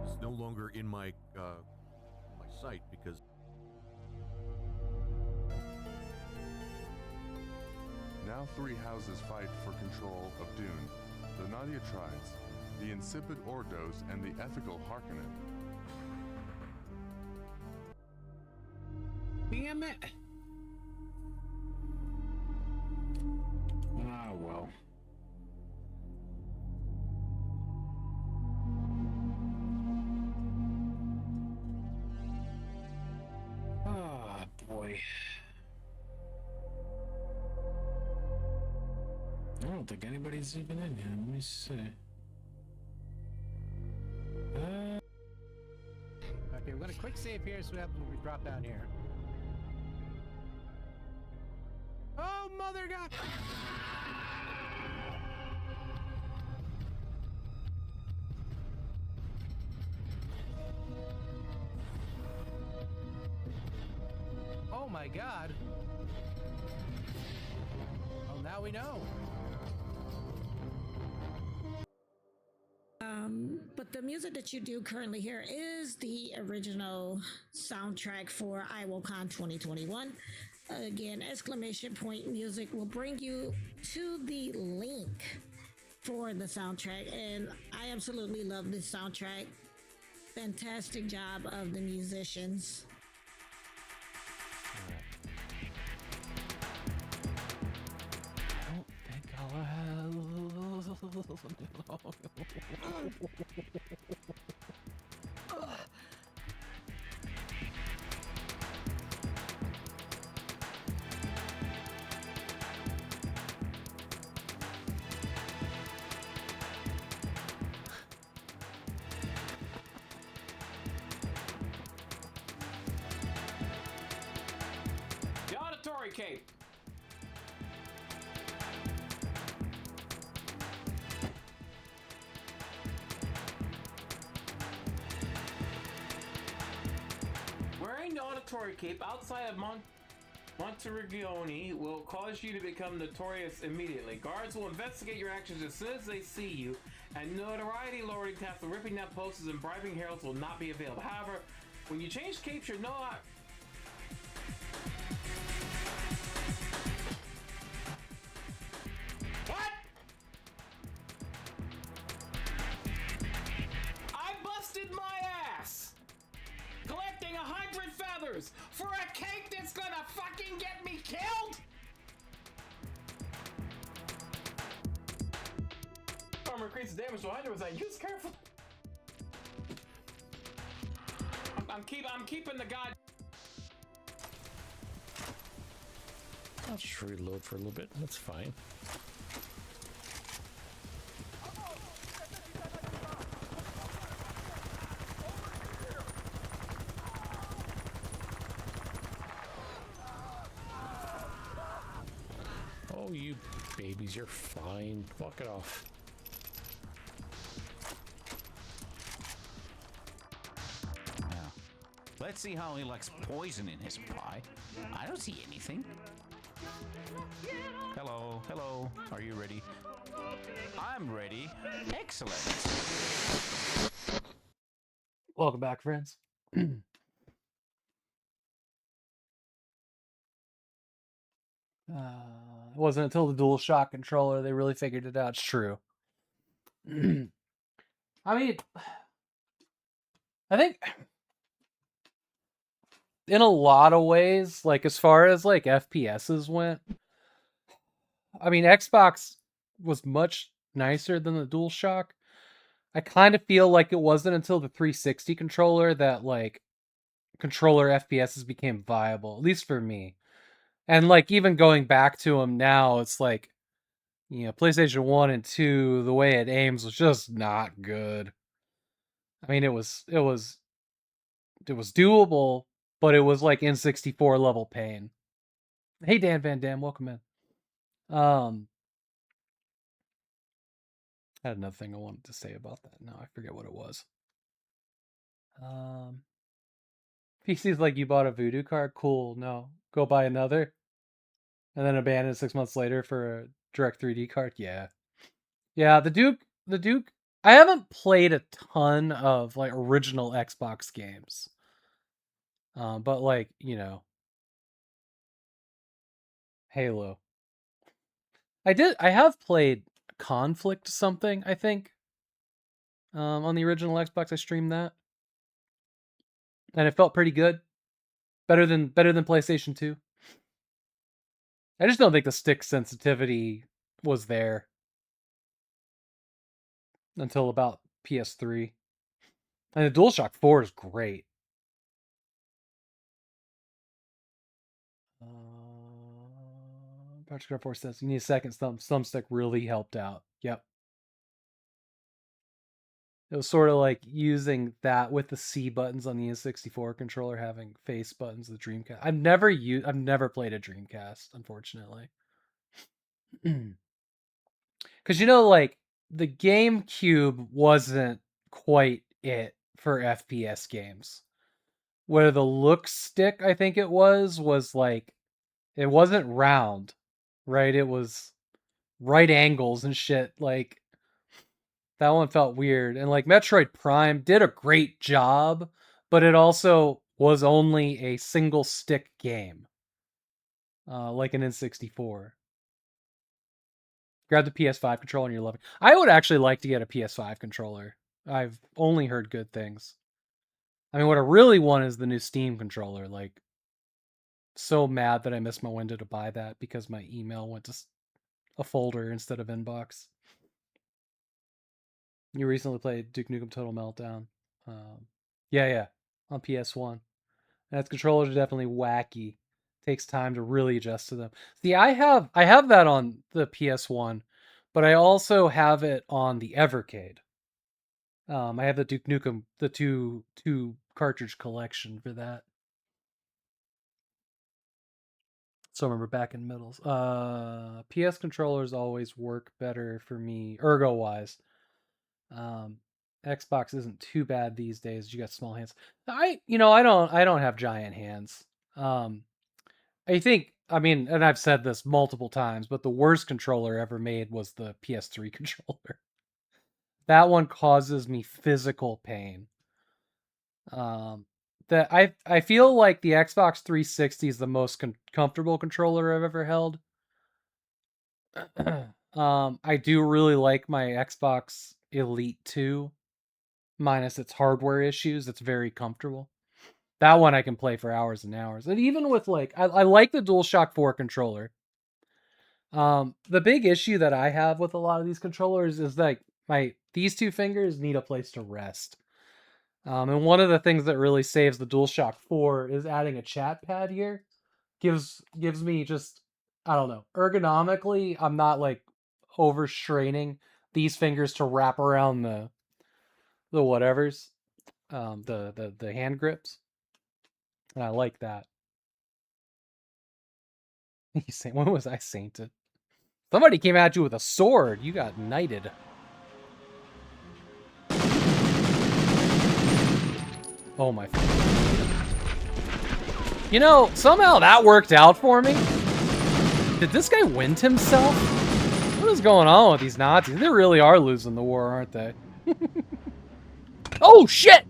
It's no longer in my site because now 3 houses fight for control of Dune, the Nadia tribes, the insipid Ordos, and the ethical Harkonnen. Damn it! Ah, well. Ah, boy. I don't think anybody's even in here. Let me see. Okay, we're gonna quick save here, so what happens when we drop down here. Oh, mother God! Oh my God! Well, now we know. But the music that you do currently hear is the original soundtrack for IWOCON 2021. Again, exclamation point music will bring you to the link for the soundtrack, and I absolutely love this soundtrack. Fantastic job of the musicians. I don't think I'll have... The auditory cape. Wearing the auditory cape outside of Monteriggioni will cause you to become notorious immediately. Guards will investigate your actions as soon as they see you, and notoriety lowering tasks of ripping down posters and bribing heralds will not be available. However, when you change capes, you're not... What? I busted my ass collecting 100 feathers for a cake that's gonna fucking get me killed? Armor increases damage to 100%. Use careful. I'm keeping the god. I'll just reload for a little bit. That's fine. Oh, you babies, you're fine. Walk it off. Now, let's see how he likes poison in his pie. I don't see anything. Hello, hello. Are you ready? I'm ready. Excellent. Welcome back, friends. It wasn't until the DualShock controller they really figured it out. It's true. I mean, I think in a lot of ways, like as far as like FPSs went, I mean, Xbox was much nicer than the DualShock. I kind of feel like it wasn't until the 360 controller that like controller FPSs became viable, at least for me. And like even going back to them now, it's like, you know, PlayStation 1 and 2, the way it aims was just not good. I mean, it was doable, but it was like N64 level pain. Hey Dan Van Dam, welcome in. I had another thing I wanted to say about that. Now I forget what it was. PC's like, you bought a Voodoo card? Cool. No. Go buy another. And then abandon 6 months later for a Direct 3D card? Yeah. Yeah, the Duke, I haven't played a ton of like original Xbox games. But like, you know, Halo. I have played Conflict something, I think. On the original Xbox, I streamed that. And it felt pretty good. Better than PlayStation 2. I just don't think the stick sensitivity was there until about PS3. And the DualShock 4 is great. Patrick 4 says you need a second thumbstick really helped out. Yep. It was sort of like using that with the C buttons on the N64 controller, having face buttons of the Dreamcast. I've never played a Dreamcast, unfortunately. Because, you know, like, the GameCube wasn't quite it for FPS games. Where the look stick, I think it was like, it wasn't round, right? It was right angles and shit. Like, that one felt weird. And like Metroid Prime did a great job, but it also was only a single stick game. Like an N64. Grab the PS5 controller and you're loving. I would actually like to get a PS5 controller. I've only heard good things. I mean, what I really want is the new Steam controller. Like, so mad that I missed my window to buy that because my email went to a folder instead of inbox. You recently played Duke Nukem Total Meltdown. Yeah, on PS1. And its controllers are definitely wacky. Takes time to really adjust to them. See, I have that on the PS1, but I also have it on the Evercade. I have the Duke Nukem, the two cartridge collection for that. So I remember back in middles. PS controllers always work better for me, ergo wise. Xbox isn't too bad these days. You got small hands. I don't have giant hands. I think, I mean, and I've said this multiple times, but the worst controller ever made was the PS3 controller. That one causes me physical pain. That I feel like the Xbox 360 is the most comfortable controller I've ever held. I do really like my Xbox Elite 2, minus its hardware issues. It's very comfortable. That one I can play for hours and hours. And even with like, I like the DualShock 4 controller. The big issue that I have with a lot of these controllers is like these two fingers need a place to rest. And one of the things that really saves the DualShock 4 is adding a chat pad here. Gives me just, I don't know, ergonomically, I'm not like overstraining these fingers to wrap around the whatevers, the hand grips. And I like that. When was I sainted? Somebody came at you with a sword. You got knighted. Oh my. You know, somehow that worked out for me. Did this guy wind himself? What is going on with these Nazis? They really are losing the war, aren't they? Oh shit!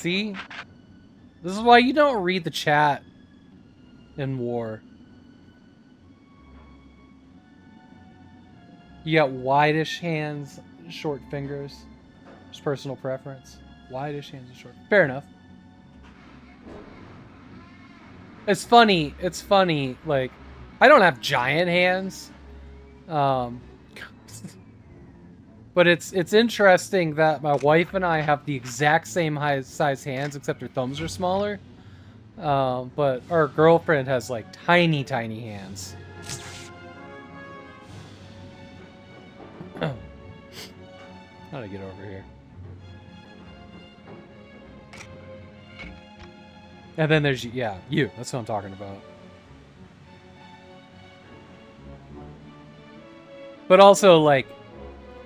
See? This is why you don't read the chat in war. You got wide-ish hands, short fingers. Just personal preference. Wide-ish hands and short. Fair enough. It's funny, like, I don't have giant hands. But it's interesting that my wife and I have the exact same size hands, except her thumbs are smaller. But our girlfriend has like tiny hands. How to get over here? And then there's you. That's what I'm talking about. But also, like,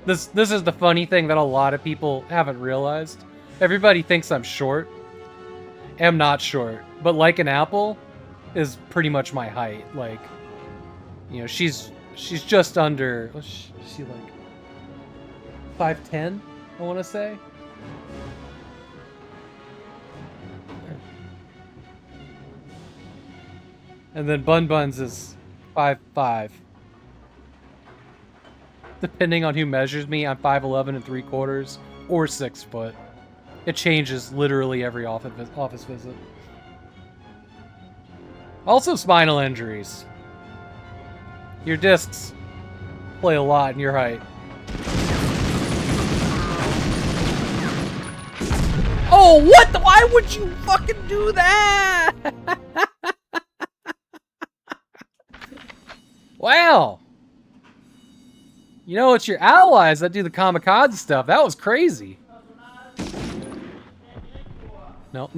this is the funny thing that a lot of people haven't realized. Everybody thinks I'm short. I'm not short, but like an apple is pretty much my height. Like, you know, she's just under. Is she like 5'10"? I want to say. And then Bun Buns is 5'5". Depending on who measures me, I'm 5'11" and 3/4 or 6 foot. It changes literally every office visit. Also, spinal injuries. Your discs play a lot in your height. Oh, what? Why would you fucking do that? Wow. You know, it's your allies that do the kamikaze stuff. That was crazy. No.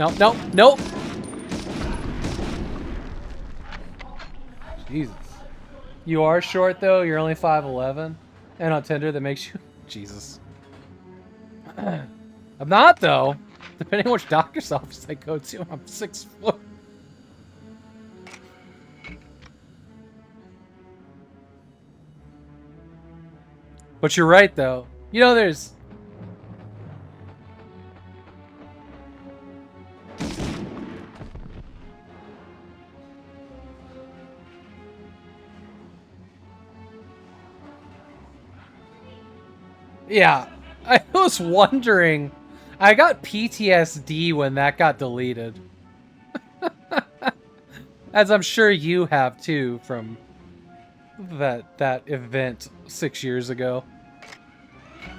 Jesus. You are short, though. You're only 5'11". And on Tinder, that makes you... Jesus. I'm not, though. Depending on which doctor's office I go to, I'm 6 foot. But you're right, though. You know, there's... Yeah, I was wondering. I got PTSD when that got deleted. As I'm sure you have, too, from that event 6 years ago.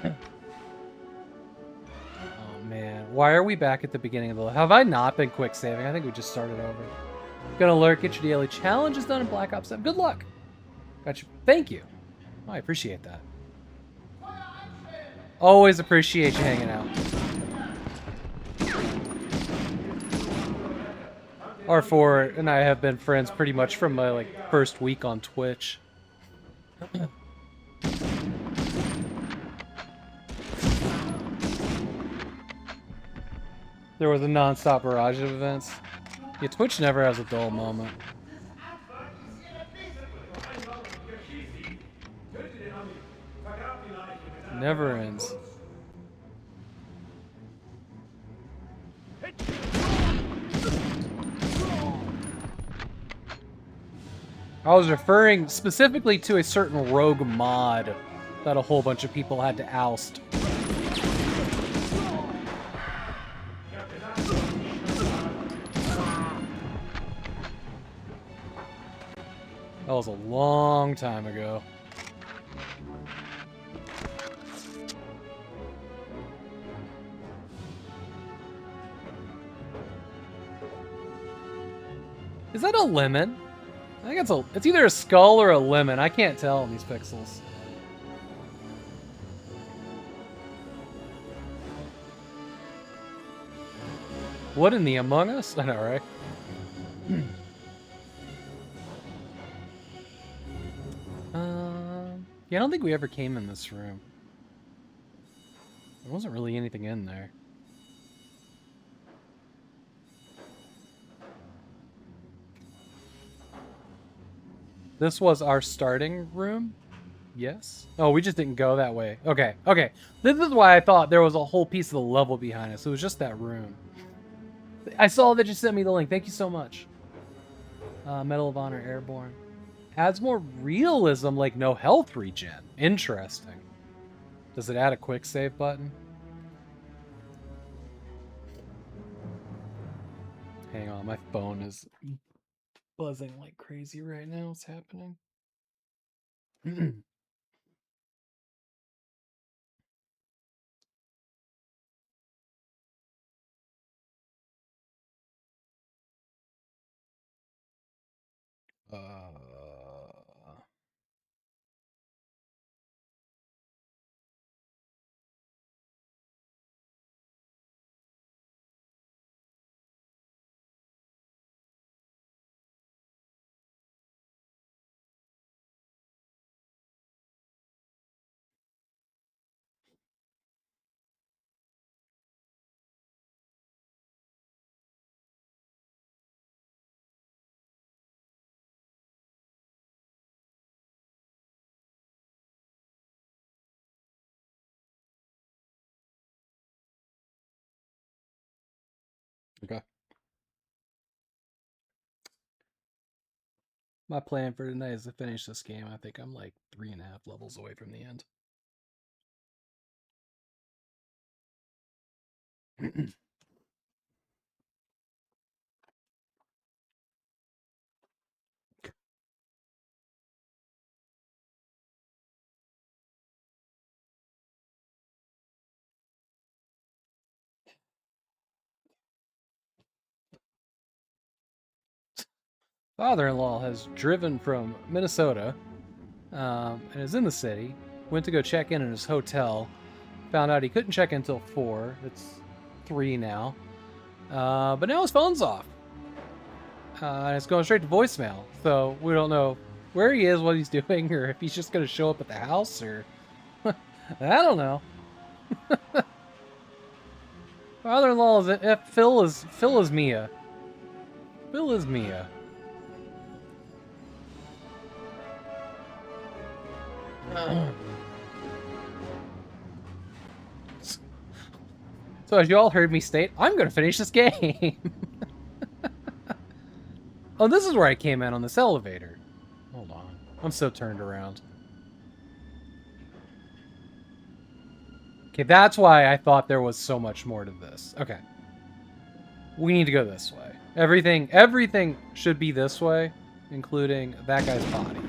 Oh man, why are we back at the beginning of the... Have I not been quick saving? I think we just started over. Gonna lurk, get your daily challenges done in Black Ops 7. Good luck. Got you. Thank you. Oh, I appreciate that. Always appreciate you hanging out. R4 and I have been friends pretty much from my like first week on Twitch. There was a non-stop barrage of events. Yeah, Twitch never has a dull moment. Never ends. I was referring specifically to a certain rogue mod that a whole bunch of people had to oust. That was a long time ago. Is that a lemon? I think it's either a skull or a lemon. I can't tell in these pixels. What in the Among Us? I know, right? Yeah, I don't think we ever came in this room. There wasn't really anything in there. This was our starting room? Yes? Oh, we just didn't go that way. Okay, okay. This is why I thought there was a whole piece of the level behind us. It was just that room. I saw that you sent me the link. Thank you so much. Medal of Honor Airborne. Adds more realism, like no health regen. Interesting. Does it add a quick save button? Hang on, my phone is buzzing like crazy right now. What's happening? Okay. My plan for tonight is to finish this game. I think I'm like 3.5 levels away from the end. Father-in-law has driven from Minnesota and is in the city. Went to go check in his hotel. Found out he couldn't check in until 4. It's 3 now. But now his phone's off. And it's going straight to voicemail. So we don't know where he is, what he's doing, or if he's just going to show up at the house, or... I don't know. Father-in-law is... Phil is Mia. Phil is Mia. So as you all heard me state, I'm going to finish this game. Oh, this is where I came in on this elevator. Hold on. I'm so turned around. Okay, that's why I thought there was so much more to this. Okay. We need to go this way. Everything should be this way, including that guy's body.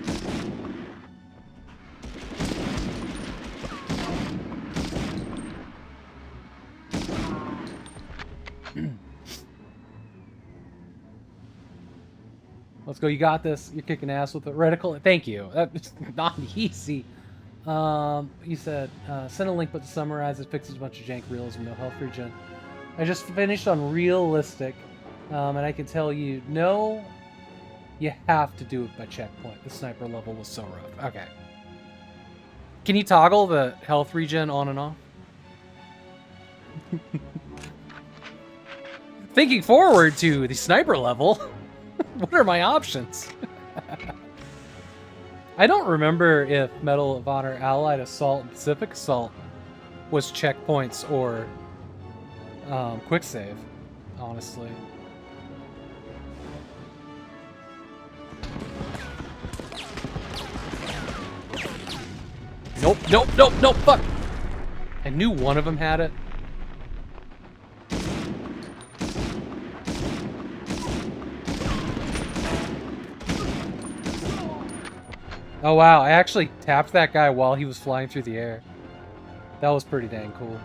Let's go. You got this. You're kicking ass with the reticle. Thank you. That's not easy. You said, send a link, but to summarize, it fixes a bunch of jank realism, no health regen. I just finished on realistic, and I can tell you, no, you have to do it by checkpoint. The sniper level was so rough. Okay. Can you toggle the health regen on and off? Thinking forward to the sniper level, what are my options? I don't remember if Medal of Honor Allied Assault and Pacific Assault was checkpoints or quick save, honestly. Nope, fuck! I knew one of them had it. Oh wow, I actually tapped that guy while he was flying through the air. That was pretty dang cool.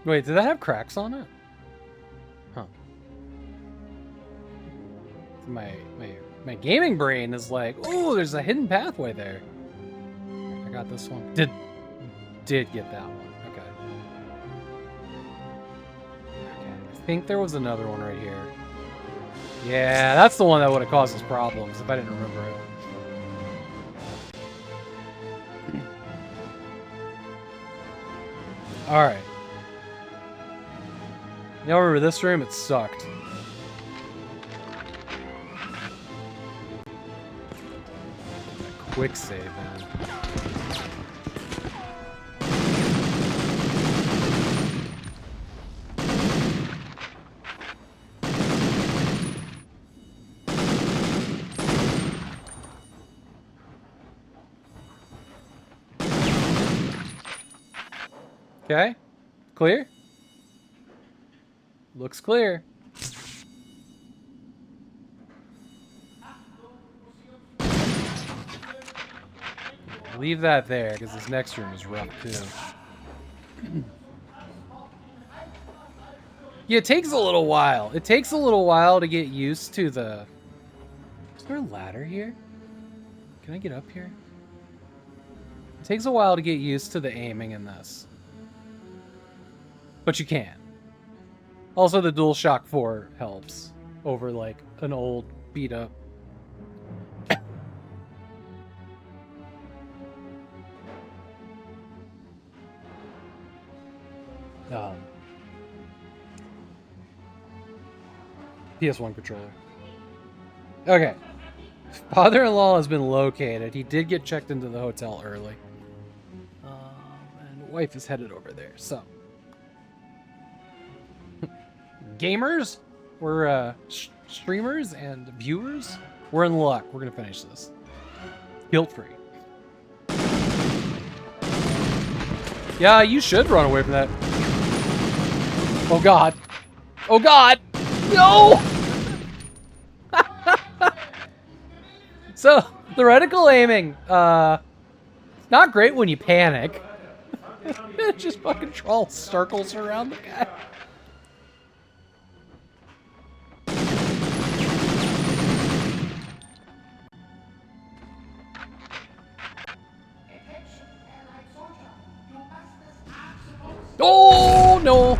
Wait, did that have cracks on it? Huh. My gaming brain is like, oh, there's a hidden pathway there. I got this one. Did get that one. Okay. I think there was another one right here. Yeah, that's the one that would have caused us problems if I didn't remember it. Alright. Y'all remember this room? It sucked. Quick save, man. Okay. Clear? Looks clear. Leave that there, because this next room is rough, too. Yeah, it takes a little while. It takes a little while to get used to the... Is there a ladder here? Can I get up here? It takes a while to get used to the aiming in this. But you can. Also, the DualShock 4 helps over, like, an old, beat-up. PS1 controller. Okay. Father-in-law has been located. He did get checked into the hotel early. And wife is headed over there, so. Gamers? We're streamers and viewers? We're in luck. We're going to finish this. Guilt-free. Yeah, you should run away from that. Oh, God. Oh, God. No! So, the reticle aiming, not great when you panic. It just fucking troll circles around the guy. Oh, no!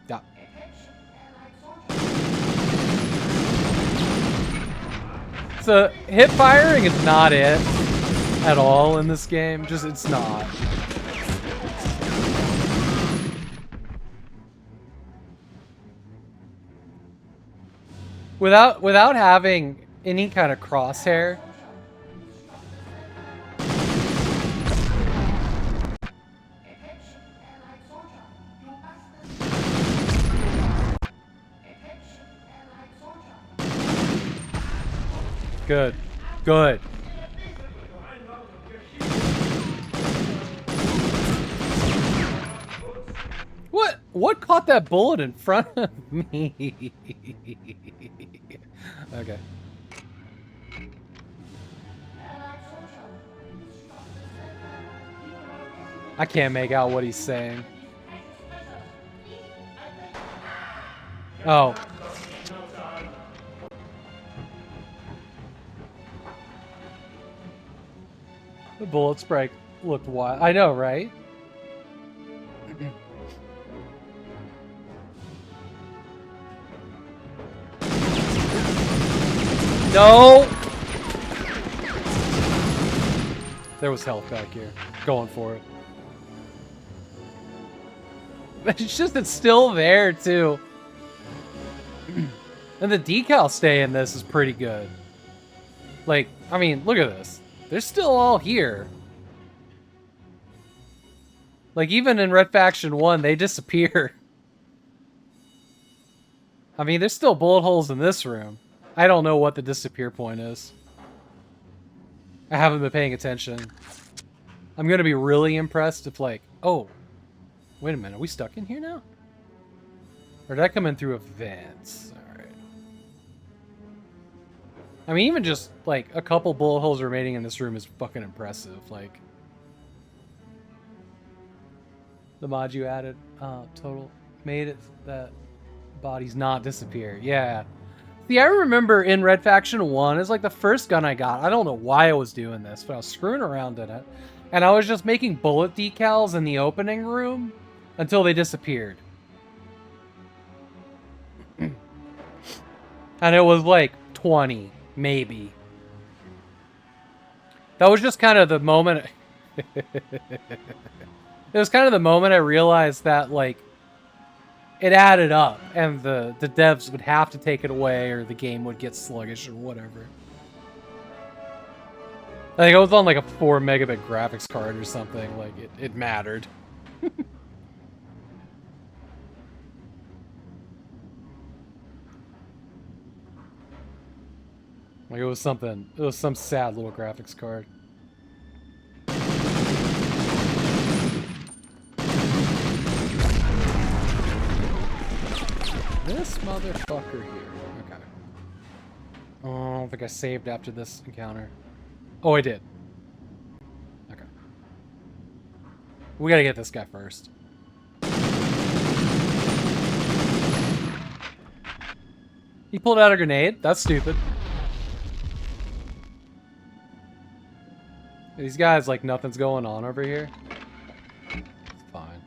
Yeah. So, hip firing is not it at all in this game. Just, it's not. Without having any kind of crosshair. Good. Good. What caught that bullet in front of me? Okay. I can't make out what he's saying. Oh. The bullet spray looked wild. I know, right? No! There was health back here. Going for it. It's just, it's still there, too. And the decal stay in this is pretty good. Like, I mean, look at this. They're still all here. Like, even in Red Faction 1, they disappear. I mean, there's still bullet holes in this room. I don't know what the disappear point is. I haven't been paying attention. I'm going to be really impressed if, like... Oh. Wait a minute. Are we stuck in here now? Or did I come in through a vent? Alright. I mean, even just, like, a couple bullet holes remaining in this room is fucking impressive. Like... The mod you added, total, made it that bodies not disappear. Yeah. See, I remember in Red Faction 1, it's like the first gun I got. I don't know why I was doing this, but I was screwing around in it. And I was just making bullet decals in the opening room until they disappeared. And it was like 20, maybe. That was just kind of the moment... It was kind of the moment I realized that, like, it added up, and the devs would have to take it away, or the game would get sluggish, or whatever. I think I was on, like, a 4 megabit graphics card or something. Like, it mattered. Like, it was some sad little graphics card. This motherfucker here. Okay. Oh, I don't think I saved after this encounter. Oh, I did. Okay. We gotta get this guy first. He pulled out a grenade? That's stupid. These guys, like, nothing's going on over here. It's fine.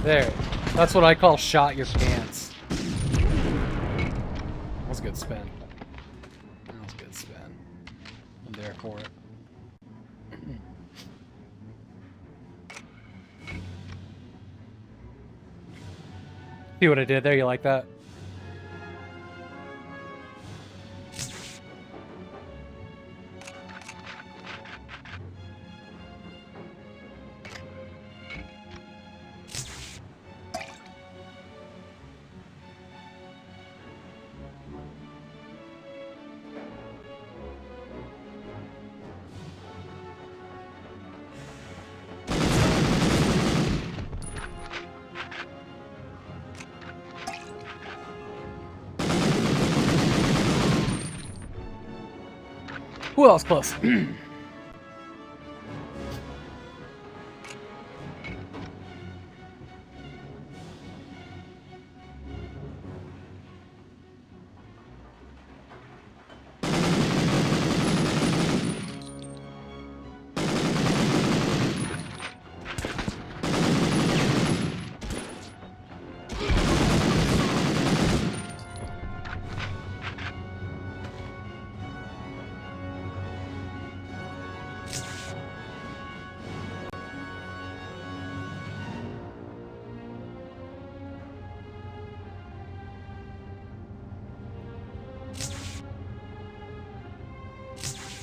There. That's what I call shot your pants. That was a good spin. That was a good spin. I'm there for it. See what I did there? You like that? Who else close?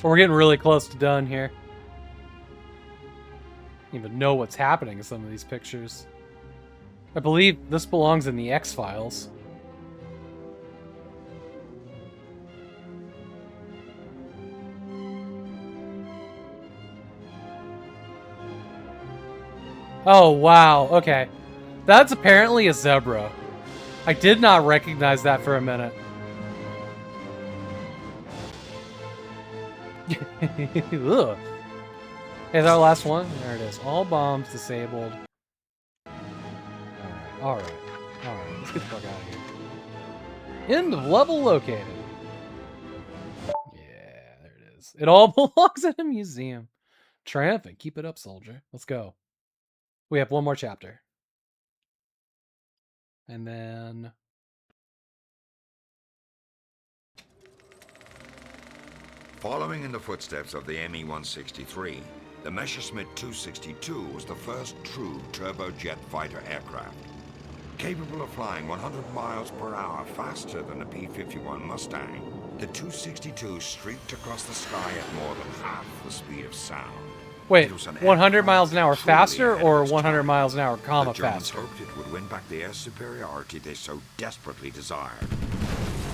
We're getting really close to done here. I don't even know what's happening in some of these pictures. I believe this belongs in the X-Files. Oh, wow. Okay. That's apparently a zebra. I did not recognize that for a minute. Ugh. Is our last one? There it is. All bombs disabled. Alright. Alright. Let's get the fuck out of here. End of level located. Yeah, there it is. It all belongs in a museum. Triumphant. Keep it up, soldier. Let's go. We have one more chapter. And then... Following in the footsteps of the ME-163, the Messerschmitt 262 was the first true turbojet fighter aircraft. Capable of flying 100 miles per hour faster than a P-51 Mustang, the 262 streaked across the sky at more than half the speed of sound. Wait, 100 miles an hour faster or 100 miles an hour, The Germans faster? hoped it would win back the air superiority they so desperately desired.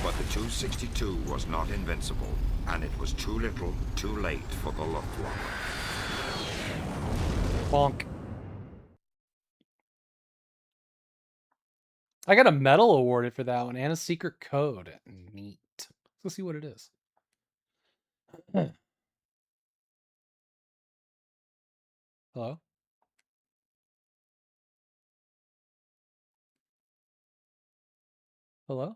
But the 262 was not invincible, and it was too little, too late for the Luftwaffe. Bonk. I got a medal awarded for that one and a secret code. Neat. Let's see what it is. Hello? Hello?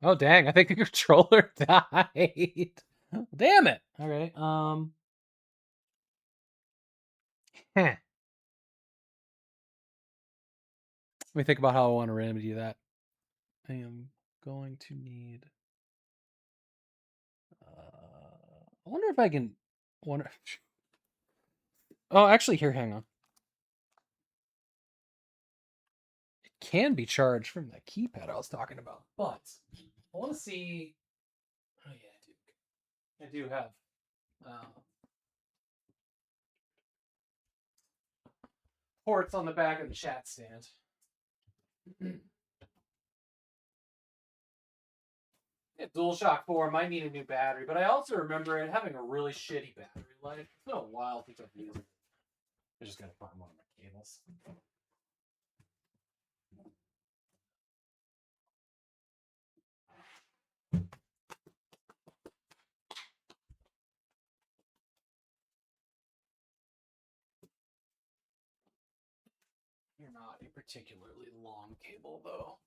Oh dang, I think the controller died. Damn it. Okay. Heh. Let me think about how I want to remedy that. I am going to need. I wonder if I can. Wonder. Oh, actually, here, hang on. It can be charged from that keypad I was talking about, but I want to see. Oh yeah, I do have. Ports on the back of the chat stand. Yeah, DualShock 4 might need a new battery, but I also remember it having a really shitty battery life. It's been a while since I've used it. I'm just gonna find one of my cables. You're not a particularly long cable, though.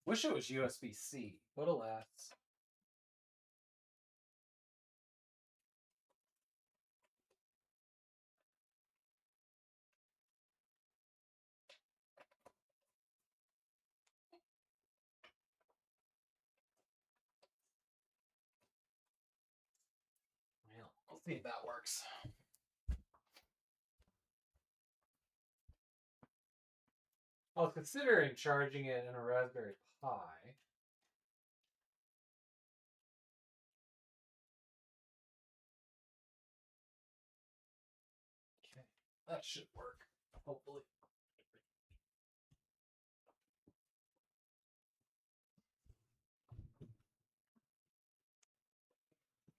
Wish it was USB-C, but alas. Well, we'll see if that works. I was considering charging it in a Raspberry Pi. Okay, that should work, hopefully.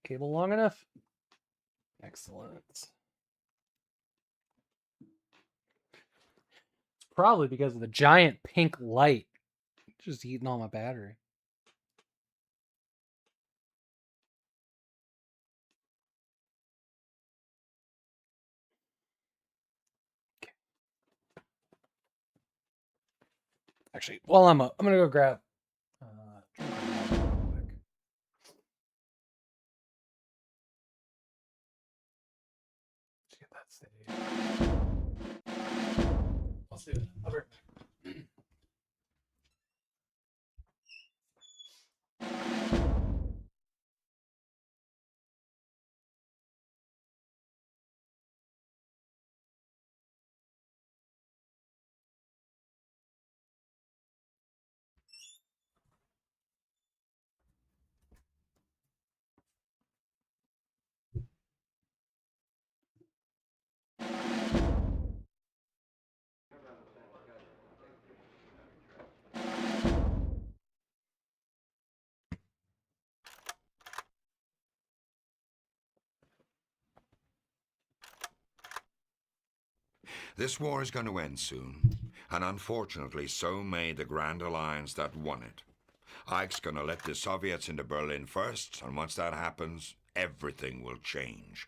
Cable long enough? Excellent. It's probably because of the giant pink light just eating all my battery. Okay. Actually, while I'm up, I'm gonna go grab. Let's get that steady. Let's do it. I'll be right back. This war is going to end soon, and unfortunately so may the Grand Alliance that won it. Ike's going to let the Soviets into Berlin first, and once that happens, everything will change.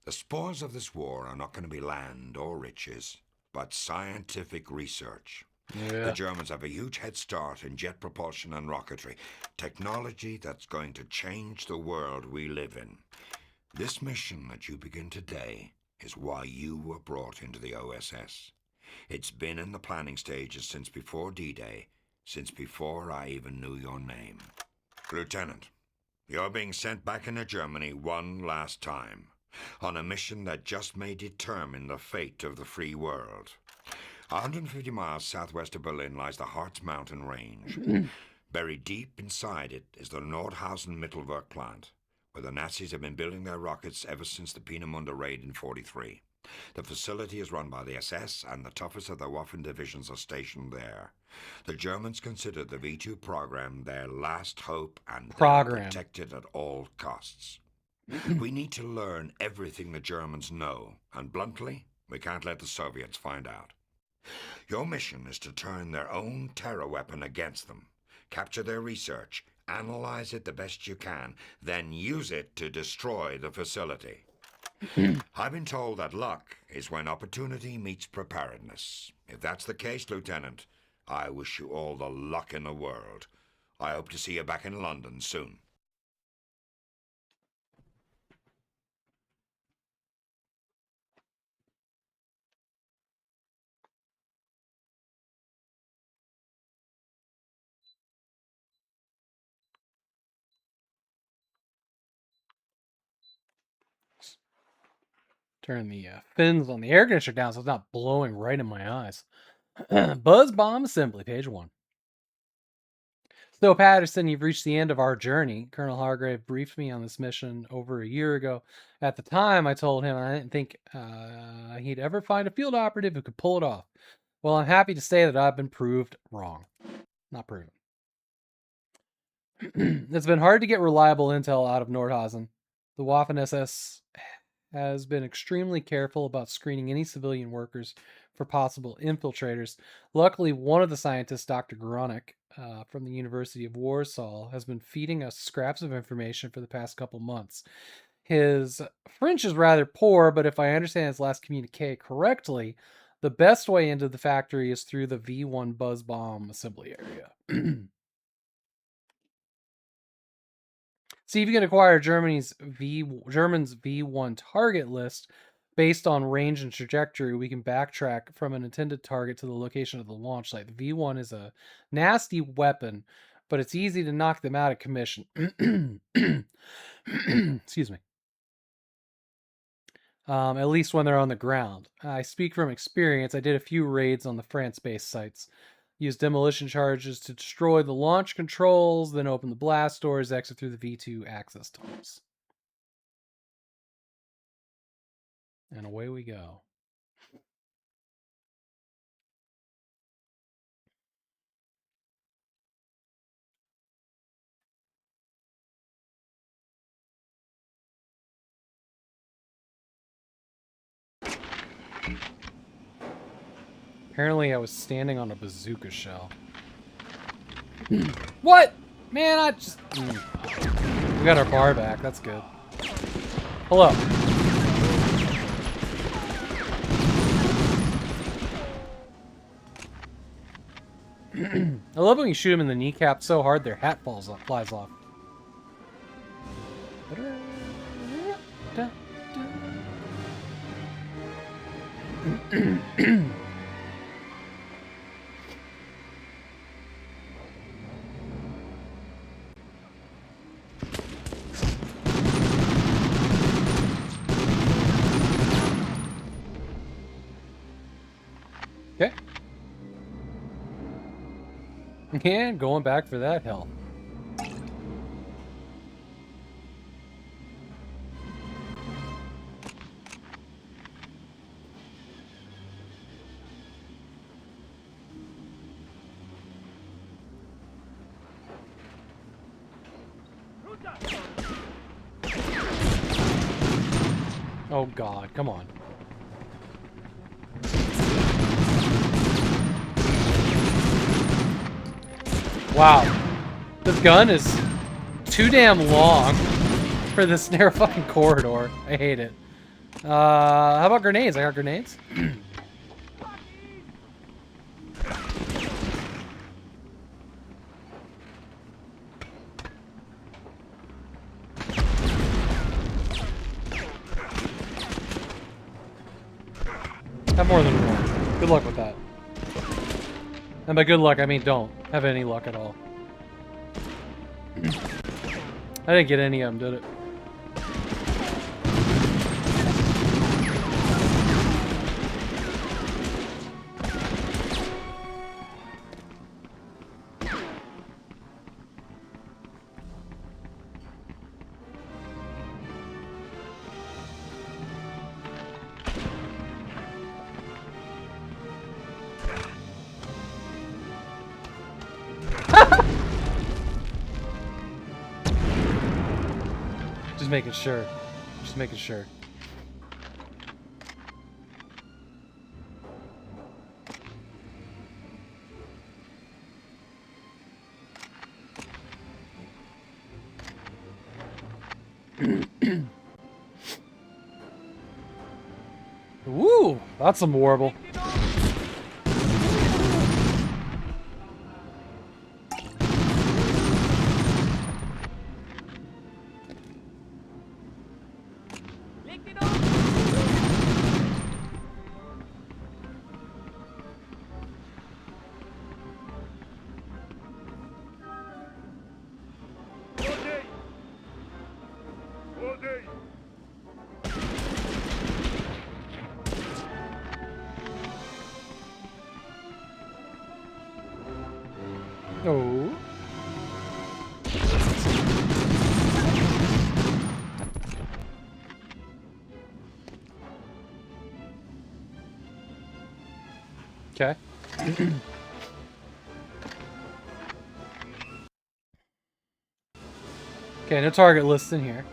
The spoils of this war are not going to be land or riches, but scientific research. Yeah. The Germans have a huge head start in jet propulsion and rocketry, technology that's going to change the world we live in. This mission that you begin today is why you were brought into the OSS. It's been in the planning stages since before D-Day, since before I even knew your name. Lieutenant, you're being sent back into Germany one last time, on a mission that just may determine the fate of the free world. 150 miles southwest of Berlin lies the Harz mountain range. Buried deep inside it is the Nordhausen Mittelwerk plant, where the Nazis have been building their rockets ever since the Peenemünde raid in '43. The facility is run by the SS, and the toughest of the Waffen divisions are stationed there. The Germans consider the V2 program their last hope, and they'll protect it at all costs. We need to learn everything the Germans know, and bluntly, we can't let the Soviets find out. Your mission is to turn their own terror weapon against them, capture their research, analyze it the best you can, then use it to destroy the facility. I've been told that luck is when opportunity meets preparedness. If that's the case, Lieutenant, I wish you all the luck in the world. I hope to see you back in London soon. Turn the fins on the air conditioner down so it's not blowing right in my eyes. Buzz Bomb Assembly, page 1. So, Patterson, you've reached the end of our journey. Colonel Hargrave briefed me on this mission over a year ago. At the time, I told him I didn't think he'd ever find a field operative who could pull it off. Well, I'm happy to say that I've been proved wrong. Not proven. It's been hard to get reliable intel out of Nordhausen. The Waffen-SS has been extremely careful about screening any civilian workers for possible infiltrators. Luckily, one of the scientists, Dr. Gronik, from the University of Warsaw, has been feeding us scraps of information for the past couple months. His French is rather poor, but if I understand his last communique correctly, the best way into the factory is through the V1 Buzz Bomb Assembly area. See if you can acquire Germany's V1 target list based on range and trajectory. We can backtrack from an intended target to the location of the launch site. The V1 is a nasty weapon, but it's easy to knock them out of commission. Excuse me. At least when they're on the ground. I speak from experience. I did a few raids on the France-based sites. Use demolition charges to destroy the launch controls, then open the blast doors, exit through the V2 access tunnels. And away we go. Apparently I was standing on a bazooka shell. What? Man, I just... We got our bar back. That's good. Hello. I love when you shoot them in the kneecap so hard their hat flies off. Okay. And going back for that health. Oh God, come on. Wow. This gun is too damn long for this narrow fucking corridor. I hate it. How about grenades? I got grenades. Have more than one. Good luck with that. And by good luck, I mean don't have any luck at all. I didn't get any of them, did it? Just making sure. Just making sure. Woo! That's some warble. Okay. Okay, no target list in here.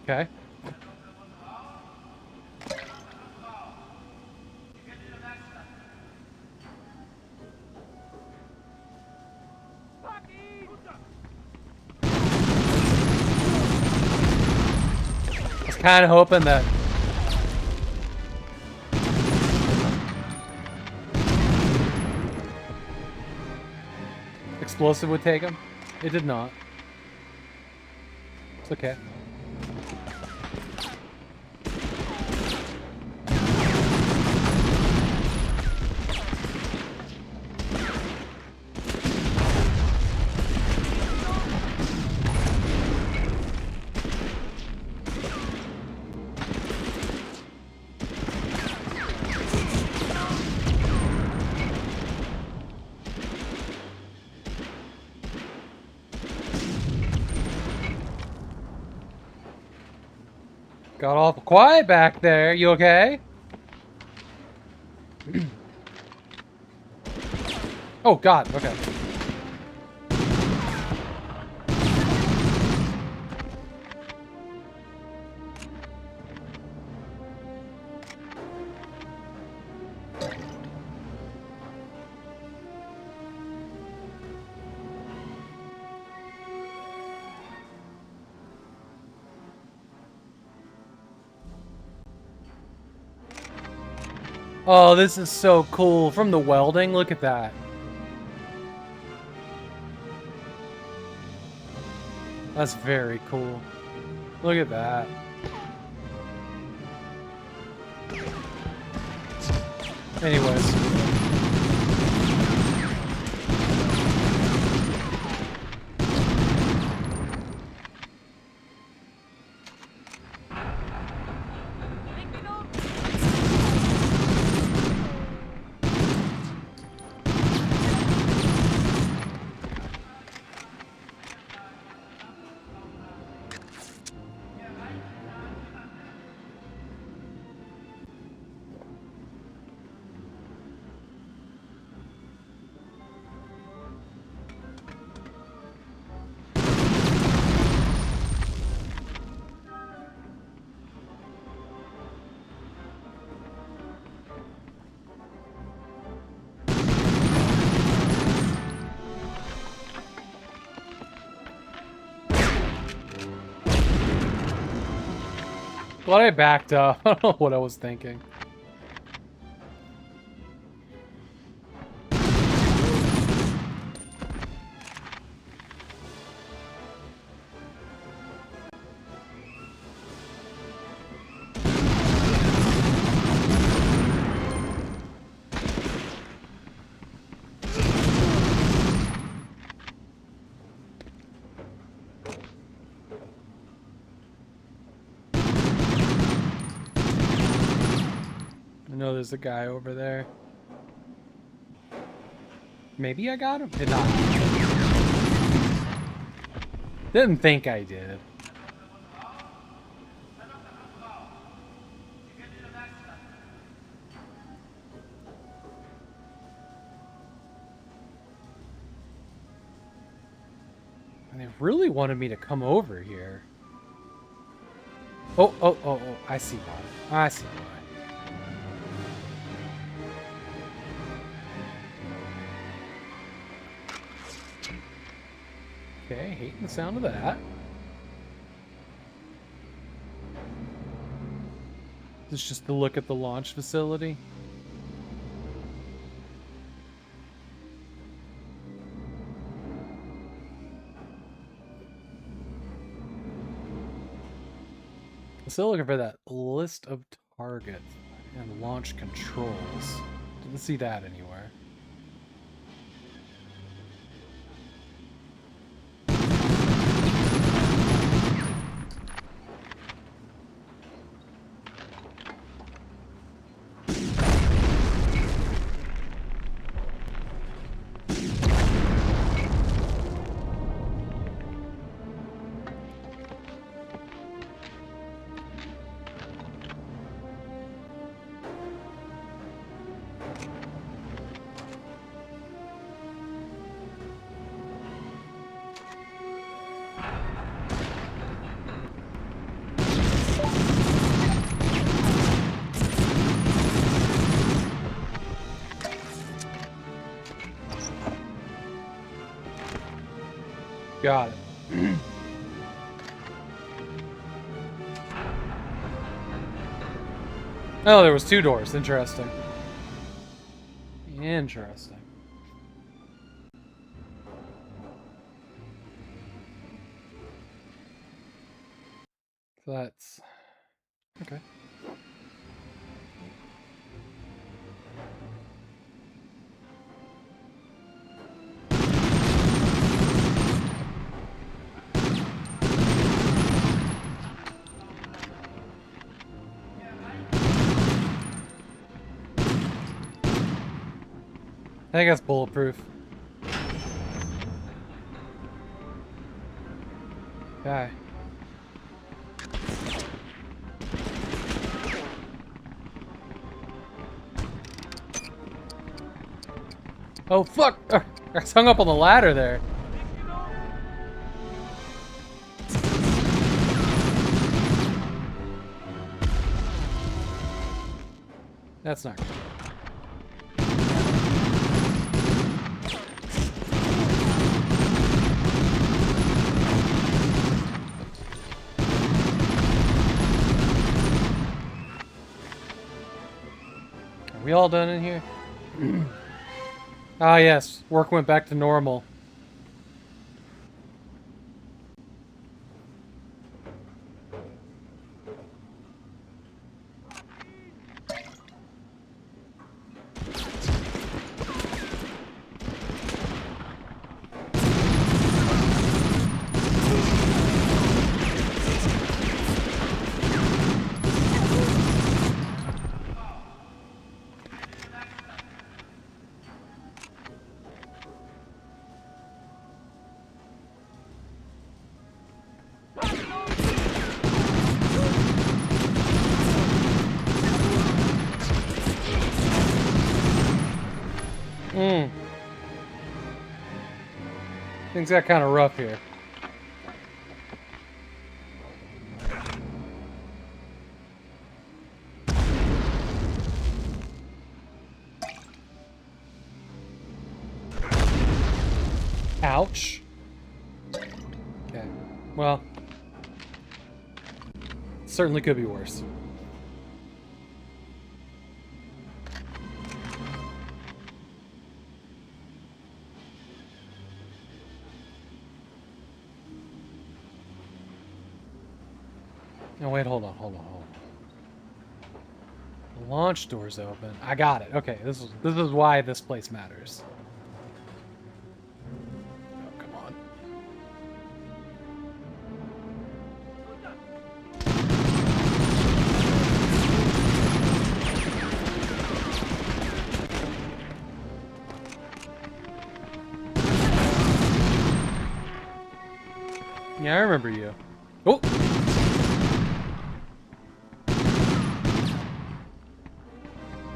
Okay. I was kind of hoping that explosive would take him. It did not. It's okay. Got awful quiet back there. You okay? Oh, God. Okay. Oh, this is so cool. From the welding, look at that. That's very cool. Look at that. Anyways. Glad I backed up. I don't know what I was thinking. I know there's a guy over there. Maybe I got him? Did not. Didn't think I did. And they really wanted me to come over here. Oh, I see why. I see why. Okay, hating the sound of that. This is just to look at the launch facility. I'm still looking for that list of targets and launch controls. Didn't see that anywhere. Got it. Oh, there was 2 doors. Interesting. Interesting. So that's... Okay. I think that's bulletproof. Okay. Oh, fuck! I got hung up on the ladder there. That's not good. Are we all done in here? Ah, yes. Work went back to normal. Things got kind of rough here. Ouch. Okay. Well, certainly could be worse. No, wait, hold on. The launch door's open. I got it. Okay, this is why this place matters. Oh, come on. Yeah, I remember you. Oh!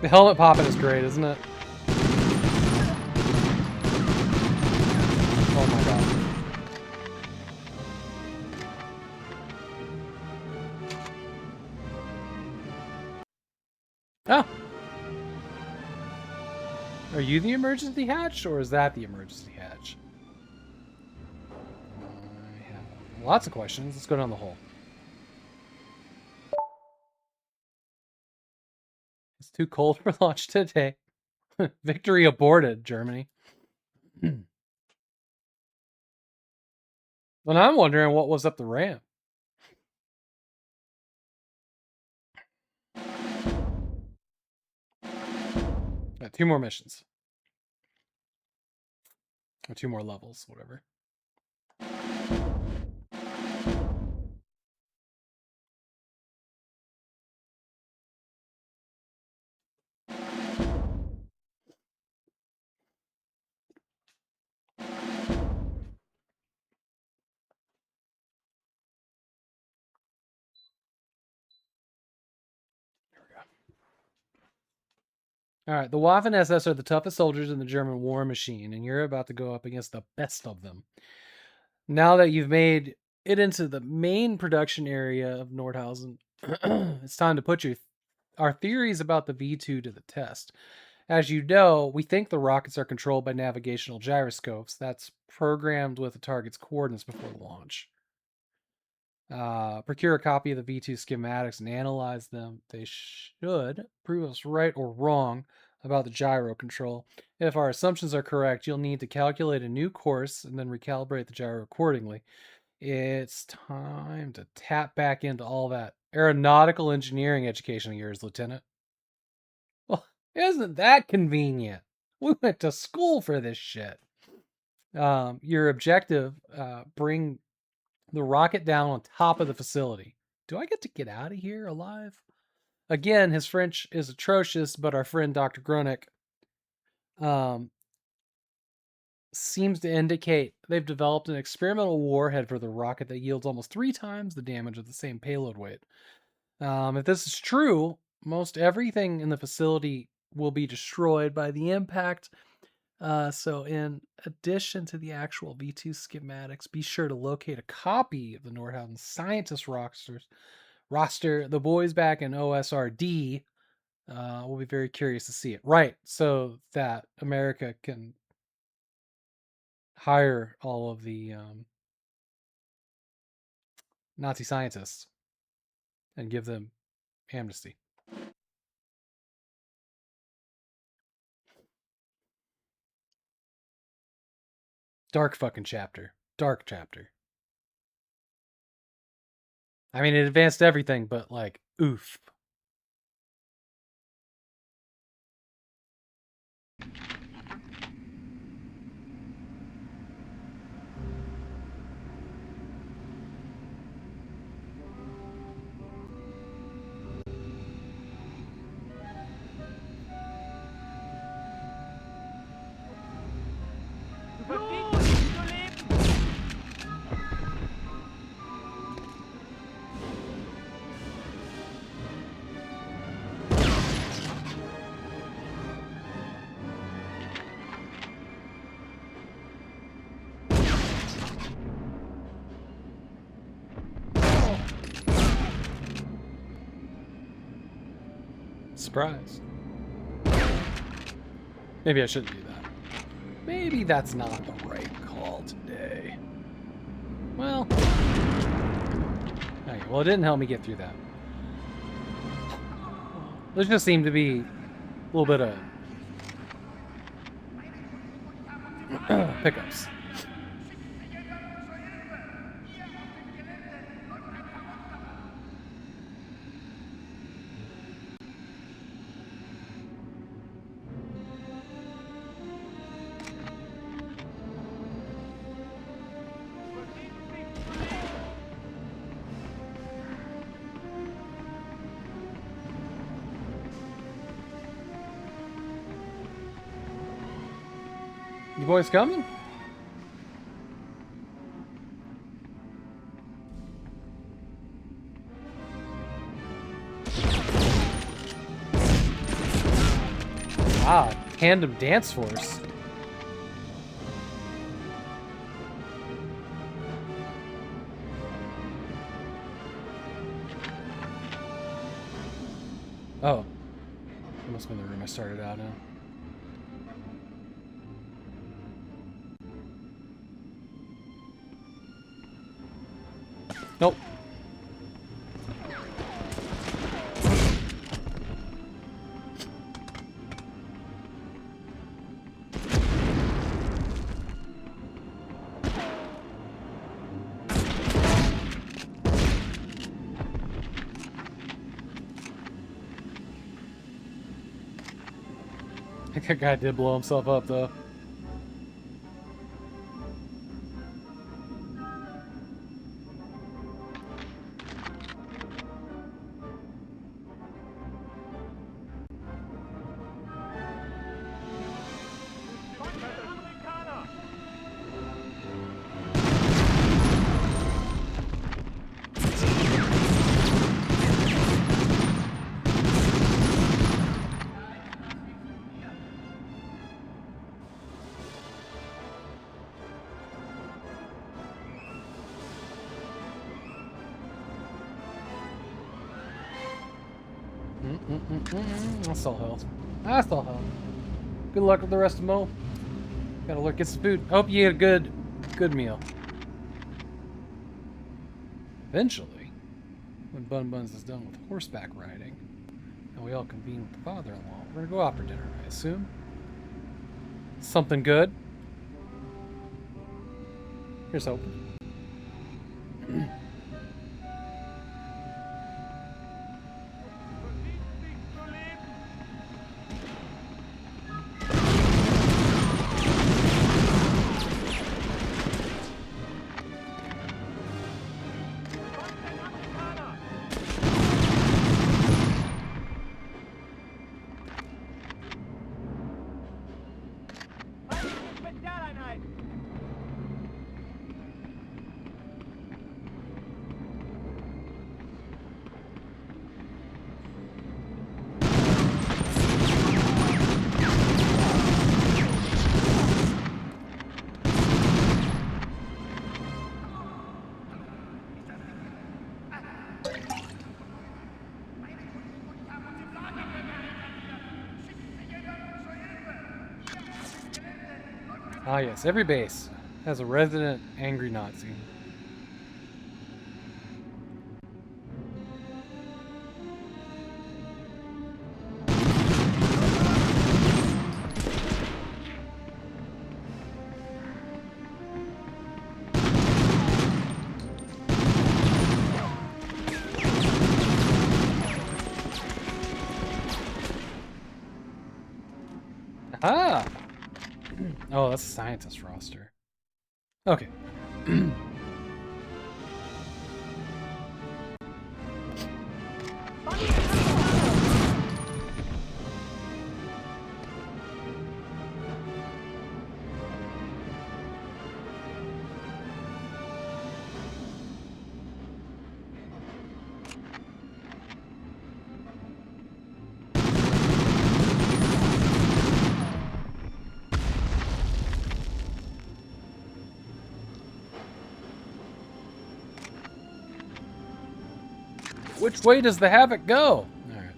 The helmet popping is great, isn't it? Oh my god. Oh! Are you the emergency hatch, or is that the emergency hatch? I have lots of questions. Let's go down the hole. It's too cold for launch today. Victory aborted, Germany. Well, I'm wondering what was up the ramp. Got 2 more missions. Or 2 more levels, whatever. Alright, the Waffen SS are the toughest soldiers in the German war machine, and you're about to go up against the best of them. Now that you've made it into the main production area of Nordhausen, it's time to put our theories about the V2 to the test. As you know, we think the rockets are controlled by navigational gyroscopes. That's programmed with the target's coordinates before the launch. Procure a copy of the V2 schematics and analyze them. They should prove us right or wrong about the gyro control. If our assumptions are correct, you'll need to calculate a new course and then recalibrate the gyro accordingly. It's time to tap back into all that aeronautical engineering education of yours, Lieutenant. Well, isn't that convenient? We went to school for this shit. Your objective, bring the rocket down on top of the facility. Do I get to get out of here alive? Again, his French is atrocious, but our friend Dr. Gronick seems to indicate they've developed an experimental warhead for the rocket that yields almost 3 times the damage of the same payload weight. If this is true, most everything in the facility will be destroyed by the impact. So in addition to the actual V2 schematics, be sure to locate a copy of the Nordhausen scientist roster. The boys back in OSRD will be very curious to see it. Right, so that America can hire all of the Nazi scientists and give them amnesty. Dark fucking chapter. Dark chapter. I mean, it advanced everything, but like, oof. Surprise. Maybe I shouldn't do that. Maybe that's not the right call today. Well. Okay, well, it didn't help me get through that. There just seemed to be a little bit of pickups. You boys coming? Ah, tandem dance force. Oh. That must have been the room I started out in. Nope. I think that guy did blow himself up, though. That's all health. That's all health. Good luck with the rest of Mo. Gotta look, get some food. I hope you get a good meal. Eventually, when Bun Buns is done with horseback riding, and we all convene with the father-in-law, we're gonna go out for dinner, I assume. Something good. Here's hoping. Ah yes, every base has a resident angry Nazi. Ah! Oh, that's a scientist roster. Okay. Which way does the Havok go? Alright.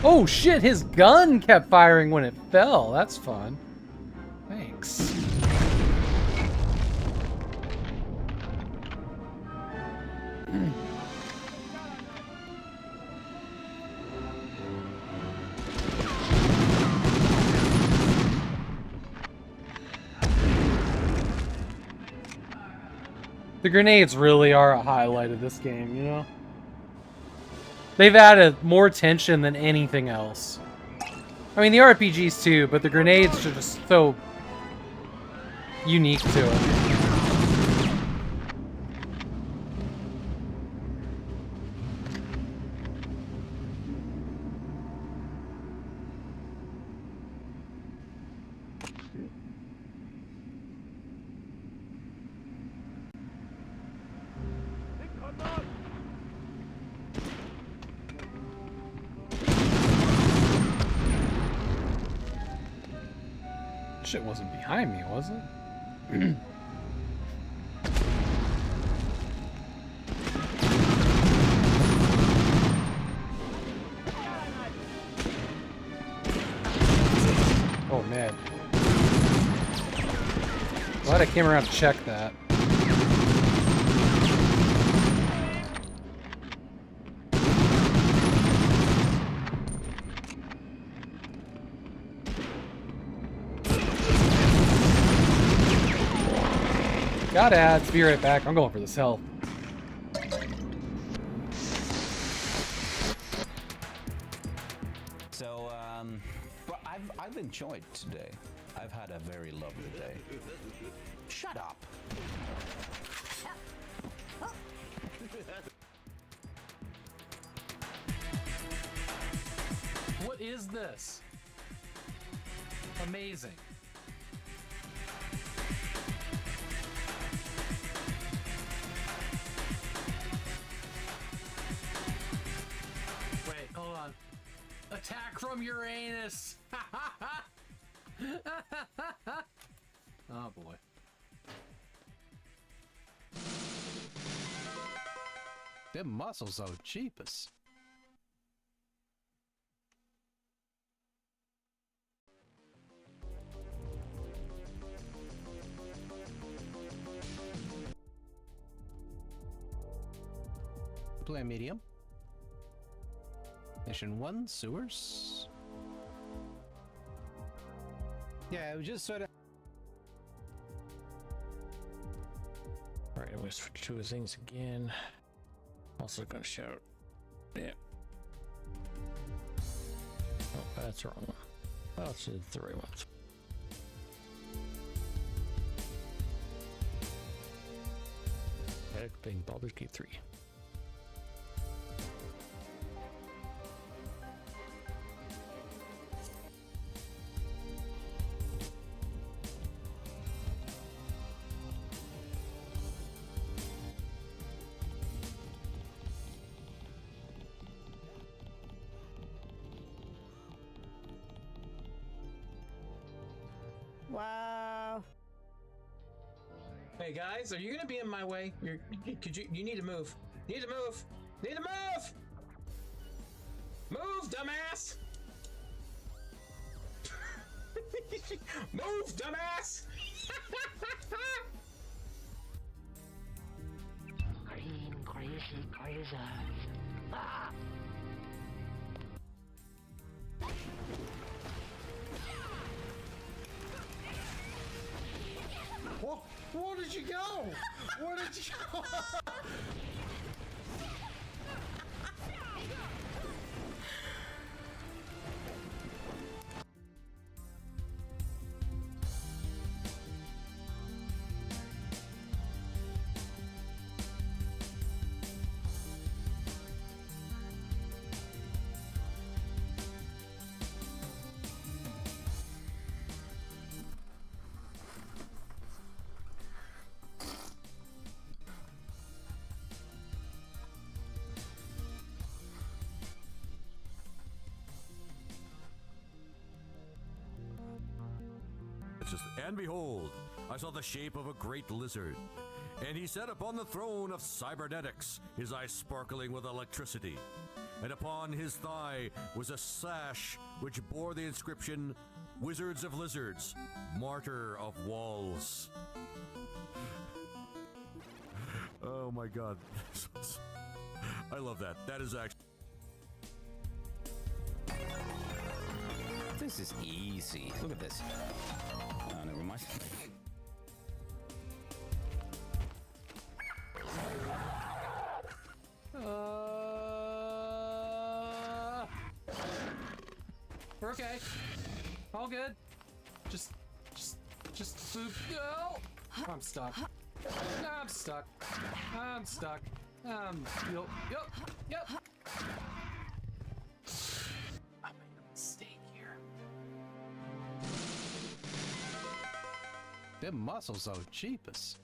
Oh shit, his gun kept firing when it fell. That's fun. Thanks. The grenades really are a highlight of this game, you know? They've added more tension than anything else. I mean, the RPGs too, but the grenades are just so unique to it. Shit wasn't behind me, was it? Oh man. Glad I came around to check that. Got ads. Be right back. I'm going for this health. So, well, I've enjoyed today. I've had a very lovely day. Shut up. What is this? Amazing. Wait, hold on. Attack from Uranus! Oh boy. Them muscles are cheapest. Play medium. Mission 1, sewers. Yeah, it was just sort of. Alright, I'm gonna switch to his things again. Also gonna shout. Yeah. Oh, that's the wrong one. Oh, it's the right one. Playing Baldur's Gate 3. Wow. Hey guys, are you gonna be in my way? You need to move. Need to move. Need to move. Move, dumbass. Move, dumbass. Green, crazy, crazy. Ah. Where did you go? Where did you go? And behold, I saw the shape of a great lizard. And he sat upon the throne of cybernetics, his eyes sparkling with electricity. And upon his thigh was a sash which bore the inscription, Wizards of Lizards, Martyr of Walls. Oh my god. I love that. That is actually... This is easy. Look at this. Oh, never mind. We're okay. All good. Just move. No! I'm stuck. I'm stuck. I'm stuck. Yep. I made a mistake here. Them muscles are cheapest.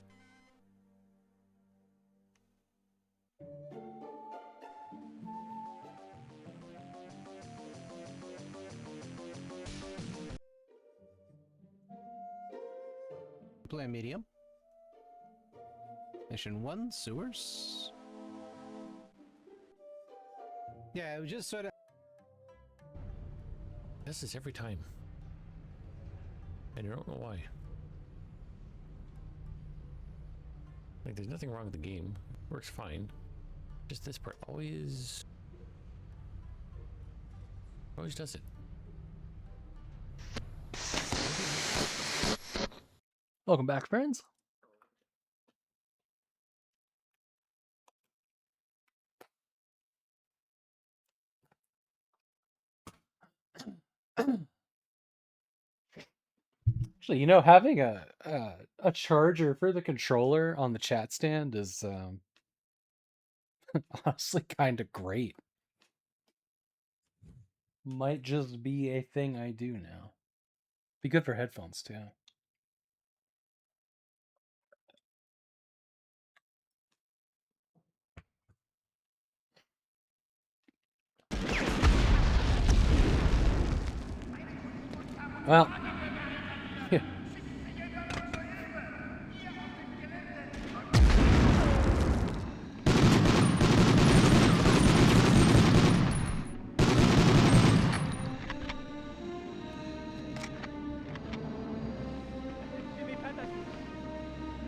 Play medium. Mission 1, sewers. Yeah, it was just sort of. This is every time. And I don't know why. Like, there's nothing wrong with the game. Works fine. Just this part always does it. Welcome back, friends. Actually, having a charger for the controller on the chat stand is honestly kind of great. Might just be a thing I do now. Be good for headphones too. Well.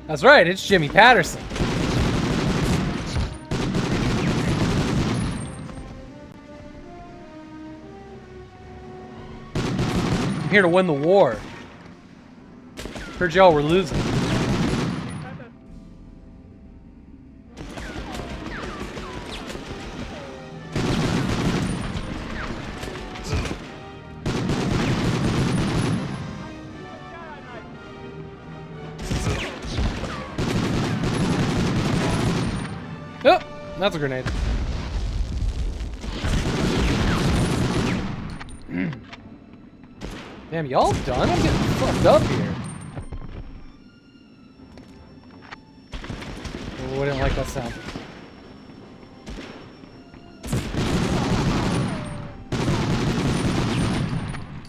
That's right, it's Jimmy Patterson. I'm here to win the war. Heard y'all were losing. Oh, that's a grenade. Damn, y'all done? I'm getting fucked up here. Oh, I didn't like that sound.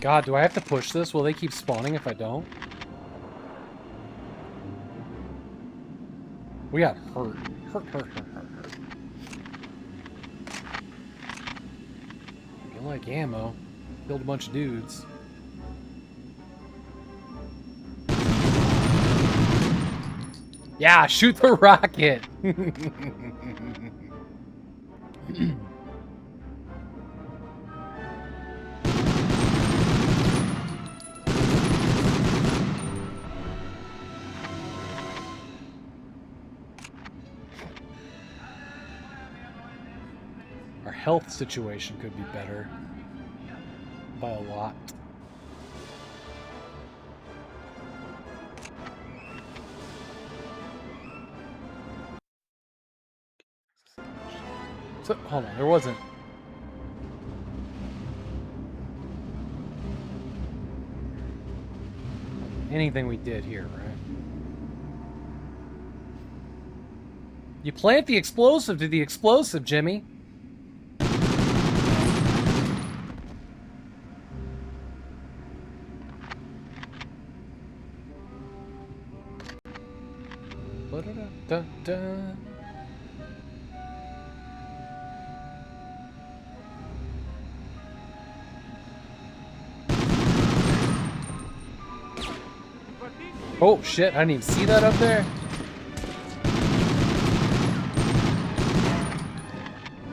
God, do I have to push this? Will they keep spawning if I don't? We got hurt. Hurt. You like ammo. Killed a bunch of dudes. Yeah, shoot the rocket! Our health situation could be better. By a lot. So, hold on, there wasn't. Anything we did here, right? You plant the explosive to the explosive, Jimmy. Da-da-da-da-da. Oh shit, I didn't even see that up there.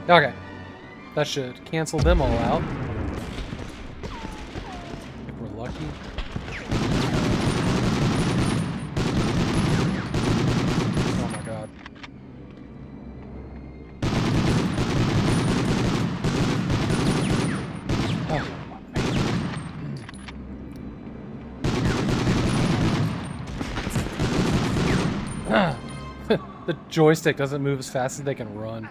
Okay. That should cancel them all out. If we're lucky. Oh my god. The joystick doesn't move as fast as they can run.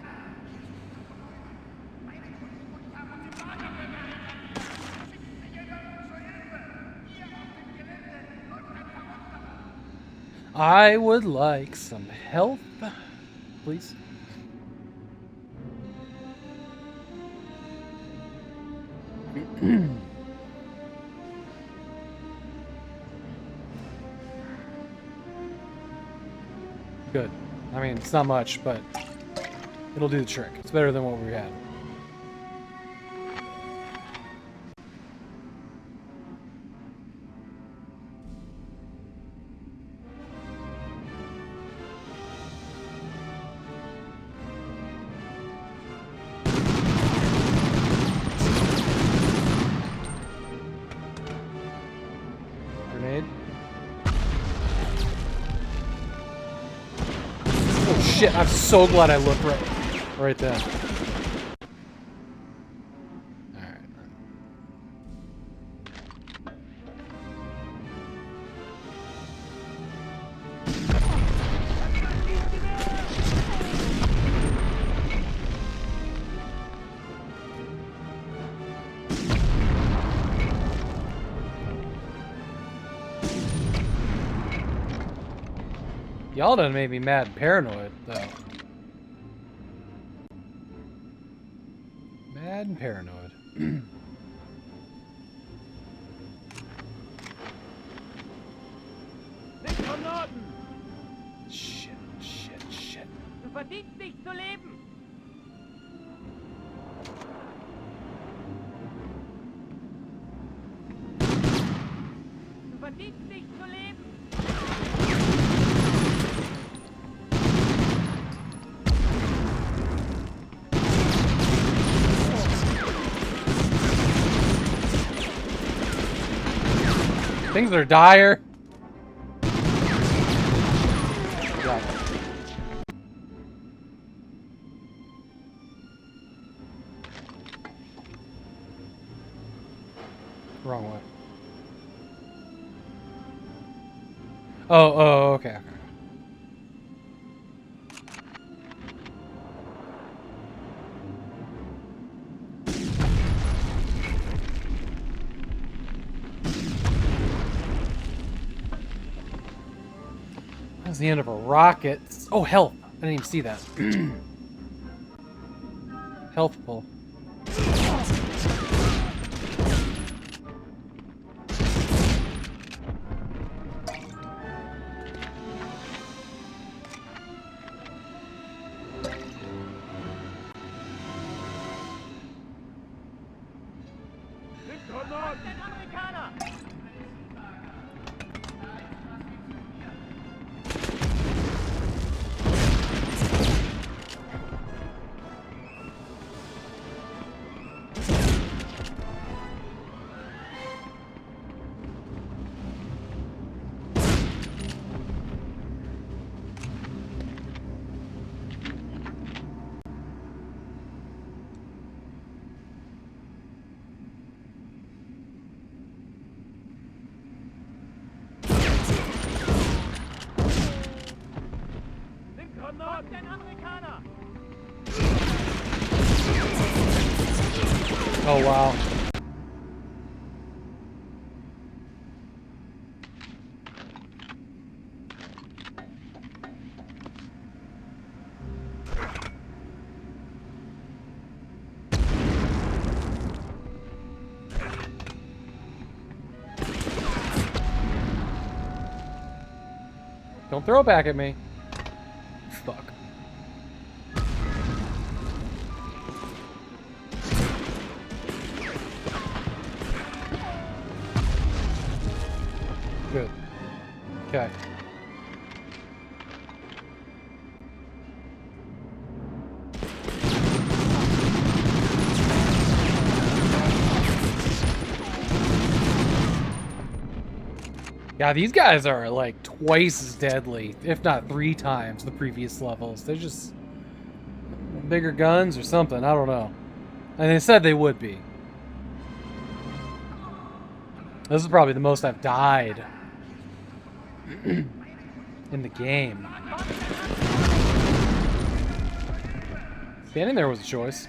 I would like some help, please. Good. I mean, it's not much, but it'll do the trick. It's better than what we had. Grenade. Oh shit, I'm so glad I looked right there. Alright. Y'all done made me mad and paranoid, though. Mad and paranoid. verdienst nicht zu leben! Du verdienst nicht zu leben! Things are dire. Yeah. Wrong way. Oh, okay. That's the end of a rocket. Oh, health. I didn't even see that. Health pull. Oh, wow. Don't throw it back at me. Fuck. Good. Okay. Yeah, these guys are like twice as deadly, if not 3 times the previous levels. They're just bigger guns or something. I don't know. And they said they would be. This is probably the most I've died in the game. Standing there was a choice.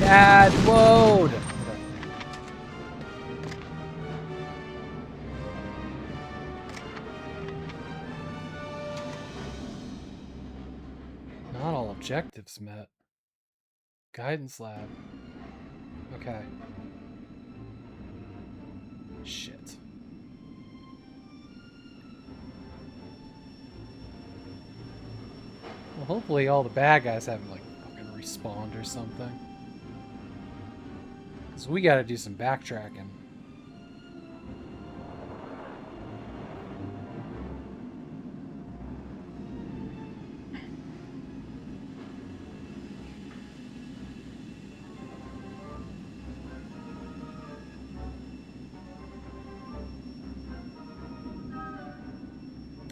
Dad, load! Not all objectives met. Guidance lab. Okay. Shit. Well, hopefully all the bad guys haven't, like, fucking respawned or something. Because we gotta do some backtracking.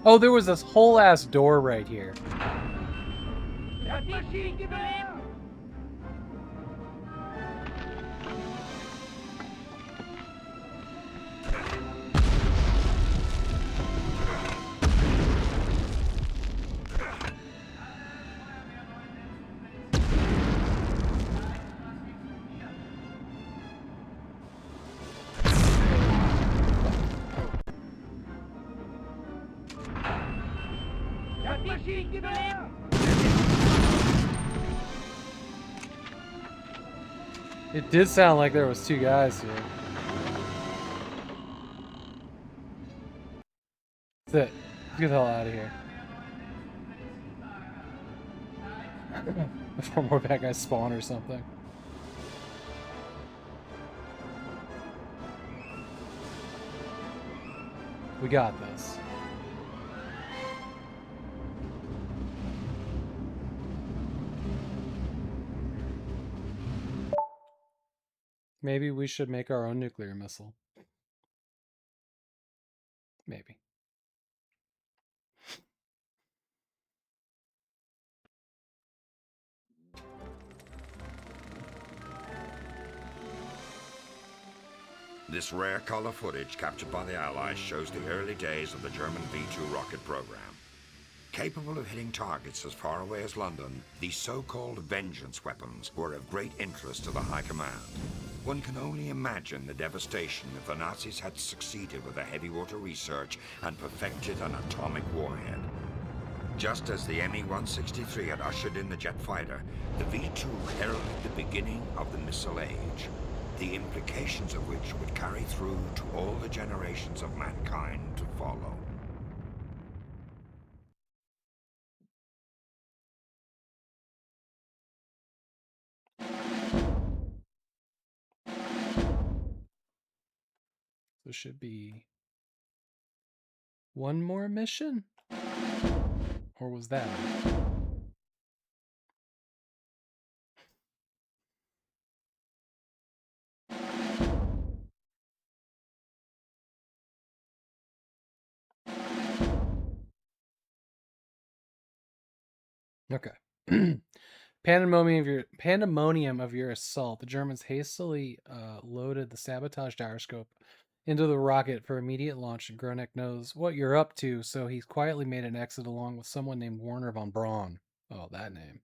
Oh, there was this whole ass door right here. Verdient nicht zu leben! It did sound like there was two guys here. That's it. Let's get the hell out of here. Before more bad guys spawn or something. We got this. Maybe we should make our own nuclear missile. Maybe. This rare color footage captured by the Allies shows the early days of the German V-2 rocket program. Capable of hitting targets as far away as London, these so-called vengeance weapons were of great interest to the High Command. One can only imagine the devastation if the Nazis had succeeded with their heavy water research and perfected an atomic warhead. Just as the Me-163 had ushered in the jet fighter, the V-2 heralded the beginning of the missile age, the implications of which would carry through to all the generations of mankind to follow. There should be one more mission? Or was that it? Okay. Pandemonium of your assault. The Germans hastily loaded the sabotage gyroscope into the rocket for immediate launch, and Gronek knows what you're up to, so he's quietly made an exit along with someone named Warner von Braun. Oh, that name.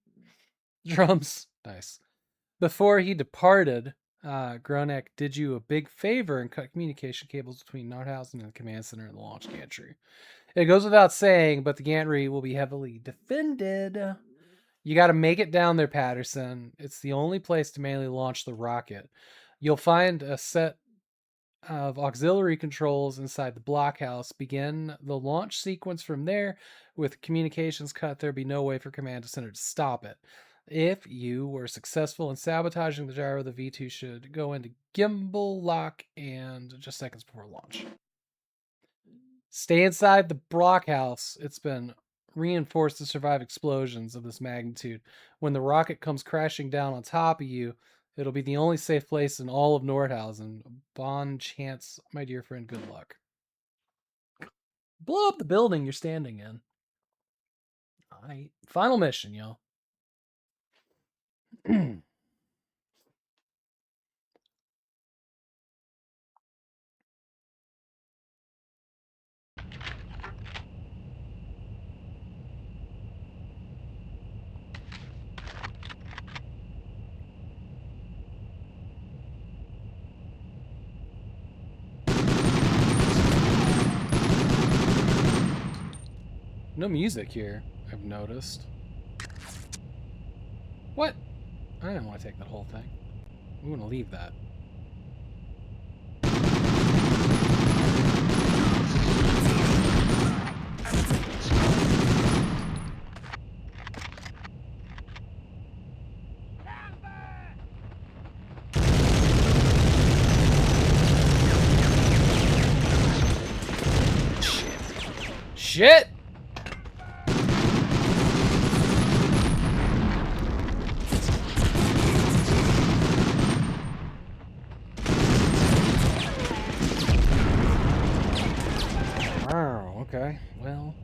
Drums. Nice. Before he departed, Gronek did you a big favor and cut communication cables between Nordhausen and the command center and the launch gantry. It goes without saying, but the gantry will be heavily defended. You got to make it down there, Patterson. It's the only place to manually launch the rocket. You'll find a set of auxiliary controls inside the blockhouse. Begin the launch sequence from there. With communications cut, there'd be no way for command center to stop it. If you were successful in sabotaging the gyro, the V2 should go into gimbal lock and just seconds before launch. Stay inside the blockhouse. It's been reinforced to survive explosions of this magnitude. When the rocket comes crashing down on top of you, it'll be the only safe place in all of Nordhausen. Bon chance, my dear friend, good luck. Blow up the building you're standing in. All right. Final mission, y'all. No music here, I've noticed. What? I didn't want to take that whole thing. We want to leave that. Shit! Wow, okay, well.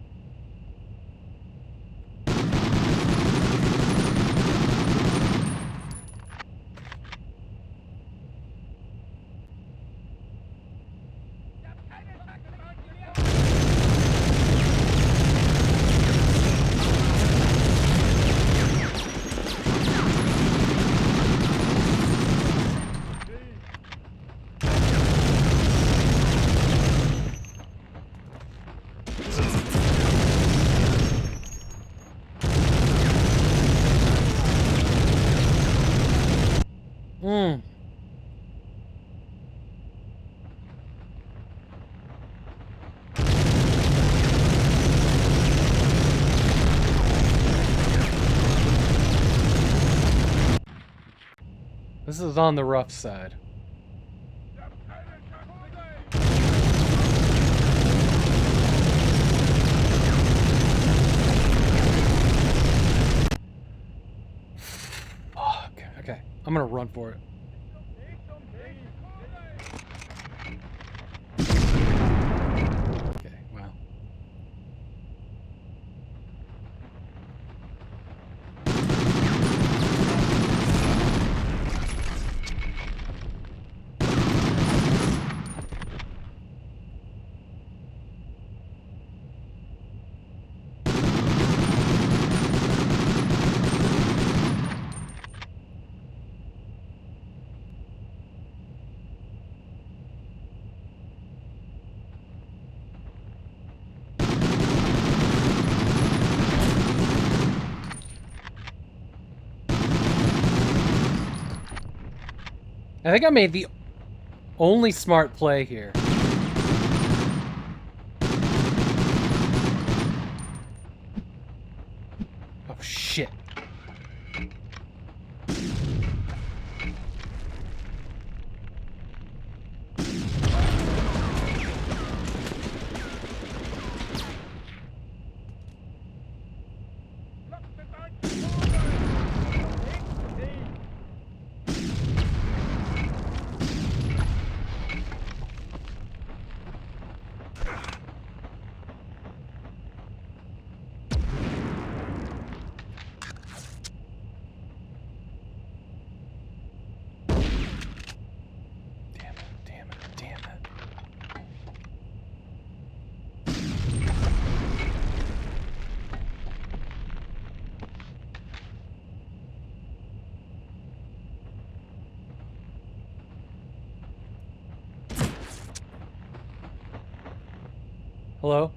This is on the rough side. Fuck. Okay, I'm gonna run for it. Okay, wow. I think I made the only smart play here. Oh, shit. Hello?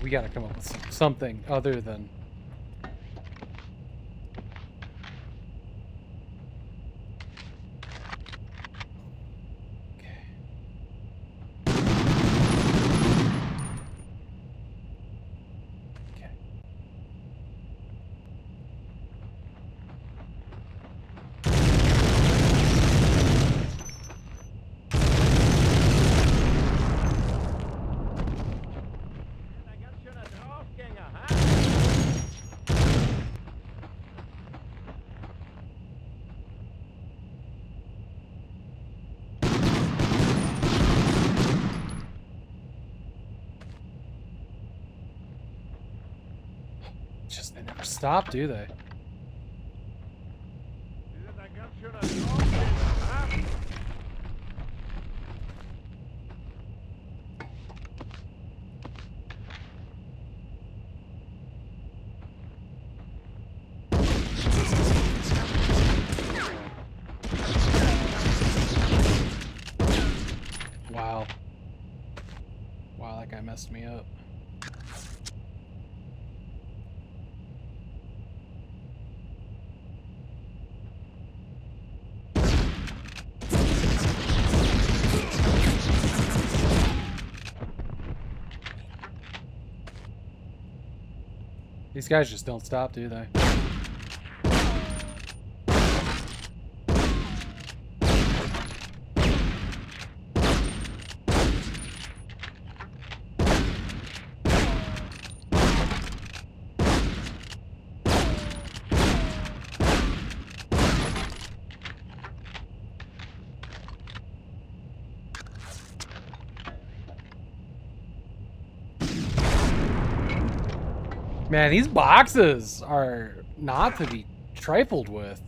We gotta come up with something other than... Just, they never stop, do they? Wow. Wow, that guy messed me up. These guys just don't stop, do they? Man, these boxes are not to be trifled with.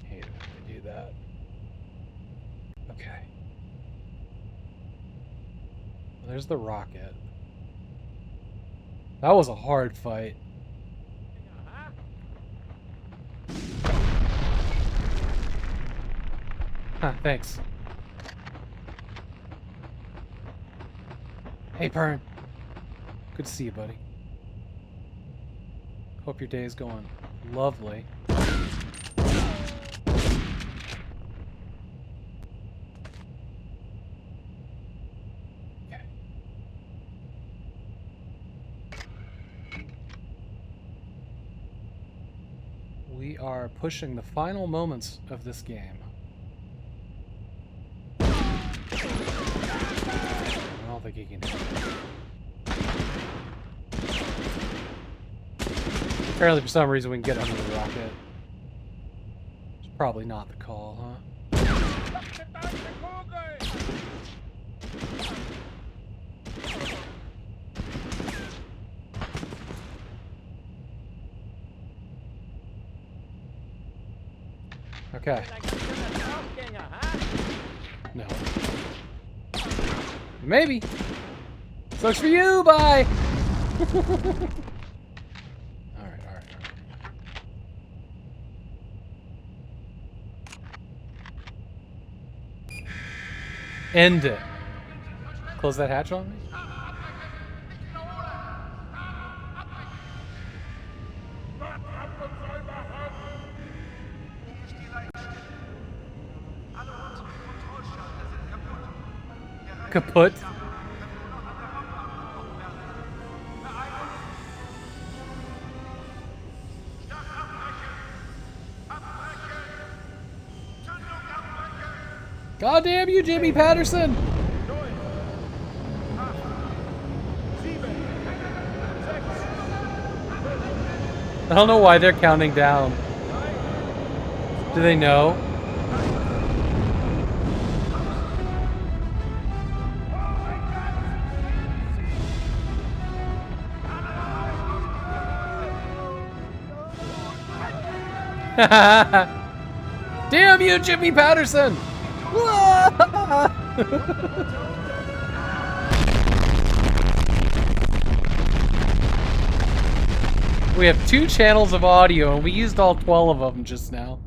Hate it when they do that. There's the rocket. That was a hard fight. Huh, thanks. Hey, Pern. Good to see you, buddy. Hope your day is going lovely. We are pushing the final moments of this game. I don't think he can do it. Apparently, for some reason, we can get under the rocket. It's probably not the call, huh? Okay. No. Maybe. Sucks for you, bye! Alright. End it. Close that hatch on me? Kaput? God damn you, Jimmy Patterson! I don't know why they're counting down. Do they know? Damn you, Jimmy Patterson! We have 2 channels of audio and we used all 12 of them just now.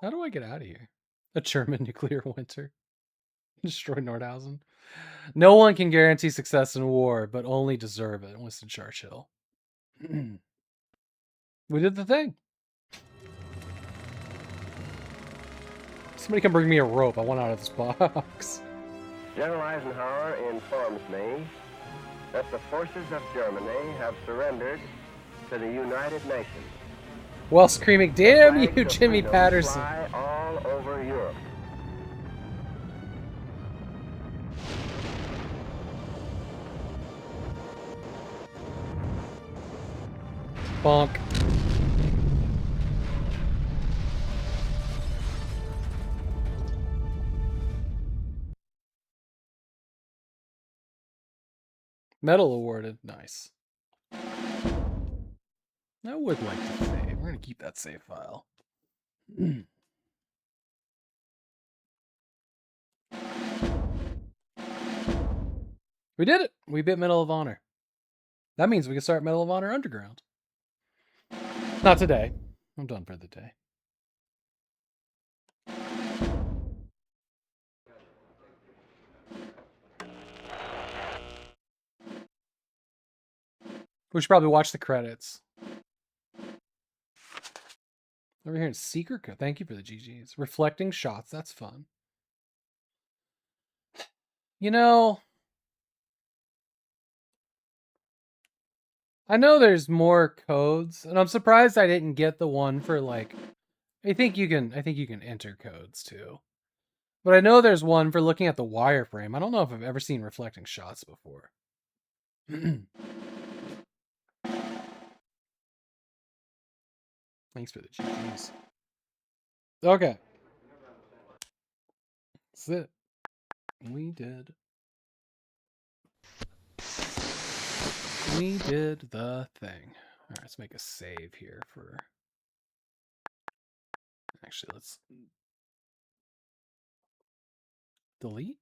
How do I get out of here? A German nuclear winter. Destroy Nordhausen. No one can guarantee success in war, but only deserve it. Winston Churchill. We did the thing. Somebody come bring me a rope. I want out of this box. General Eisenhower informs me that the forces of Germany have surrendered to the United Nations. While screaming, damn you, Jimmy Patterson. Fly all over Europe. Bonk. Medal awarded. Nice. I would like to save. We're going to keep that save file. We did it. We bit Medal of Honor. That means we can start Medal of Honor Underground. Not today. I'm done for the day. We should probably watch the credits. Over here in Secret Code. Thank you for the GGs. Reflecting shots. That's fun. You know, I know there's more codes, and I'm surprised I didn't get the one for like. I think you can enter codes too, but I know there's one for looking at the wireframe. I don't know if I've ever seen reflecting shots before. Thanks for the GGs. Okay. That's it. We did. We did the thing. All right, let's make a save here for Actually, let's delete. Delete.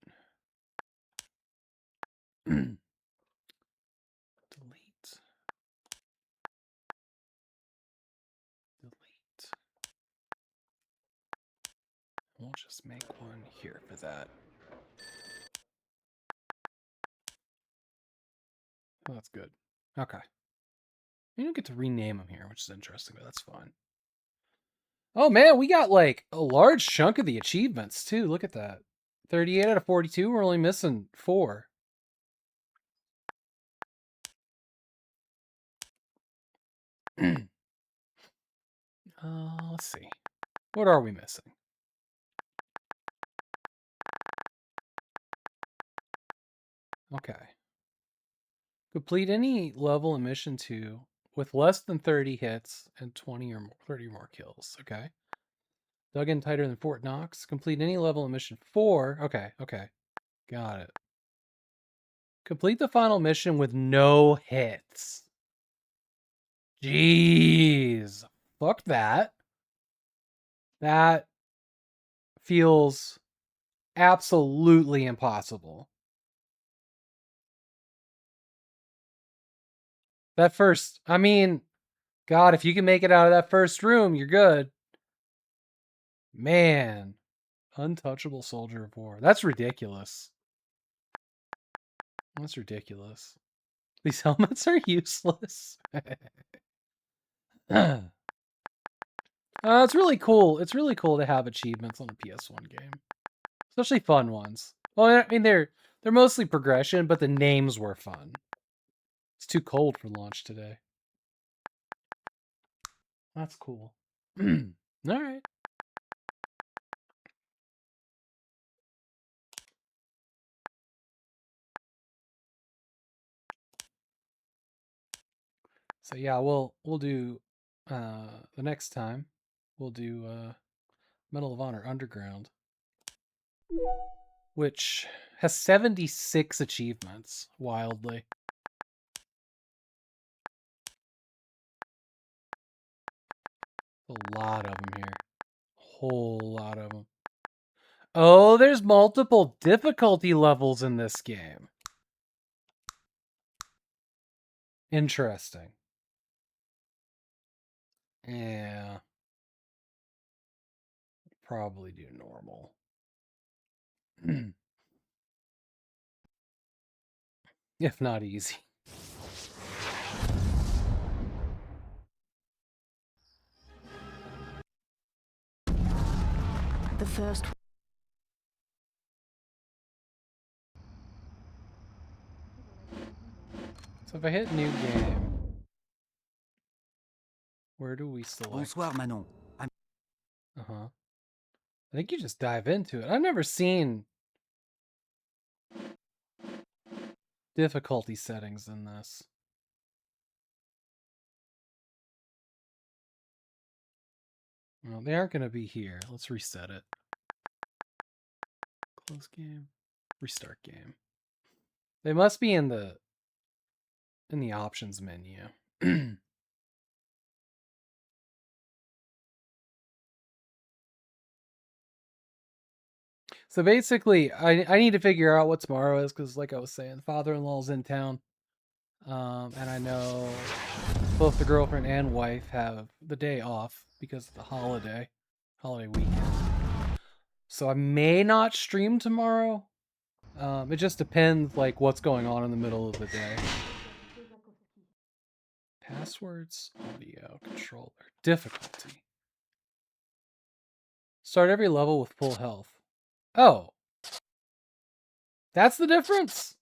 Delete. We'll just make one here for that. Oh, that's good. Okay. You don't get to rename them here, which is interesting, but that's fine. Oh man, we got like a large chunk of the achievements too. Look at that. 38 out of 42. We're only missing 4. Let's see. What are we missing? Okay. Complete any level in mission 2 with less than 30 hits and 20 or more, 30 or more kills. Okay. Dug in tighter than Fort Knox. Complete any level in mission 4. Okay. Okay. Got it. Complete the final mission with no hits. Jeez. Fuck that. That feels absolutely impossible. That first, I mean, God, if you can make it out of that first room, you're good. Man. Untouchable soldier of war. That's ridiculous. That's ridiculous. These helmets are useless. It's really cool. It's really cool to have achievements on a PS1 game. Especially fun ones. Well, I mean, they're mostly progression, but the names were fun. It's too cold for launch today. That's cool. All right. So yeah, we'll do the next time we'll do Medal of Honor Underground, which has 76 achievements, wildly. A lot of them here. Whole lot of them. Oh, there's multiple difficulty levels in this game. Interesting. Yeah. Probably do normal. If not easy. The first. So if I hit new game, where do we select? Bonsoir, Manon. Uh-huh. I think you just dive into it. I've never seen difficulty settings in this. Well, they aren't going to be here. Let's reset it. Close game. Restart game. They must be in the options menu. So basically, I need to figure out what tomorrow is because, like I was saying, father-in-law's in town. And I know both the girlfriend and wife have the day off because of the holiday weekend. So I may not stream tomorrow. It just depends, like, what's going on in the middle of the day. Passwords, audio, controller, difficulty. Start every level with full health. Oh. That's the difference?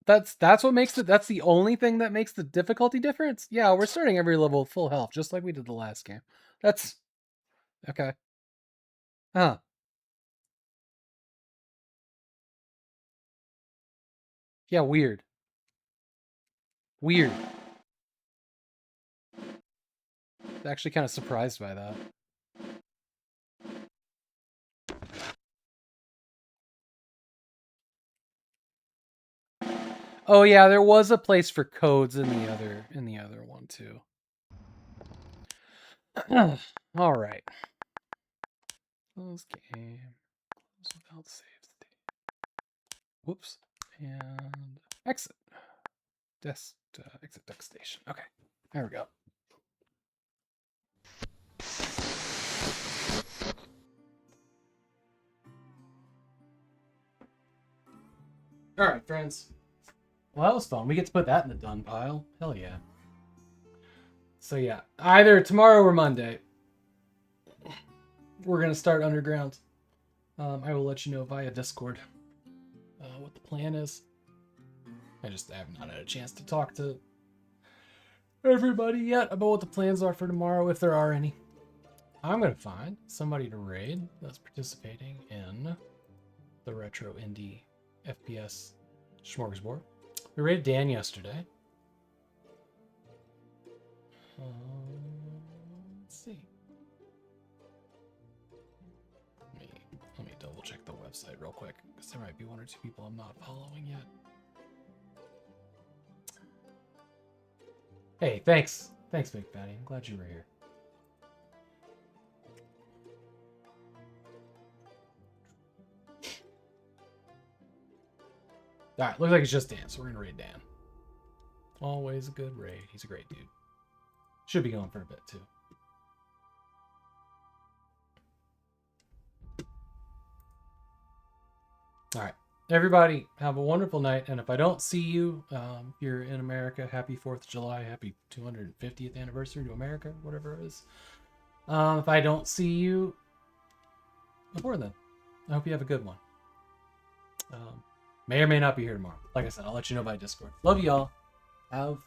That's what makes it, that's the only thing that makes the difficulty difference? Yeah, we're starting every level with full health, just like we did the last game. That's... Okay. Huh. Yeah, weird. Weird. Actually kind of surprised by that. Oh yeah, there was a place for codes in the other one too. All right. Close game. Close without save state. Whoops. And exit. Exit deck station. Okay. There we go. All right, friends. Well, that was fun. We get to put that in the done pile. Hell yeah. So yeah, either tomorrow or Monday, we're gonna start Underground. I will let you know via Discord what the plan is. I have not had a chance to talk to everybody yet about what the plans are for tomorrow, if there are any. I'm gonna find somebody to raid that's participating in the Retro Indie FPS Smorgasbord. We raided Dan yesterday. Let's see. Let me double check the website real quick, because there might be one or two people I'm not following yet. Hey, thanks. Thanks, Big Fatty. I'm glad you were here. Alright, looks like it's just Dan, so we're gonna raid Dan. Always a good raid. He's a great dude. Should be going for a bit, too. Alright. Everybody, have a wonderful night. And if I don't see you, if you're in America, happy 4th of July. Happy 250th anniversary to America, whatever it is. If I don't see you before then, I hope you have a good one. May or may not be here tomorrow. Like I said, I'll let you know by Discord. Love y'all. Have